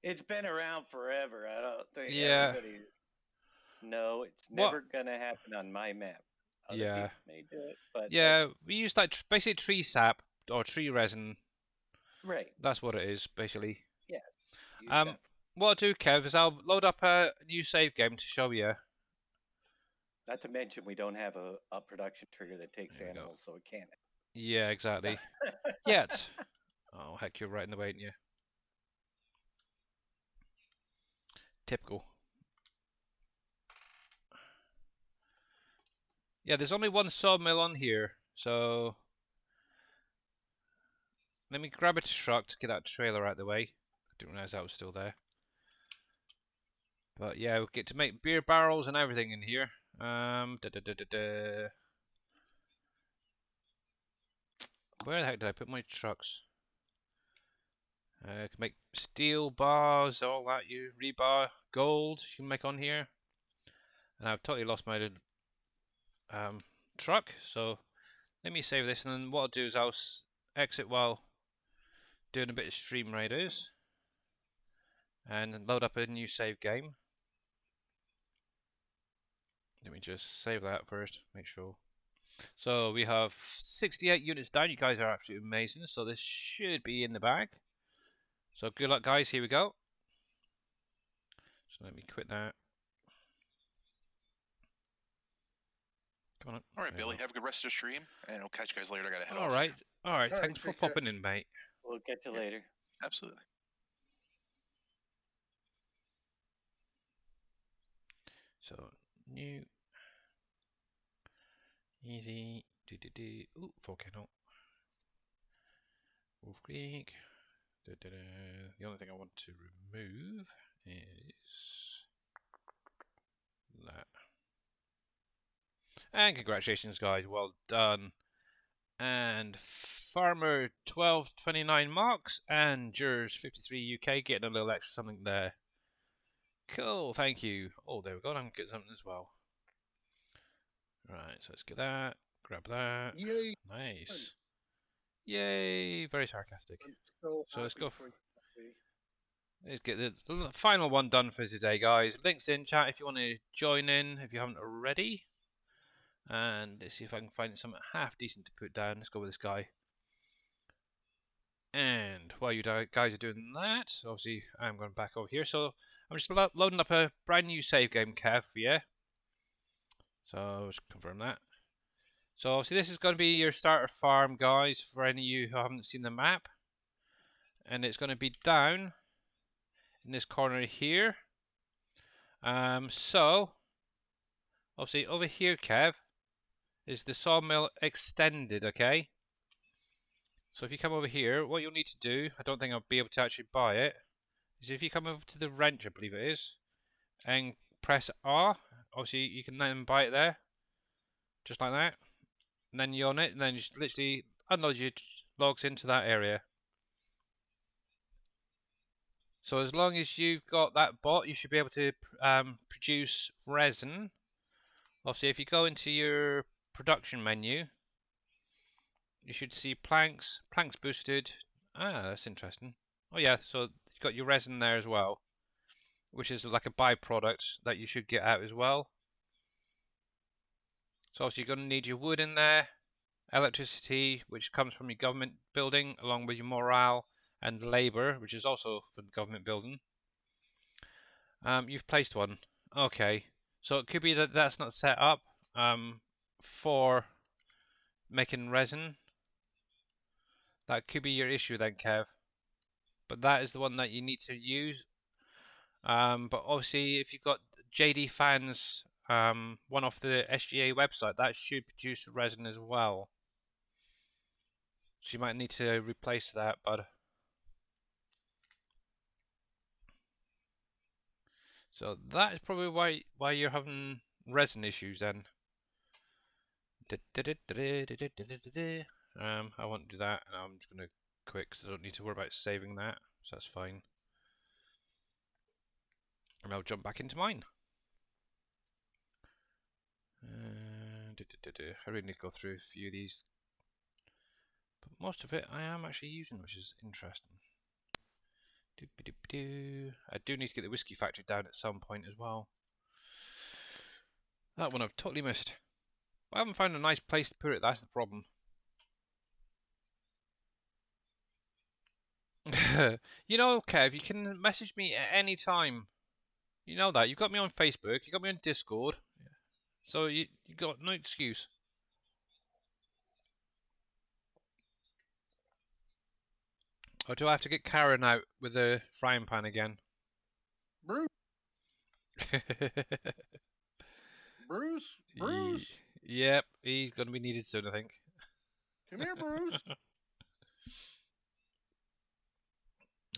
It's been around forever. I don't think Yeah. everybody. No, it's What? never gonna happen on my map. Other Yeah. people may do it, but Yeah. that's We use like basically tree sap or tree resin. right. That's what it is, basically. Yeah, use Um, that. what I'll do, Kev, is I'll load up a new save game to show you. Not to mention we don't have a production trigger that takes There we go. animals, so it can't. Yeah, exactly. Yet. Oh, heck, you're right in the way, aren't you? Typical. Yeah, there's only one sawmill on here, so let me grab a truck to get that trailer out of the way. I didn't realize that was still there. But yeah, we'll get to make beer barrels and everything in here. Where the heck did I put my trucks? Can make steel bars, all that rebar, gold you can make on here. And I've totally lost my truck, so let me save this, and then what I'll do is I'll exit while doing a bit of Stream Raiders and load up a new save game. Let me just save that first, make sure. So we have 68 units down. You guys are absolutely amazing, so this should be in the bag. So good luck, guys. Here we go. So let me quit that. Come on. All right, Billy. Have a good rest of the stream, and I'll catch you guys later. I gotta head off. All right. All right. All right, Thanks for take care. popping in, mate. We'll get you Yeah. later. Absolutely. So new, easy. Ooh, volcano. WolfCreek. The only thing I want to remove is that. And congratulations, guys. Well done. And Farmer 1229 marks and Jers 53 UK getting a little extra something there. Cool, thank you. Oh, there we go. I'm getting something as well. Right, so let's get that. Grab that. Yay! Nice. Yay! Very sarcastic. I'm so So let's happy go. for you. Let's get the final one done for today, guys. Links in chat if you want to join in if you haven't already. And let's see if I can find something half decent to put down. Let's go with this guy. And while you guys are doing that, obviously I'm going back over here. So I'm just loading up a brand new save game, Kev, for you. So let's confirm that. So obviously this is going to be your starter farm, guys, for any of you who haven't seen the map. And it's going to be down in this corner here. So obviously over here, Kev, is the sawmill extended, okay? So if you come over here, what you'll need to do, I don't think I'll be able to actually buy it, is if you come over to the wrench, I believe it is, and press R, obviously you can then buy it there, just like that, and then you own it, and then you just literally unload your logs into that area. So as long as you've got that bot, you should be able to produce resin. Obviously, if you go into your production menu, you should see planks boosted. Ah, that's interesting. Oh yeah, so you've got your resin there as well, which is like a byproduct that you should get out as well. So obviously you're going to need your wood in there, electricity, which comes from your government building, along with your morale and labour, which is also from the government building. You've placed one. Okay, so it could be that that's not set up for making resin. That could be your issue then, Kev. But that is the one that you need to use. But obviously, if you've got JD Fans, one off the SGA website, that should produce resin as well. So you might need to replace that, but So that is probably why you're having resin issues then. I won't do that, and I'm just gonna quit because I don't need to worry about saving that, so that's fine. And I'll jump back into mine. I really need to go through a few of these, but most of it I am actually using, which is interesting. I do need to get the whiskey factory down at some point as well. That one I've totally missed. I haven't found a nice place to put it, that's the problem. You know, Kev, you can message me at any time. You know that. You got me on Facebook, you got me on Discord, so you got no excuse. Or do I have to get Karen out with a frying pan again? Bruce, Bruce, Yep, he's going to be needed soon, I think. come here, Bruce.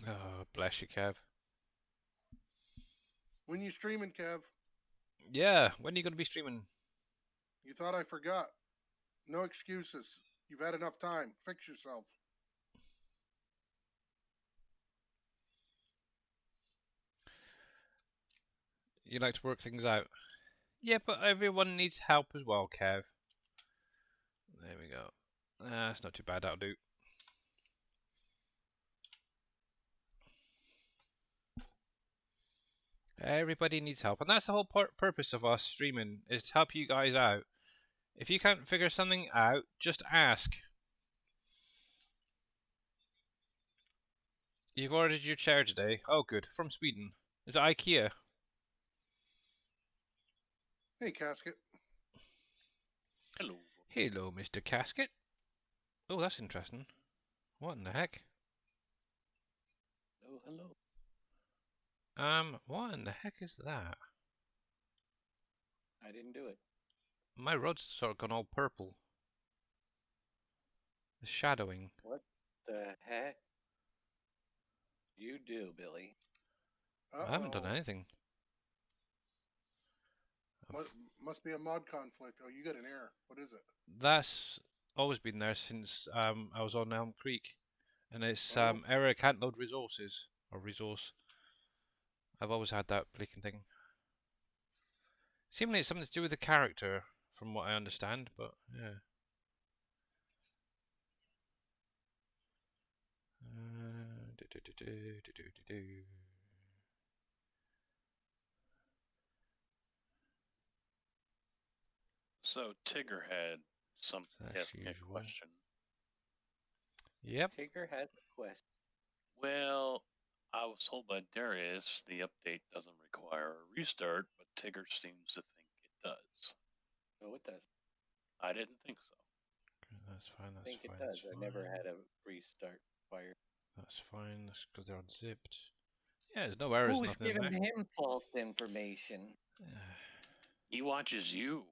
Oh, bless you, Kev. When you streaming, Kev? Yeah, when are you going to be streaming? You thought I forgot. No excuses. You've had enough time. Fix yourself. You like to work things out. Yeah, but everyone needs help as well, Kev. There we go. That's not too bad, that'll do. Everybody needs help, and that's the whole purpose of us streaming, is to help you guys out. If you can't figure something out, just ask. You've ordered your chair today. Oh, good. From Sweden. Is it IKEA? Hey, Casket. Hello. Hello, Mr. Casket. Oh, that's interesting. What in the heck? Oh, hello. What in the heck is that? I didn't do it. My rod's sort of gone all purple. The shadowing. What the heck? You do, Billy. I haven't done Uh-oh. anything. Must be a mod conflict. Oh, you got an error. What is it? That's always been there since I was on Elm Creek, and it's Oh. error can't load resources or resource. I've always had that blinking thing. Seemingly it's something to do with the character, from what I understand, but yeah. So Tigger had some As asked me a usual. question. Yep. Tigger has a quest. Well, I was told by Darius the update doesn't require a restart, but Tigger seems to think it does. Oh, it does. I didn't think so. That's fine. I That's think fine. it does. That's I never fine. had a restart fire. That's fine. That's because they're unzipped. Yeah, there's no errors. Who's Nothing in giving there. him false information? He watches you.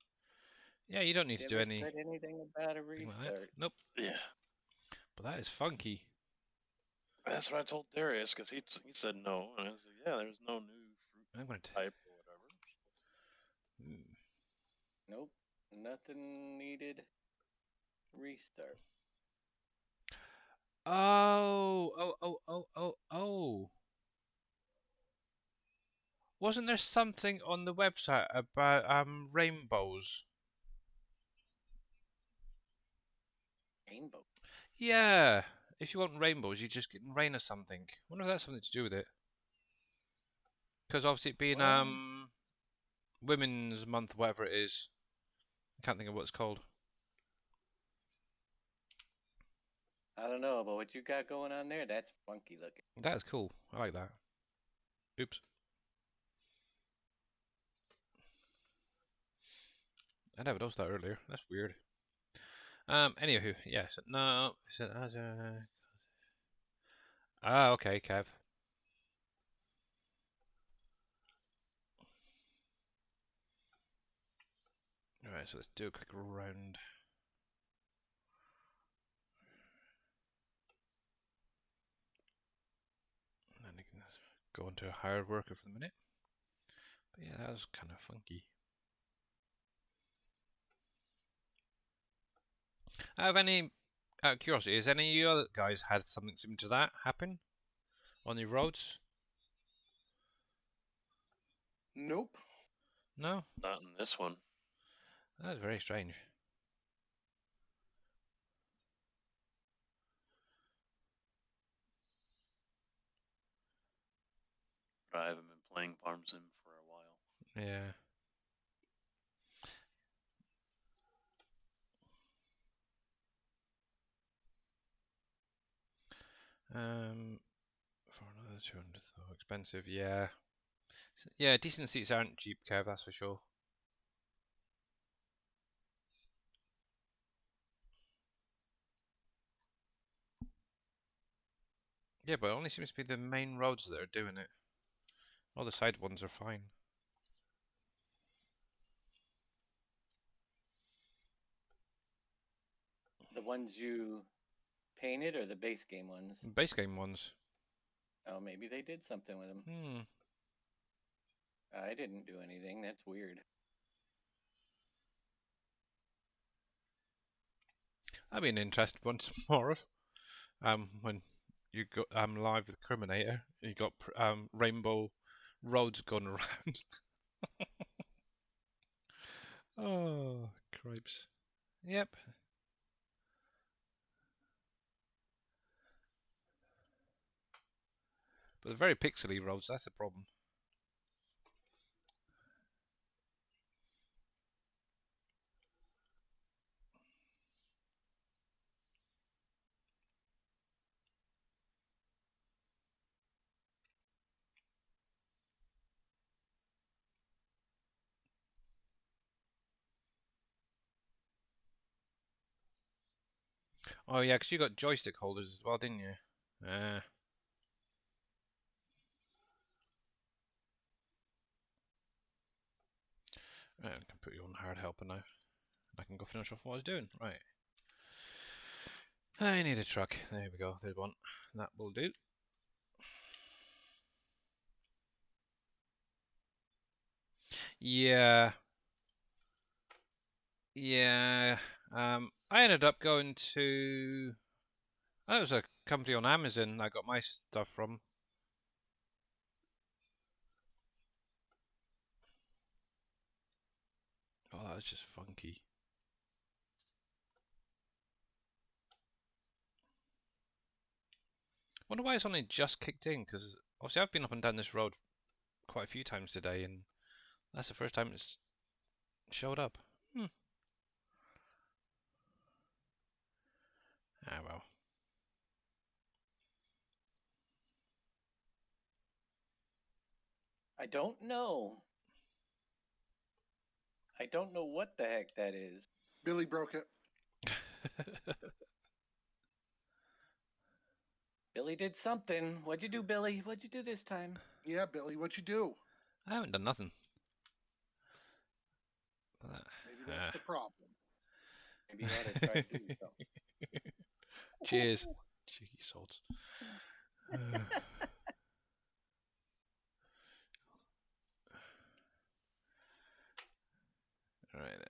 Yeah, you don't need to You do ever anything said anything about a like that. restart? Nope. Yeah. But that is funky. That's what I told Darius because he said no, and I said, yeah, there's no new fruit I'm going type or whatever. to. Nope. Nothing needed. Restart. Oh. Wasn't there something on the website about rainbows? Rainbow. Yeah. If you want rainbows, you just get rain or something. I wonder if that's something to do with it. Because obviously it being Well, Women's Month, whatever it is. I can't think of what it's called. I don't know, but what you got going on there, that's funky looking. That is cool. I like that. Oops. I never noticed that earlier. That's weird. Anywho, yes. No. Okay, Kev. Alright, so let's do a quick round. And then we can go into a hard worker for the minute. But yeah, that was kind of funky. Out of any, out of curiosity, has any of you other guys had something similar to that happen on your roads? Nope. No? Not in this one. That's very strange. But I haven't been playing Farm Sim for a while. Yeah. For another 200 though, expensive, yeah. Yeah, decent seats aren't cheap, Kev, that's for sure. Yeah, but it only seems to be the main roads that are doing it. All the side ones are fine. The ones you painted or the base game ones? Base game ones. Oh, maybe they did something with them. I didn't do anything. That's weird. That'd be an interesting one tomorrow. When you got live with Criminator, you got rainbow roads going around. Oh, cripes. Yep. But they're very pixely roads, that's the problem. Oh yeah, 'cause you got joystick holders as well, didn't you? I can put you on hard helper now. I can go finish off what I was doing. Right. I need a truck. There we go. There's one. That will do. Yeah. Yeah. I ended up going to. That was a company on Amazon I got my stuff from. Oh, that was just funky. Wonder why it's only just kicked in, because obviously I've been up and down this road quite a few times today, and that's the first time it's showed up. Ah, well. I don't know. I don't know what the heck that is. Billy broke it. Billy did something. What'd you do, Billy? What'd you do this time? Yeah, Billy, what you do? I haven't done nothing. Maybe that's the problem. Maybe you ought to try doing something. Cheers. Cheeky sods. Alright then.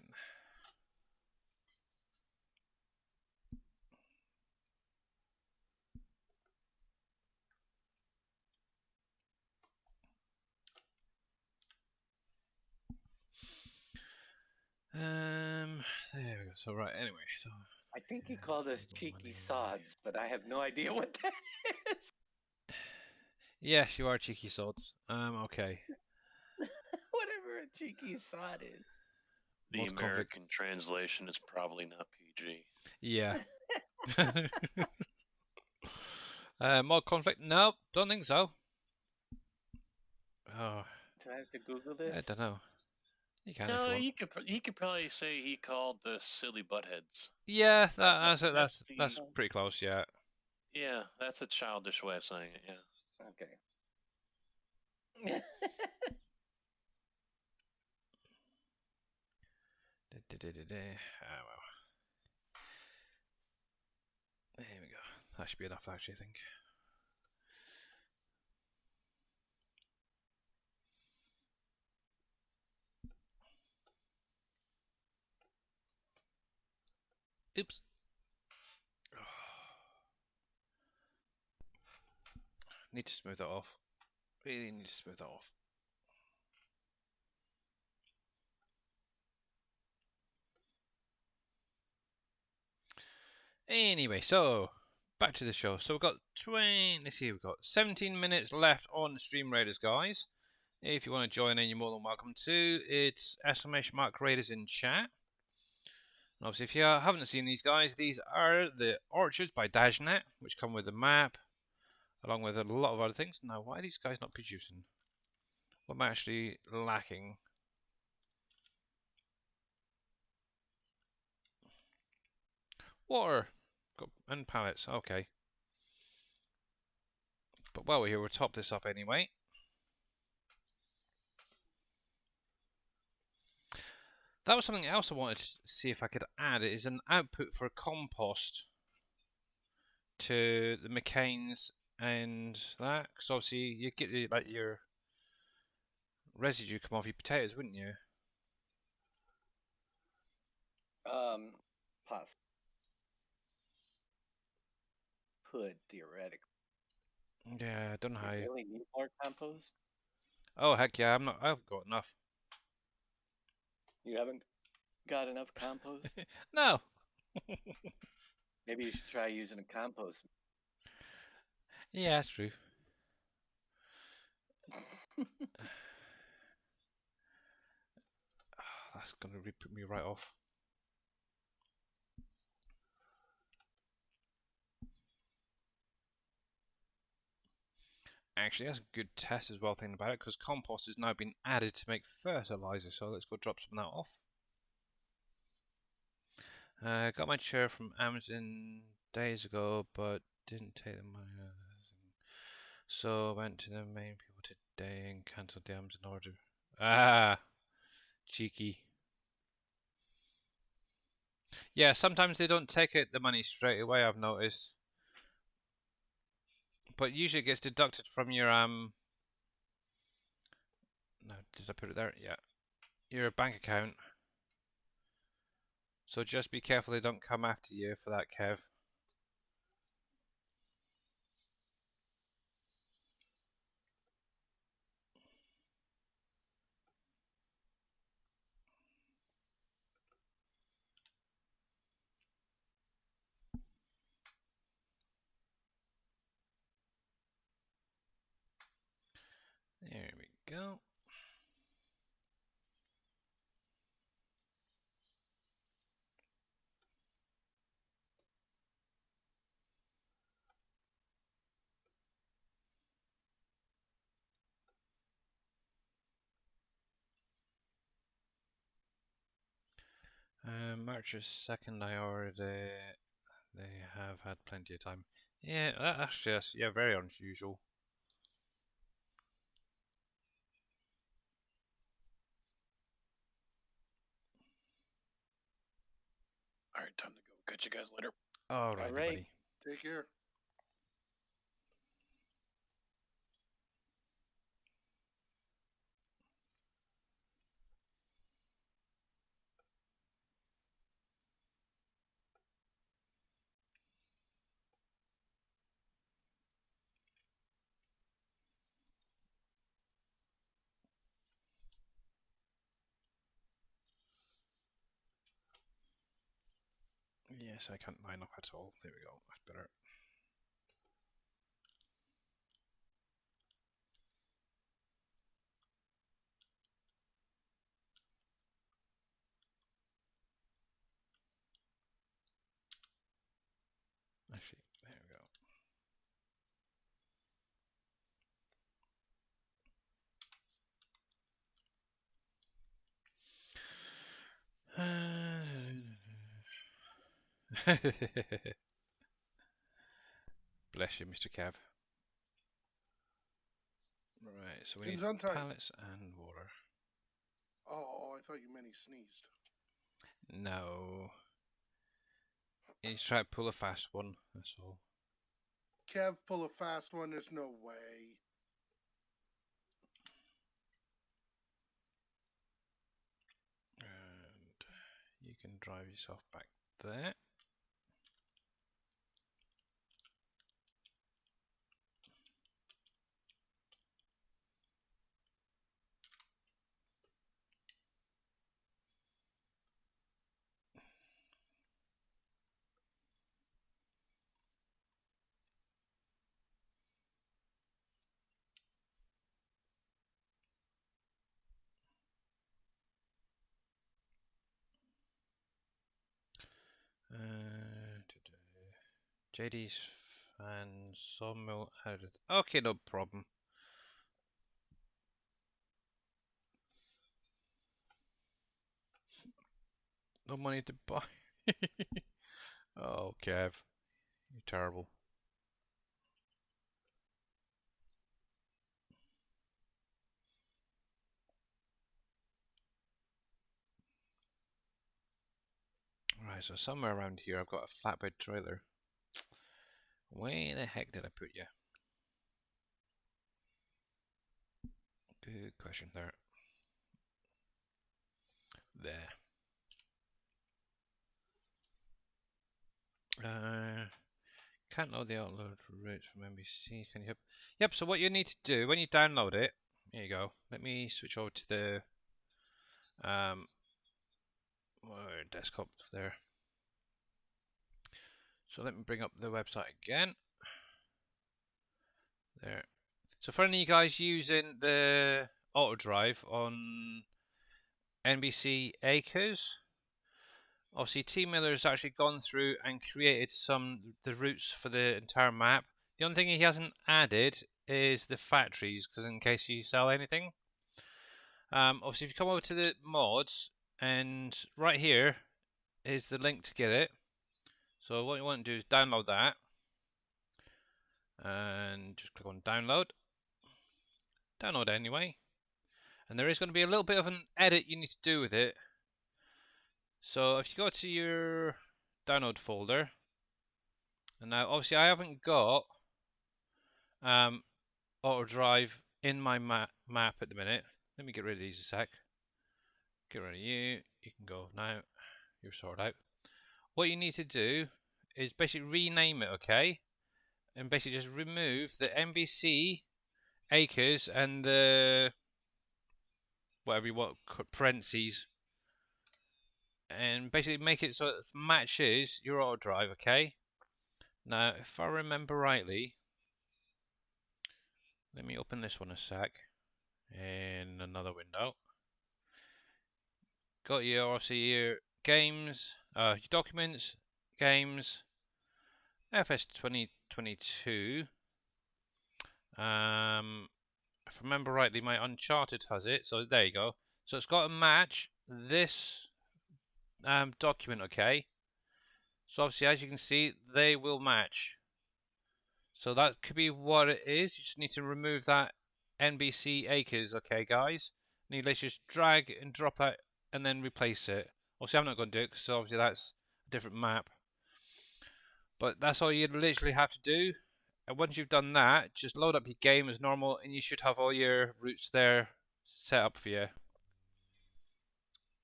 There we go. So right, anyway, so I think he called us cheeky sods, but I have no idea what that is. yes, you are cheeky sods. Okay. Whatever a cheeky sod is. The Mod convict. American translation is probably not PG. Yeah. Mod conflict? Nope, don't think so. Oh, Do I have to Google this? I don't know. You can if you No, want. he could probably say he called the silly buttheads. Yeah, That's that's pretty close. Yeah. Yeah, that's a childish way of saying it. Yeah. Okay. Ah, well. There we go. That should be enough, actually, I think. Oops. Need to smooth that off. Really need to smooth that off. Anyway, so back to the show. So we've got 20. Let's see, we've got 17 minutes left on Stream Raiders, guys. If you want to join in, you're more than welcome to. It's !Raiders in chat. And obviously, if you haven't seen these guys, these are the Orchards by Dajnet, which come with the map, along with a lot of other things. Now, why are these guys not producing? What am I actually lacking? Water and pallets. Okay. But while we're here, we'll top this up anyway. That was something else I wanted to see if I could add. It is an output for compost to the McCain's and that, because obviously you get like your residue come off your potatoes, wouldn't you? Possibly. Could theoretically. Yeah, I don't know You how. really need more compost? Oh heck yeah, I'm not. I've got enough. You haven't got enough compost? No. Maybe you should try using a compost. Yeah, that's true. That's gonna put me right off. Actually, that's a good test as well, thinking about it, because compost has now been added to make fertilizer. So let's go drop some of that off. Got my chair from Amazon days ago, but didn't take the money. So I went to the main people today and cancelled the Amazon order. Ah, cheeky. Yeah, sometimes they don't take the money straight away, I've noticed. But usually it gets deducted from your no, did I put it there? Yeah. Your bank account. So just be careful they don't come after you for that, Kev. There we go. March 2nd, I ordered it. They have had plenty of time. Yeah, that's just, yeah, very unusual. All right, time to go. Catch you guys later. Alrighty, All right. buddy. Take care. Yes, I can't line up at all. There we go. That's better. Actually, there we go. Bless you, Mr. Cav. Right, so we need Pins on time. pallets and water. Oh, I thought you meant he sneezed. No. You need to try to pull a fast one, that's all. Kev, pull a fast one. There's no way. And you can drive yourself back there. JD's and sawmill added. Okay, no problem. No money to buy. Oh, Kev, you're terrible. Right, so somewhere around here I've got a flatbed trailer. Where the heck did I put you? Good question there. There. Can't load the upload routes from NBC. Can you help? Yep, so what you need to do when you download it, here you go. Let me switch over to the desktop there. So let me bring up the website again. There. So for any of you guys using the auto drive on NBC Acres, obviously T Miller has actually gone through and created the routes for the entire map. The only thing he hasn't added is the factories, because in case you sell anything. Obviously, if you come over to the mods, and right here is the link to get it. So what you want to do is download that, and just click on download. Download anyway. And there is going to be a little bit of an edit you need to do with it. So if you go to your download folder, and now obviously I haven't got auto drive in my map at the minute. Let me get rid of these a sec. Get rid of you. You can go now. You're sorted out. What you need to do is basically rename it, okay? And basically just remove the NBC acres and the whatever you want parentheses, and basically make it so it matches your auto drive, okay? Now, if I remember rightly, let me open this one a sec in another window. Got your obviously your games, your documents, games, FS 2022. If I remember rightly, my Uncharted has it, so there you go. So it's got to match this document, okay? So obviously, as you can see, they will match. So that could be what it is. You just need to remove that NBC acres, okay, guys? And let's just drag and drop that and then replace it. Obviously, I'm not going to do it because obviously that's a different map. But that's all you literally have to do. And once you've done that, just load up your game as normal and you should have all your routes there set up for you.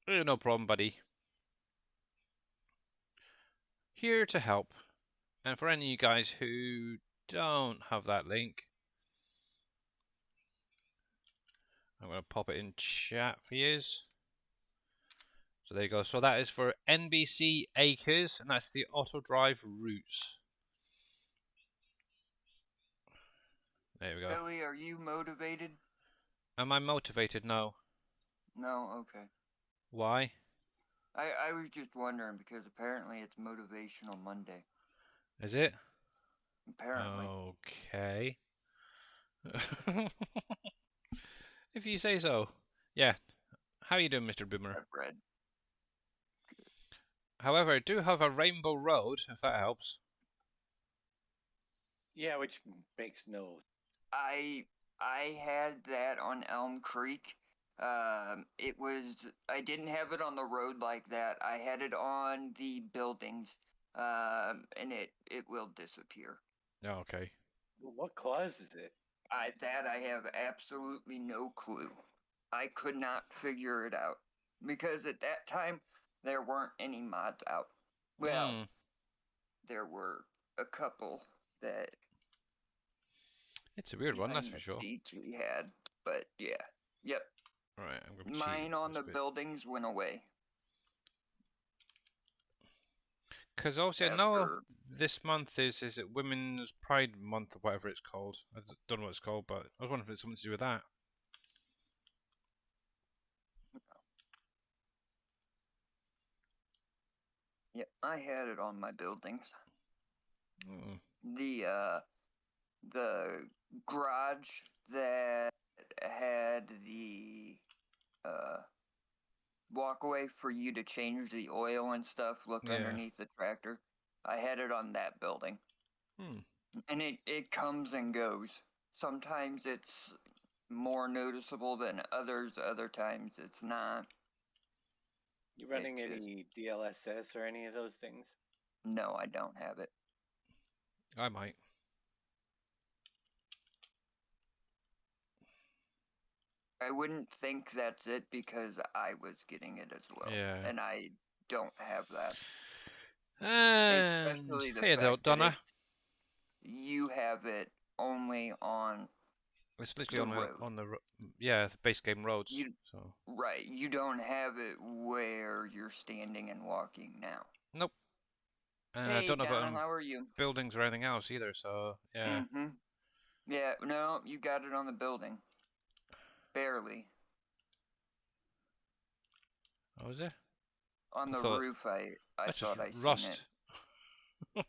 No problem, buddy. Here to help. And for any of you guys who don't have that link, I'm going to pop it in chat for you. So there you go. So that is for NBC Acres, and that's the auto drive routes. There we go. Billy, are you motivated? Am I motivated? No. No? Okay. Why? I was just wondering because apparently it's Motivational Monday. Is it? Apparently. Okay. If you say so. Yeah. How you doing, Mr. Boomer? I've read. However, I do have a Rainbow Road, if that helps. Yeah, which makes no. I had that on Elm Creek. I didn't have it on the road like that. I had it on the buildings, and it will disappear. Oh, okay. What causes it? I have absolutely no clue. I could not figure it out because at that time there weren't any mods out. Well, there were a couple that It's a weird one, that's behind for the sure. seats we had, but yeah, yep. Right, I'm going to Mine on the buildings went away. Because obviously I know this month is it Women's Pride Month or whatever it's called. I don't know what it's called, but I was wondering if it's something to do with that. Yep, I had it on my buildings. The garage that had the walkway for you to change the oil and stuff, look Yeah. underneath the tractor. I had it on that building. And it comes and goes. Sometimes it's more noticeable than others, other times it's not. You running any DLSS or any of those things? No, I don't have it. I might. I wouldn't think that's it because I was getting it as well. Yeah. And I don't have that. And Especially the hey, fact Donna. that you have it only on it's literally the road. on the the base game roads. So right, you don't have it where you're standing and walking now. Nope. And hey, I don't know Donna, about how are you? buildings or anything else either. So yeah. Yeah, no, you got it on the building. Barely. Oh, is it? On the roof, I thought I rust. seen it.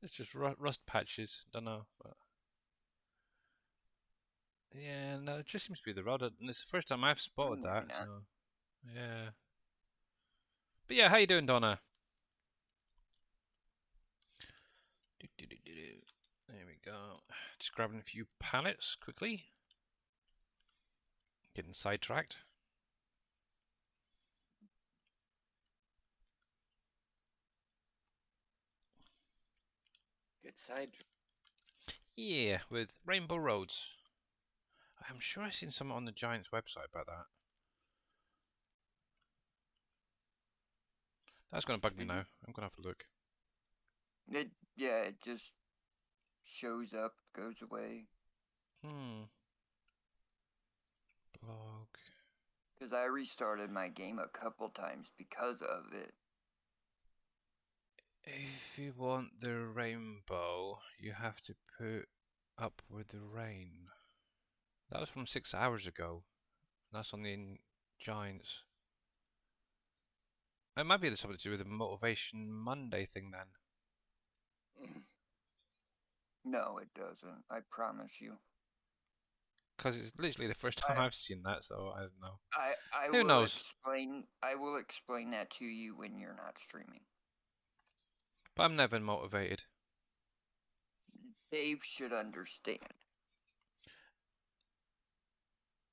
It's just rust patches. Don't know. But yeah, no, it just seems to be the rod. And it's the first time I've spotted that. So yeah. But yeah, how you doing, Donna? There we go. Just grabbing a few pallets quickly. Getting sidetracked. Get sidetracked. Yeah, with Rainbow Roads. I'm sure I've seen something on the Giants website about that. That's going to bug me now. I'm going to have to look. it just shows up, goes away. Blog. Because I restarted my game a couple times because of it. If you want the rainbow, you have to put up with the rain. That was from 6 hours ago. That's on the Giants. It might be something to do with the Motivation Monday thing then. No, it doesn't. I promise you. Because it's literally the first time I've seen that, so I don't know. Who knows? I will explain that to you when you're not streaming. But I'm never motivated. Dave should understand.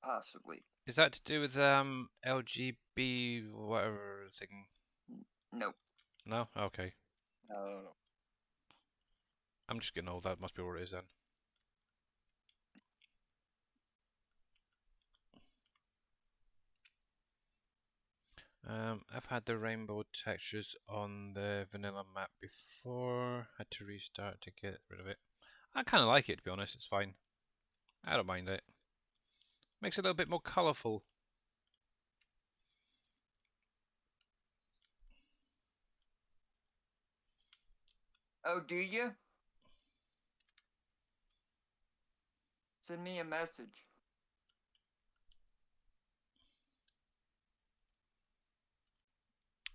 Possibly. Is that to do with LGB whatever thing? Nope. No? Okay. No. I'm just getting old. That must be what it is then. I've had the rainbow textures on the vanilla map before. Had to restart to get rid of it. I kind of like it, to be honest. It's fine. I don't mind it. Makes it a little bit more colourful. Oh, do you? Send me a message.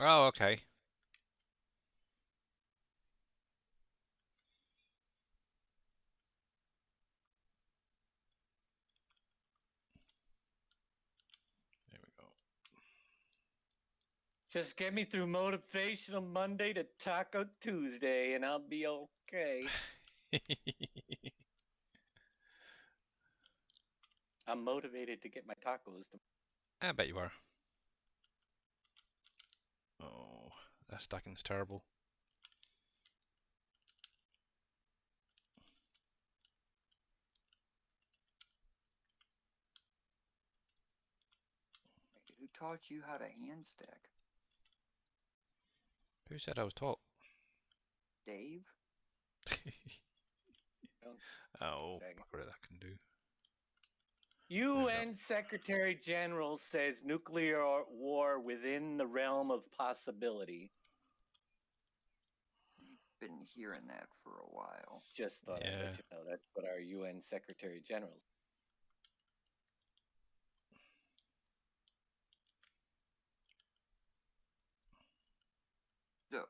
Oh, okay. There we go. Just get me through Motivational Monday to Taco Tuesday, and I'll be okay. I'm motivated to get my tacos. I bet you are. Oh, that stacking's terrible. Who taught you how to hand stack? Who said I was taught? Dave? Oh, what that can do. UN Secretary General says nuclear war within the realm of possibility. Been hearing that for a while. Just thought I'd let you know. That's what our UN Secretary General. So,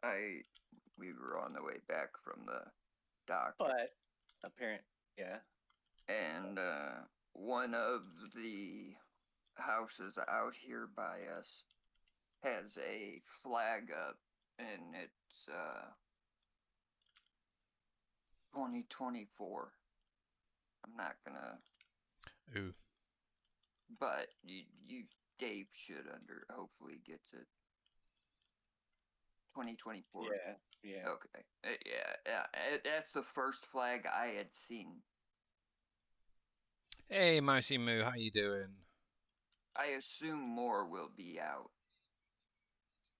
I we were on the way back from the dock. But yeah. And one of the houses out here by us has a flag up, and it's 2024. I'm not gonna. Ooh. But Dave should hopefully gets it. 2024. Yeah. Okay. Yeah. That's the first flag I had seen. Hey, Mousy Moo, how you doing? I assume more will be out.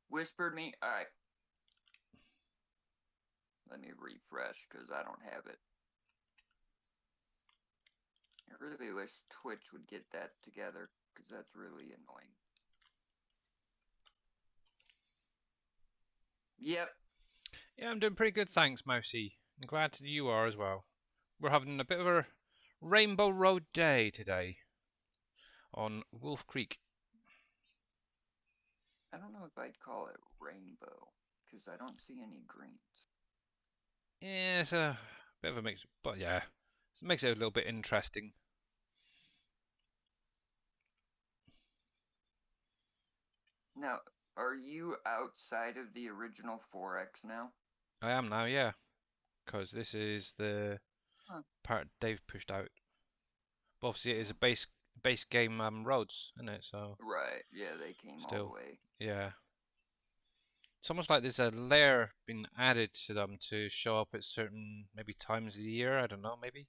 Whispered me? Alright. Let me refresh, because I don't have it. I really wish Twitch would get that together, because that's really annoying. Yep. Yeah, I'm doing pretty good, thanks, Mousy. I'm glad you are as well. We're having a bit of a Rainbow Road day today on WolfCreek. I don't know if I'd call it rainbow, because I don't see any greens. Yeah, it's a bit of a mix, but yeah, it makes it a little bit interesting. Now, are you outside of the original 4X now? I am now, yeah, because this is the part Dave pushed out. But obviously, it is a base game roads, isn't it? So right, yeah, they came still, all the way. Yeah. It's almost like there's a layer being added to them to show up at certain maybe times of the year. I don't know, maybe.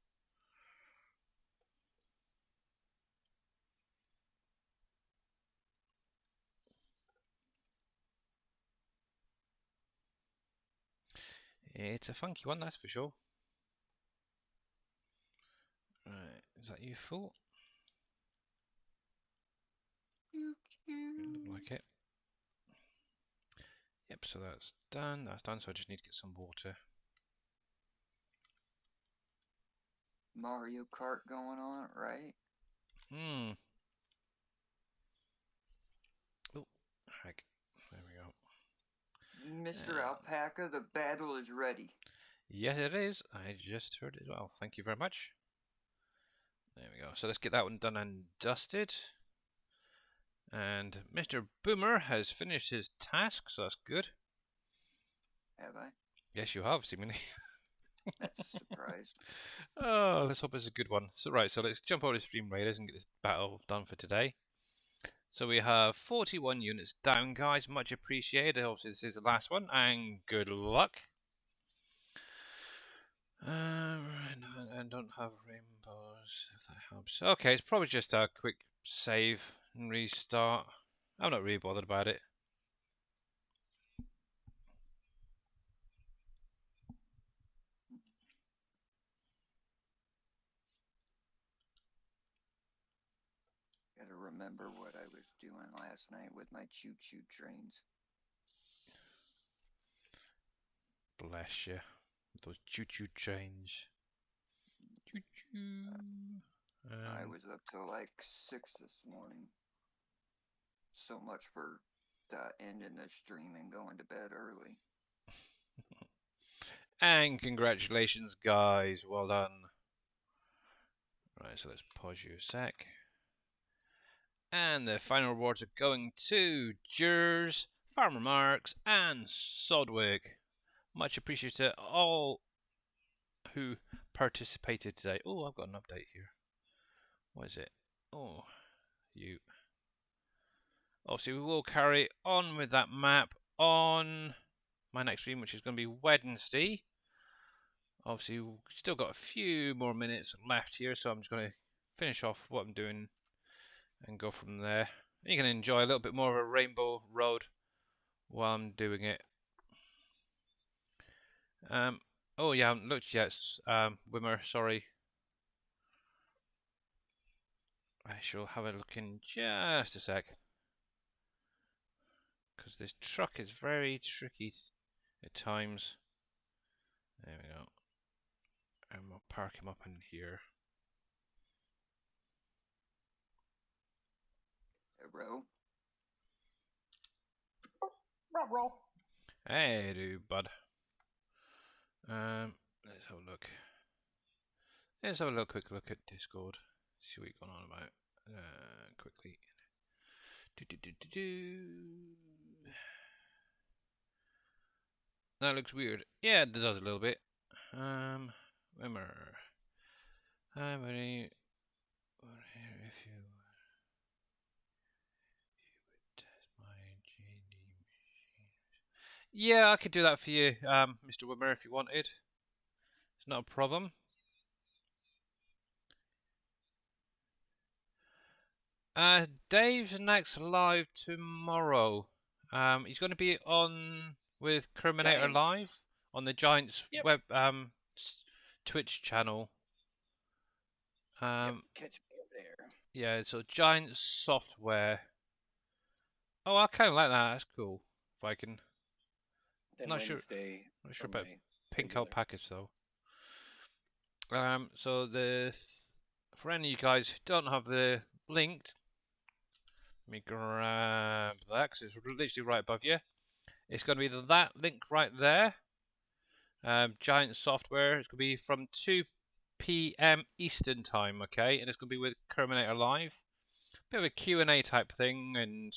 It's a funky one, that's for sure. Right, is that you full? Look like it. Yep, so that's done. That's done, so I just need to get some water. Mario Kart going on, right? Oh, heck. There we go. Mr. Alpaca, the battle is ready. Yes, it is. I just heard it as well. Thank you very much. There we go. So let's get that one done and dusted. And Mr. Boomer has finished his task, so that's good. Have I? Yes, you have, seemingly. That's a surprise. Oh, let's hope it's a good one. So right, so let's jump over to Stream Raiders and get this battle done for today. So we have 41 units down, guys. Much appreciated. Obviously, this is the last one, and good luck. And don't have rainbows, if that helps. Okay, it's probably just a quick save and restart. I'm not really bothered about it. Gotta remember what I was doing last night with my choo-choo trains. Bless you. Those choo-choo trains. Choo-choo. I was up till like 6 this morning. So much for ending the stream and going to bed early. And congratulations, guys. Well done. Right, so let's pause you a sec. And the final rewards are going to Jers, Farmer Marks, and Sodwick. Much appreciated to all who participated today. Oh, I've got an update here. What is it? Oh, you. Obviously, we will carry on with that map on my next stream, which is going to be Wednesday. Obviously, we've still got a few more minutes left here, so I'm just going to finish off what I'm doing and go from there. And you can enjoy a little bit more of a Rainbow Road while I'm doing it. Oh yeah, I haven't looked yet, Wimmer, sorry. I shall have a look in just a sec. Because this truck is very tricky at times. There we go. And we'll park him up in here. Bro. Hey, dude, bud. Let's have a look. Let's have a little quick look at Discord. See what you're going on about. Quickly. That looks weird. Yeah, it does a little bit. Remember. How many? If you would test my GD machine. Yeah, I could do that for you, Mr. Wimmer, if you wanted. It's not a problem. Dave's next live tomorrow. He's going to be on with Criminator Giants. Live on the Giants Yep. web Twitch channel. Yep, catch me over there. Yeah, so Giants Software. Oh, I kind of like that. That's cool. If I can. Then Not Wednesday. sure for about my Pink regular. Hell package though. So for any of you guys who don't have the link, let me grab that because it's literally right above you. It's going to be that link right there. Giant Software. It's going to be from 2 p.m. Eastern time, okay? And it's going to be with Terminator Live. Bit of a Q&A type thing and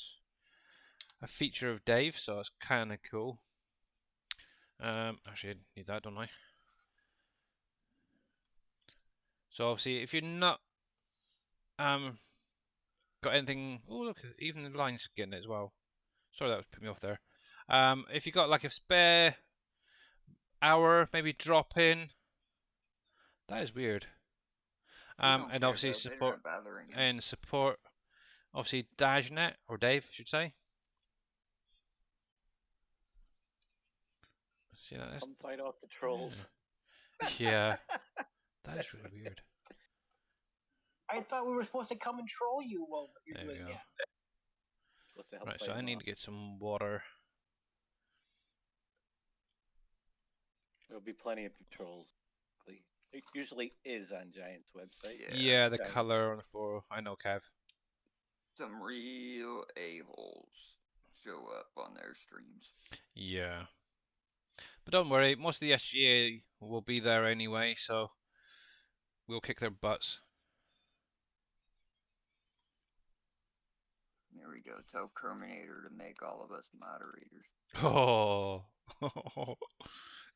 a feature of Dave, so it's kind of cool. Actually, I need that, don't I? So obviously, if you're not got anything, oh look, even the line's getting it as well. Sorry, that was put me off there. If you got like a spare hour, maybe drop in. That is weird. And obviously support obviously Dajnet or Dave, I should say. See that? Come fight off the trolls. Yeah, that is really weird. I thought we were supposed to come and troll you while you're There doing we go. that. Supposed to help Right, fight so I them need off. to get some water. There'll be plenty of trolls. It usually is on Giant's website. Yeah, the color on the floor. I know, Kev. Some real a-holes show up on their streams. Yeah. But don't worry, most of the SGA will be there anyway, so we'll kick their butts. There we go. Tell Terminator to make all of us moderators. Oh,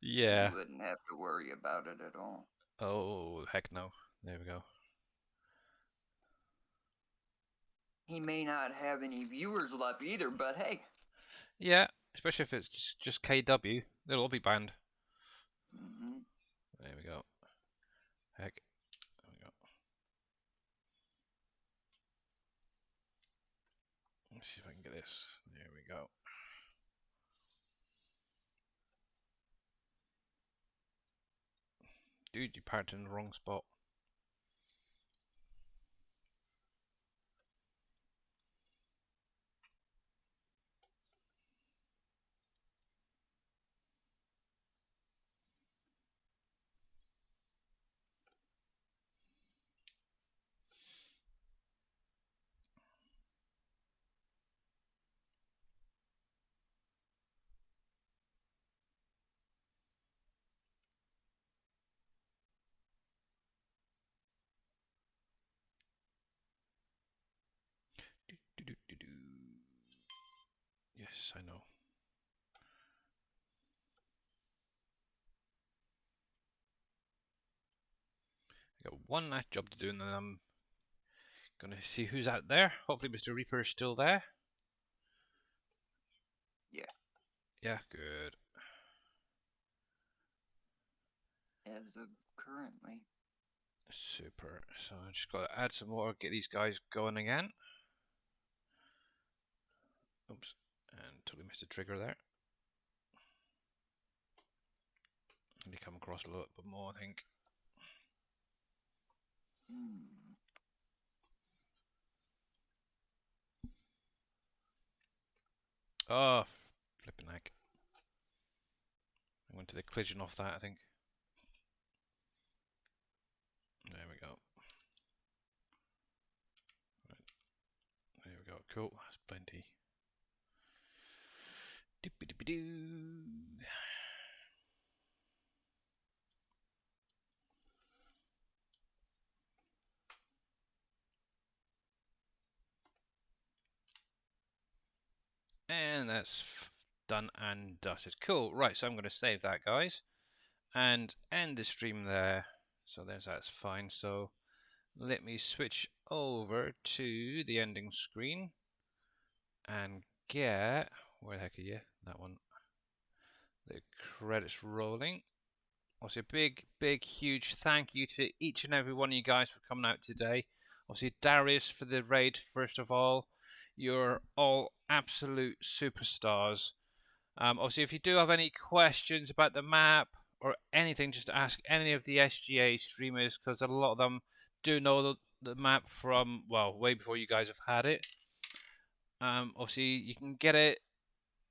yeah. You wouldn't have to worry about it at all. Oh, heck no. There we go. He may not have any viewers left either, but hey. Yeah, especially if it's just KW, they'll all be banned. Mm-hmm. There we go. Heck. There we go. Let's see if I can get this. There we go. Dude, you parked in the wrong spot. Yes, I know. I got one last job to do and then I'm gonna see who's out there. Hopefully Mr. Reaper is still there. Yeah. Yeah, good. As of currently. Super. So I just gotta add some more, get these guys going again. Oops. And totally missed a trigger there. Need to come across a little bit more, I think. Oh, flipping heck. I went to the collision off that, I think. There we go. Right. There we go. Cool. That's plenty. Doop-a-doop-a-doo. And that's done and dusted. Cool. Right, so I'm going to save that, guys, and end the stream there. So that's fine. So let me switch over to the ending screen and get, where the heck are you? That one. The credits rolling. Obviously, a big, huge thank you to each and every one of you guys for coming out today. Obviously, Darius for the raid, first of all. You're all absolute superstars. Obviously, if you do have any questions about the map or anything, just ask any of the SGA streamers, because a lot of them do know the map from, well, way before you guys have had it. Obviously, you can get it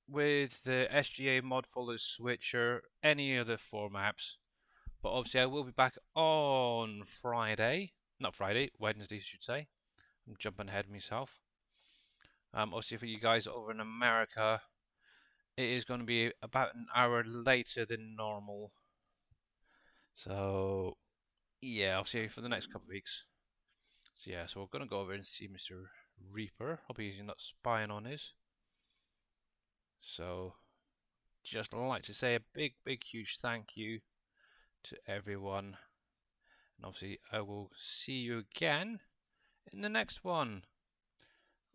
with the SGA mod folder switcher, any of the 4 maps. But obviously, I will be back on Friday. Not Friday, Wednesday, I should say. I'm jumping ahead myself. Obviously, for you guys over in America, it is going to be about an hour later than normal. So, yeah, I'll see you for the next couple of weeks. So, yeah, so we're going to go over and see Mr. Reaper. Hope he's not spying on us. So, just like to say a big, huge thank you to everyone. And obviously, I will see you again in the next one.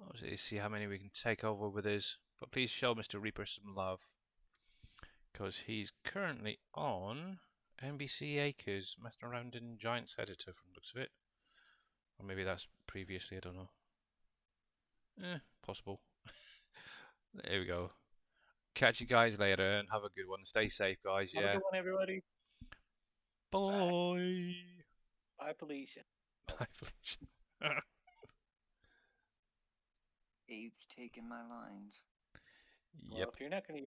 Obviously, see how many we can take over with us. But please show Mr. Reaper some love, because he's currently on NBC Acres, messing around in Giants Editor from the looks of it. Or maybe that's previously, I don't know. Possible. There we go. Catch you guys later and have a good one. Stay safe, guys. Have a Yeah. good one, everybody. Bye. Bye, Felicia. Bye, Felicia. Abe's taking my lines. Yep. Well, if you're not going to